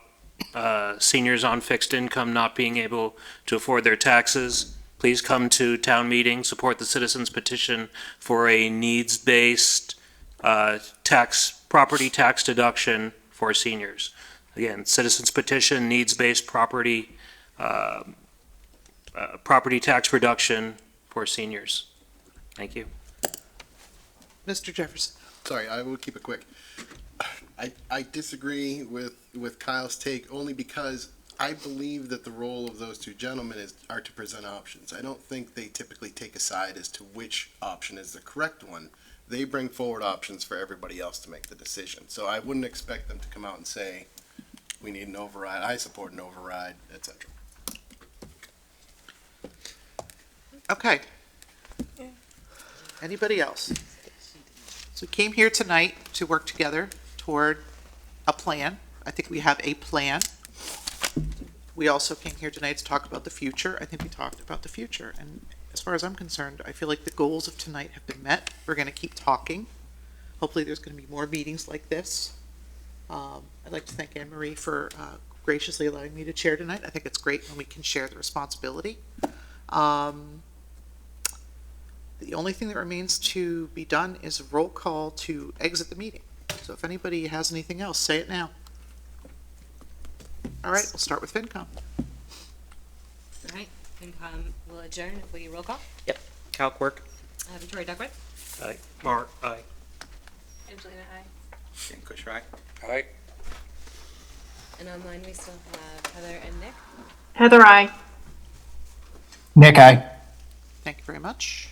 seniors on fixed income not being able to afford their taxes. Please come to town meeting, support the citizens petition for a needs-based property tax deduction for seniors. Again, citizens petition, needs-based property tax reduction for seniors. Thank you. Mr. Jefferson? Sorry, I will keep it quick. I disagree with Kyle's take only because I believe that the role of those two gentlemen are to present options. I don't think they typically take a side as to which option is the correct one. They bring forward options for everybody else to make the decision. So I wouldn't expect them to come out and say, we need an override, I support an override, etc. Okay. Anybody else? So we came here tonight to work together toward a plan. I think we have a plan. We also came here tonight to talk about the future. I think we talked about the future. And as far as I'm concerned, I feel like the goals of tonight have been met. We're going to keep talking. Hopefully there's going to be more meetings like this. I'd like to thank Anne Marie for graciously allowing me to chair tonight. I think it's great when we can share the responsibility. The only thing that remains to be done is a roll call to exit the meeting. So if anybody has anything else, say it now. All right, we'll start with FinCom. All right, FinCom will adjourn if we roll call. Cal Quirk. Victoria Duckworth. Aye. Mark, aye. Angelina, aye. Dan Kush, right? All right. And online we still have Heather and Nick. Heather, I. Nick, aye. Thank you very much.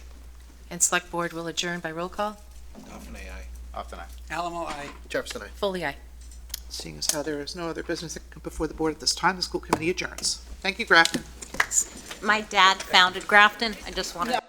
And Select Board will adjourn by roll call. Often aye. Often I. Alamo, I. Jefferson, I. Foley, aye. Seeing as how there is no other business that can come before the board at this time, the school committee adjourns. Thank you, Grafton. My dad founded Grafton. I just wanted